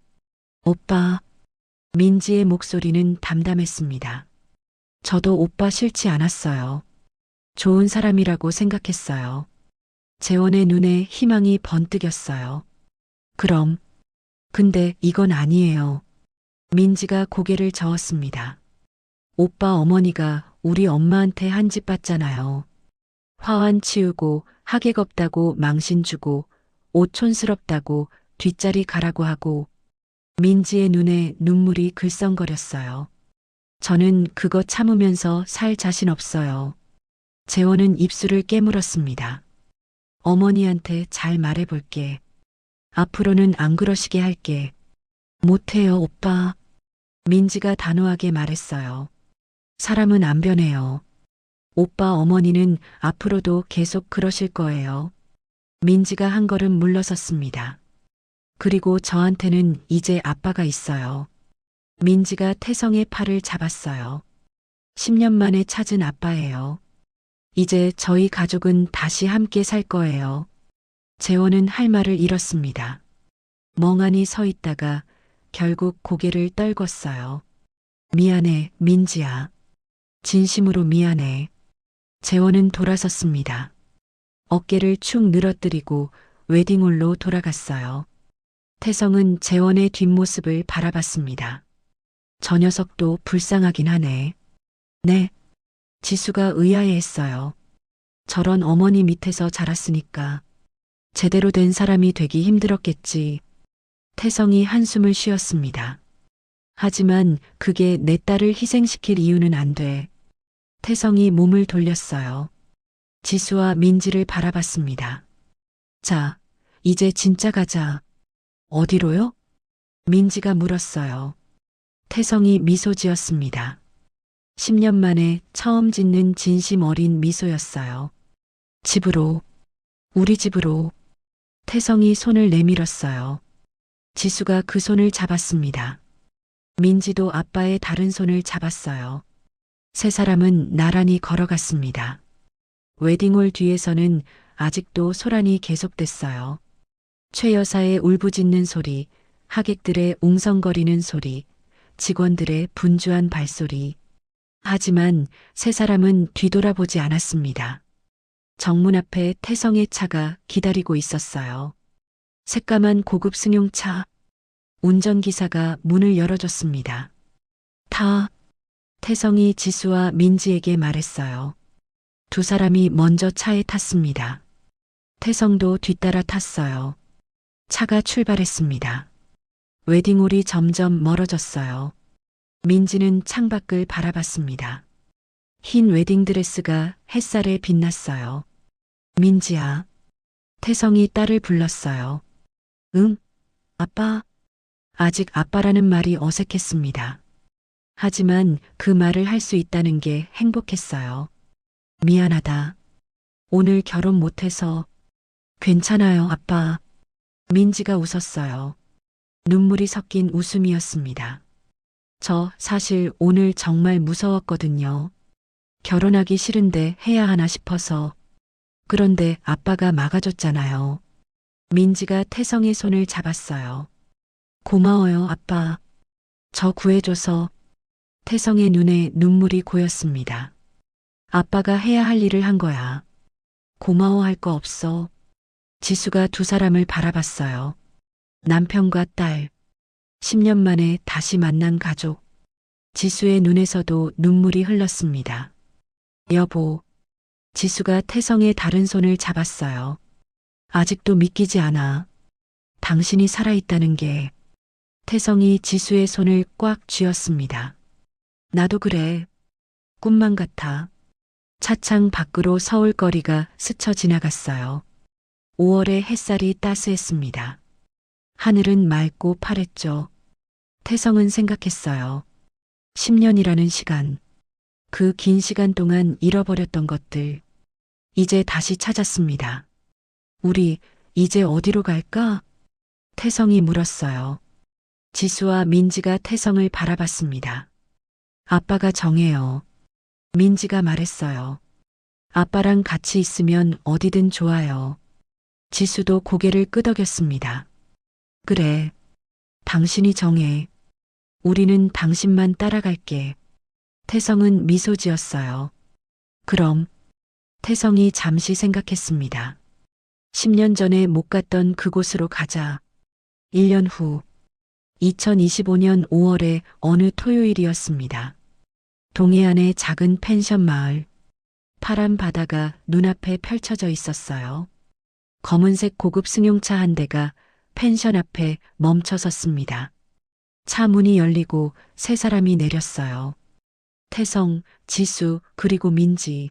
오빠. 민지의 목소리는 담담했습니다. 저도 오빠 싫지 않았어요. 좋은 사람이라고 생각했어요. 재원의 눈에 희망이 번뜩였어요. 근데 이건 아니에요. 민지가 고개를 저었습니다. 오빠 어머니가 우리 엄마한테 한 집 받잖아요. 화환 치우고 하객 없다고 망신 주고 옷 촌스럽다고 뒷자리 가라고 하고. 민지의 눈에 눈물이 글썽거렸어요. 저는 그거 참으면서 살 자신 없어요. 재원은 입술을 깨물었습니다. 어머니한테 잘 말해볼게. 앞으로는 안 그러시게 할게. 못해요, 오빠. 민지가 단호하게 말했어요. 사람은 안 변해요. 오빠 어머니는 앞으로도 계속 그러실 거예요. 민지가 한 걸음 물러섰습니다. 그리고 저한테는 이제 아빠가 있어요. 민지가 태성의 팔을 잡았어요. 10년 만에 찾은 아빠예요. 이제 저희 가족은 다시 함께 살 거예요. 재원은 할 말을 잃었습니다. 멍하니 서 있다가 결국 고개를 떨궜어요. 미안해, 민지야. 진심으로 미안해. 재원은 돌아섰습니다. 어깨를 축 늘어뜨리고 웨딩홀로 돌아갔어요. 태성은 재원의 뒷모습을 바라봤습니다. 저 녀석도 불쌍하긴 하네. 네. 지수가 의아해했어요. 저런 어머니 밑에서 자랐으니까 제대로 된 사람이 되기 힘들었겠지. 태성이 한숨을 쉬었습니다. 하지만 그게 내 딸을 희생시킬 이유는 안 돼. 태성이 몸을 돌렸어요. 지수와 민지를 바라봤습니다. 자, 이제 진짜 가자. 어디로요? 민지가 물었어요. 태성이 미소 지었습니다. 10년 만에 처음 짓는 진심 어린 미소였어요. 집으로, 우리 집으로. 태성이 손을 내밀었어요. 지수가 그 손을 잡았습니다. 민지도 아빠의 다른 손을 잡았어요. 세 사람은 나란히 걸어갔습니다. 웨딩홀 뒤에서는 아직도 소란이 계속됐어요. 최 여사의 울부짖는 소리, 하객들의 웅성거리는 소리, 직원들의 분주한 발소리. 하지만 세 사람은 뒤돌아보지 않았습니다. 정문 앞에 태성의 차가 기다리고 있었어요. 새까만 고급 승용차. 운전기사가 문을 열어줬습니다. 태성이 지수와 민지에게 말했어요. 두 사람이 먼저 차에 탔습니다. 태성도 뒤따라 탔어요. 차가 출발했습니다. 웨딩홀이 점점 멀어졌어요. 민지는 창밖을 바라봤습니다. 흰 웨딩드레스가 햇살에 빛났어요. 민지야. 태성이 딸을 불렀어요. 응? 아빠? 아직 아빠라는 말이 어색했습니다. 하지만 그 말을 할 수 있다는 게 행복했어요. 미안하다. 오늘 결혼 못해서. 괜찮아요, 아빠. 민지가 웃었어요. 눈물이 섞인 웃음이었습니다. 저 사실 오늘 정말 무서웠거든요. 결혼하기 싫은데 해야 하나 싶어서. 그런데 아빠가 막아줬잖아요. 민지가 태성의 손을 잡았어요. 고마워요, 아빠. 저 구해줘서. 태성의 눈에 눈물이 고였습니다. 아빠가 해야 할 일을 한 거야. 고마워할 거 없어. 지수가 두 사람을 바라봤어요. 남편과 딸. 10년 만에 다시 만난 가족. 지수의 눈에서도 눈물이 흘렀습니다. 여보. 지수가 태성의 다른 손을 잡았어요. 아직도 믿기지 않아. 당신이 살아있다는 게. 태성이 지수의 손을 꽉 쥐었습니다. 나도 그래. 꿈만 같아. 차창 밖으로 서울거리가 스쳐 지나갔어요. 5월의 햇살이 따스했습니다. 하늘은 맑고 파랬죠. 태성은 생각했어요. 10년이라는 시간, 그 긴 시간 동안 잃어버렸던 것들, 이제 다시 찾았습니다. 우리 이제 어디로 갈까? 태성이 물었어요. 지수와 민지가 태성을 바라봤습니다. 아빠가 정해요. 민지가 말했어요. 아빠랑 같이 있으면 어디든 좋아요. 지수도 고개를 끄덕였습니다. 그래. 당신이 정해. 우리는 당신만 따라갈게. 태성은 미소 지었어요. 그럼. 태성이 잠시 생각했습니다. 10년 전에 못 갔던 그곳으로 가자. 1년 후. 2025년 5월의 어느 토요일이었습니다. 동해안의 작은 펜션 마을. 파란 바다가 눈앞에 펼쳐져 있었어요. 검은색 고급 승용차 한 대가 펜션 앞에 멈춰 섰습니다. 차 문이 열리고 세 사람이 내렸어요. 태성, 지수, 그리고 민지.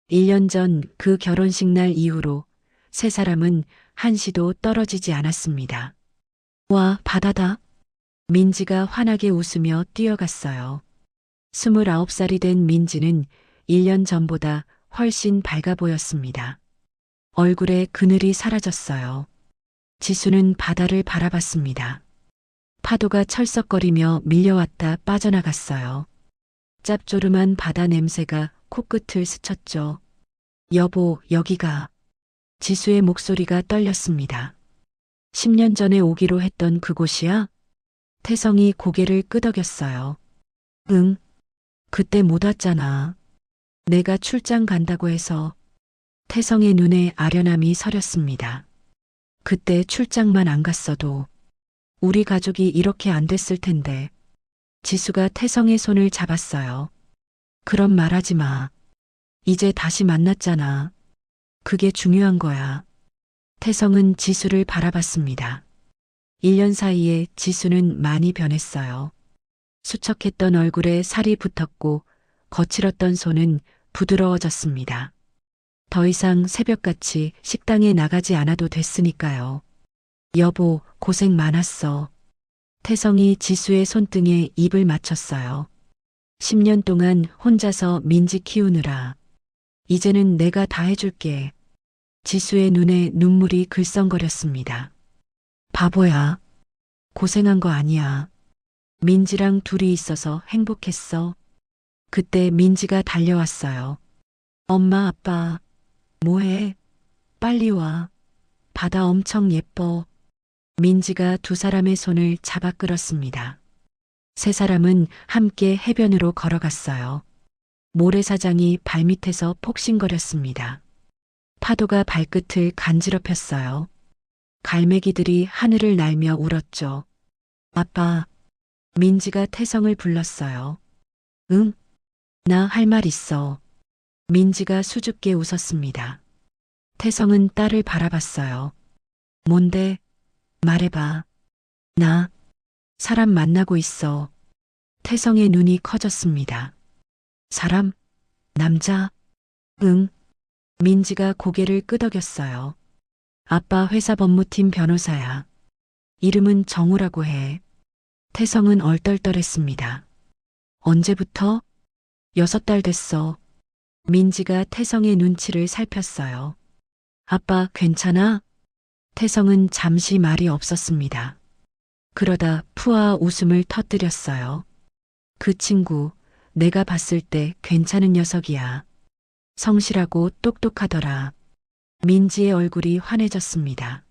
1년 전 그 결혼식 날 이후로 세 사람은 한시도 떨어지지 않았습니다. 와, 바다다. 민지가 환하게 웃으며 뛰어갔어요. 29살이 된 민지는 1년 전보다 훨씬 밝아 보였습니다. 얼굴에 그늘이 사라졌어요. 지수는 바다를 바라봤습니다. 파도가 철썩거리며 밀려왔다 빠져나갔어요. 짭조름한 바다 냄새가 코끝을 스쳤죠. 여보, 여기가. 지수의 목소리가 떨렸습니다. 10년 전에 오기로 했던 그곳이야? 태성이 고개를 끄덕였어요. 응. 그때 못 왔잖아. 내가 출장 간다고 해서. 태성의 눈에 아련함이 서렸습니다. 그때 출장만 안 갔어도 우리 가족이 이렇게 안 됐을 텐데. 지수가 태성의 손을 잡았어요. 그런 말하지 마. 이제 다시 만났잖아. 그게 중요한 거야. 태성은 지수를 바라봤습니다. 1년 사이에 지수는 많이 변했어요. 수척했던 얼굴에 살이 붙었고 거칠었던 손은 부드러워졌습니다. 더 이상 새벽같이 식당에 나가지 않아도 됐으니까요. 여보, 고생 많았어. 태성이 지수의 손등에 입을 맞췄어요. 10년 동안 혼자서 민지 키우느라. 이제는 내가 다 해줄게. 지수의 눈에 눈물이 글썽거렸습니다. 바보야. 고생한 거 아니야. 민지랑 둘이 있어서 행복했어. 그때 민지가 달려왔어요. 엄마, 아빠. 뭐해? 빨리 와. 바다 엄청 예뻐. 민지가 두 사람의 손을 잡아 끌었습니다. 세 사람은 함께 해변으로 걸어갔어요. 모래사장이 발밑에서 폭신거렸습니다. 파도가 발끝을 간지럽혔어요. 갈매기들이 하늘을 날며 울었죠. 아빠, 민지가 태성을 불렀어요. 응? 나 할 말 있어. 민지가 수줍게 웃었습니다. 태성은 딸을 바라봤어요. 뭔데? 말해봐. 나 사람 만나고 있어. 태성의 눈이 커졌습니다. 사람? 남자? 응. 민지가 고개를 끄덕였어요. 아빠 회사 법무팀 변호사야. 이름은 정우라고 해. 태성은 얼떨떨했습니다. 언제부터? 6달 됐어. 민지가 태성의 눈치를 살폈어요. 아빠 괜찮아? 태성은 잠시 말이 없었습니다. 그러다 푸아 웃음을 터뜨렸어요. 그 친구, 내가 봤을 때 괜찮은 녀석이야. 성실하고 똑똑하더라. 민지의 얼굴이 환해졌습니다.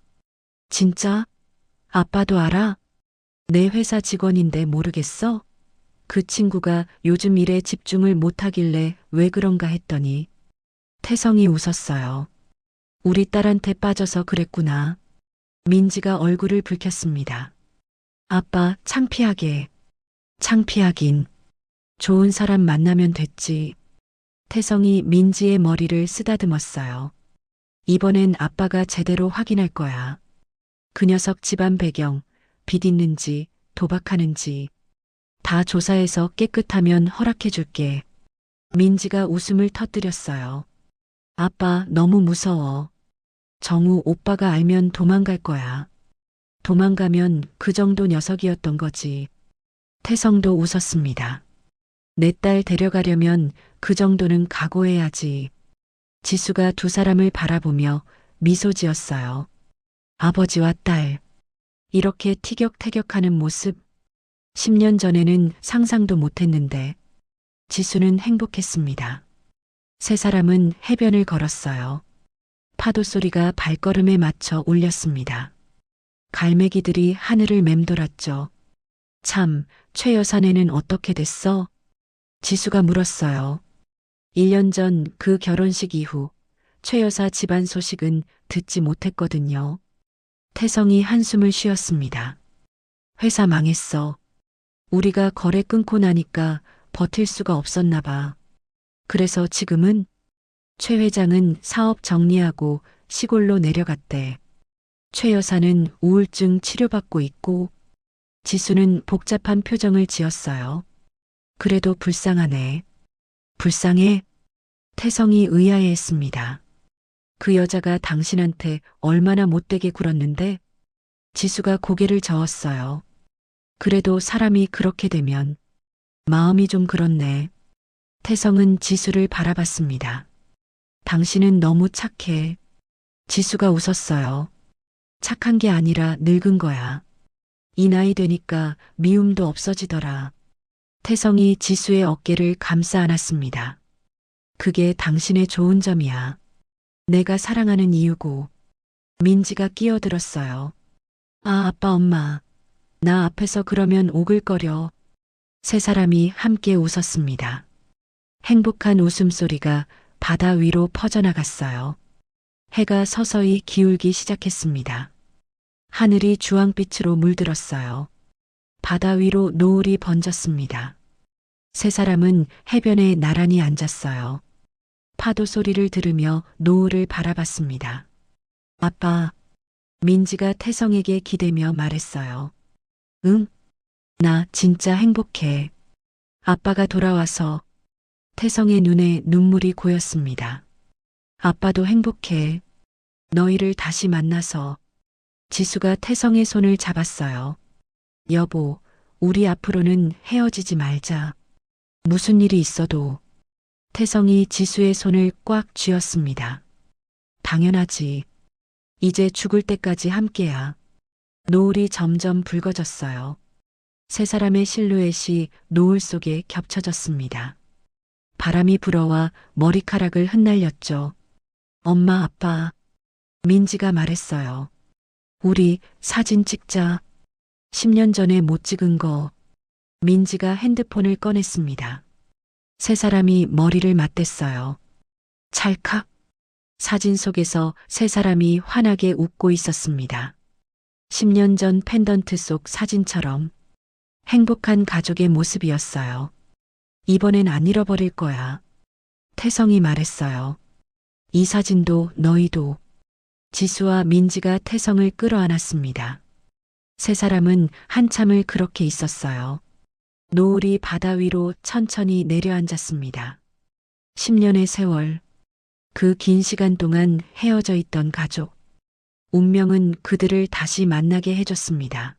진짜? 아빠도 알아? 내 회사 직원인데 모르겠어? 그 친구가 요즘 일에 집중을 못하길래 왜 그런가 했더니 태성이 웃었어요. 우리 딸한테 빠져서 그랬구나. 민지가 얼굴을 붉혔습니다. 아빠, 창피하게. 창피하긴. 좋은 사람 만나면 됐지. 태성이 민지의 머리를 쓰다듬었어요. 이번엔 아빠가 제대로 확인할 거야. 그 녀석 집안 배경, 빚 있는지, 도박하는지 다 조사해서 깨끗하면 허락해 줄게. 민지가 웃음을 터뜨렸어요. 아빠, 너무 무서워. 정우 오빠가 알면 도망갈 거야. 도망가면 그 정도 녀석이었던 거지. 태성도 웃었습니다. 내 딸 데려가려면 그 정도는 각오해야지. 지수가 두 사람을 바라보며 미소 지었어요. 아버지와 딸. 이렇게 티격태격하는 모습. 10년 전에는 상상도 못했는데 지수는 행복했습니다. 세 사람은 해변을 걸었어요. 파도 소리가 발걸음에 맞춰 울렸습니다. 갈매기들이 하늘을 맴돌았죠. 참, 최 여사네는 어떻게 됐어? 지수가 물었어요. 1년 전 그 결혼식 이후 최 여사 집안 소식은 듣지 못했거든요. 태성이 한숨을 쉬었습니다. 회사 망했어. 우리가 거래 끊고 나니까 버틸 수가 없었나 봐. 그래서 지금은 최 회장은 사업 정리하고 시골로 내려갔대. 최 여사는 우울증 치료받고 있고 지수는 복잡한 표정을 지었어요. 그래도 불쌍하네. 불쌍해? 태성이 의아해했습니다. 그 여자가 당신한테 얼마나 못되게 굴었는데? 지수가 고개를 저었어요. 그래도 사람이 그렇게 되면 마음이 좀 그렇네. 태성은 지수를 바라봤습니다. 당신은 너무 착해. 지수가 웃었어요. 착한 게 아니라 늙은 거야. 이 나이 되니까 미움도 없어지더라. 태성이 지수의 어깨를 감싸 안았습니다. 그게 당신의 좋은 점이야. 내가 사랑하는 이유고. 민지가 끼어들었어요. 아, 아빠, 엄마. 나 앞에서 그러면 오글거려. 세 사람이 함께 웃었습니다. 행복한 웃음소리가 바다 위로 퍼져나갔어요. 해가 서서히 기울기 시작했습니다. 하늘이 주황빛으로 물들었어요. 바다 위로 노을이 번졌습니다. 세 사람은 해변에 나란히 앉았어요. 파도 소리를 들으며 노을을 바라봤습니다. 아빠, 민지가 태성에게 기대며 말했어요. 응? 나 진짜 행복해. 아빠가 돌아와서 태성의 눈에 눈물이 고였습니다. 아빠도 행복해. 너희를 다시 만나서. 지수가 태성의 손을 잡았어요. 여보, 우리 앞으로는 헤어지지 말자. 무슨 일이 있어도. 태성이 지수의 손을 꽉 쥐었습니다. 당연하지. 이제 죽을 때까지 함께야. 노을이 점점 붉어졌어요. 세 사람의 실루엣이 노을 속에 겹쳐졌습니다. 바람이 불어와 머리카락을 흩날렸죠. 엄마, 아빠. 민지가 말했어요. 우리 사진 찍자. 10년 전에 못 찍은 거. 민지가 핸드폰을 꺼냈습니다. 세 사람이 머리를 맞댔어요. 찰칵. 사진 속에서 세 사람이 환하게 웃고 있었습니다. 10년 전 펜던트 속 사진처럼 행복한 가족의 모습이었어요. 이번엔 안 잃어버릴 거야. 태성이 말했어요. 이 사진도 너희도. 지수와 민지가 태성을 끌어안았습니다. 세 사람은 한참을 그렇게 있었어요. 노을이 바다 위로 천천히 내려앉았습니다. 10년의 세월. 그 긴 시간 동안 헤어져 있던 가족. 운명은 그들을 다시 만나게 해줬습니다.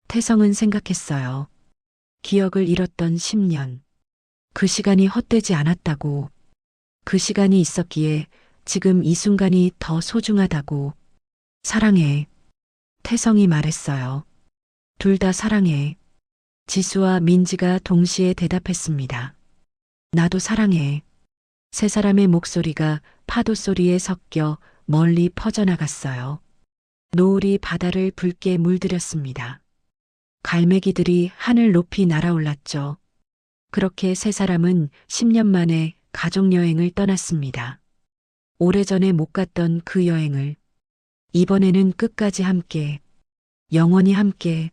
태성은 생각했어요. 기억을 잃었던 10년. 그 시간이 헛되지 않았다고. 그 시간이 있었기에 지금 이 순간이 더 소중하다고. 사랑해. 태성이 말했어요. 둘 다 사랑해. 지수와 민지가 동시에 대답했습니다. 나도 사랑해. 세 사람의 목소리가 파도 소리에 섞여 멀리 퍼져나갔어요. 노을이 바다를 붉게 물들였습니다. 갈매기들이 하늘 높이 날아올랐죠. 그렇게 세 사람은 10년 만에 가족여행을 떠났습니다. 오래전에 못 갔던 그 여행을 이번에는 끝까지 함께, 영원히 함께.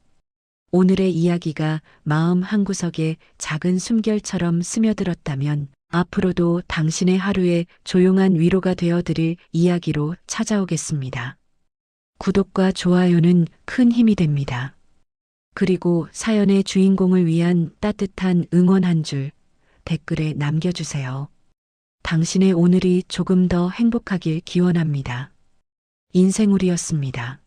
오늘의 이야기가 마음 한구석에 작은 숨결처럼 스며들었다면 앞으로도 당신의 하루에 조용한 위로가 되어드릴 이야기로 찾아오겠습니다. 구독과 좋아요는 큰 힘이 됩니다. 그리고 사연의 주인공을 위한 따뜻한 응원 한 줄 댓글에 남겨주세요. 당신의 오늘이 조금 더 행복하길 기원합니다. 인생우리였습니다.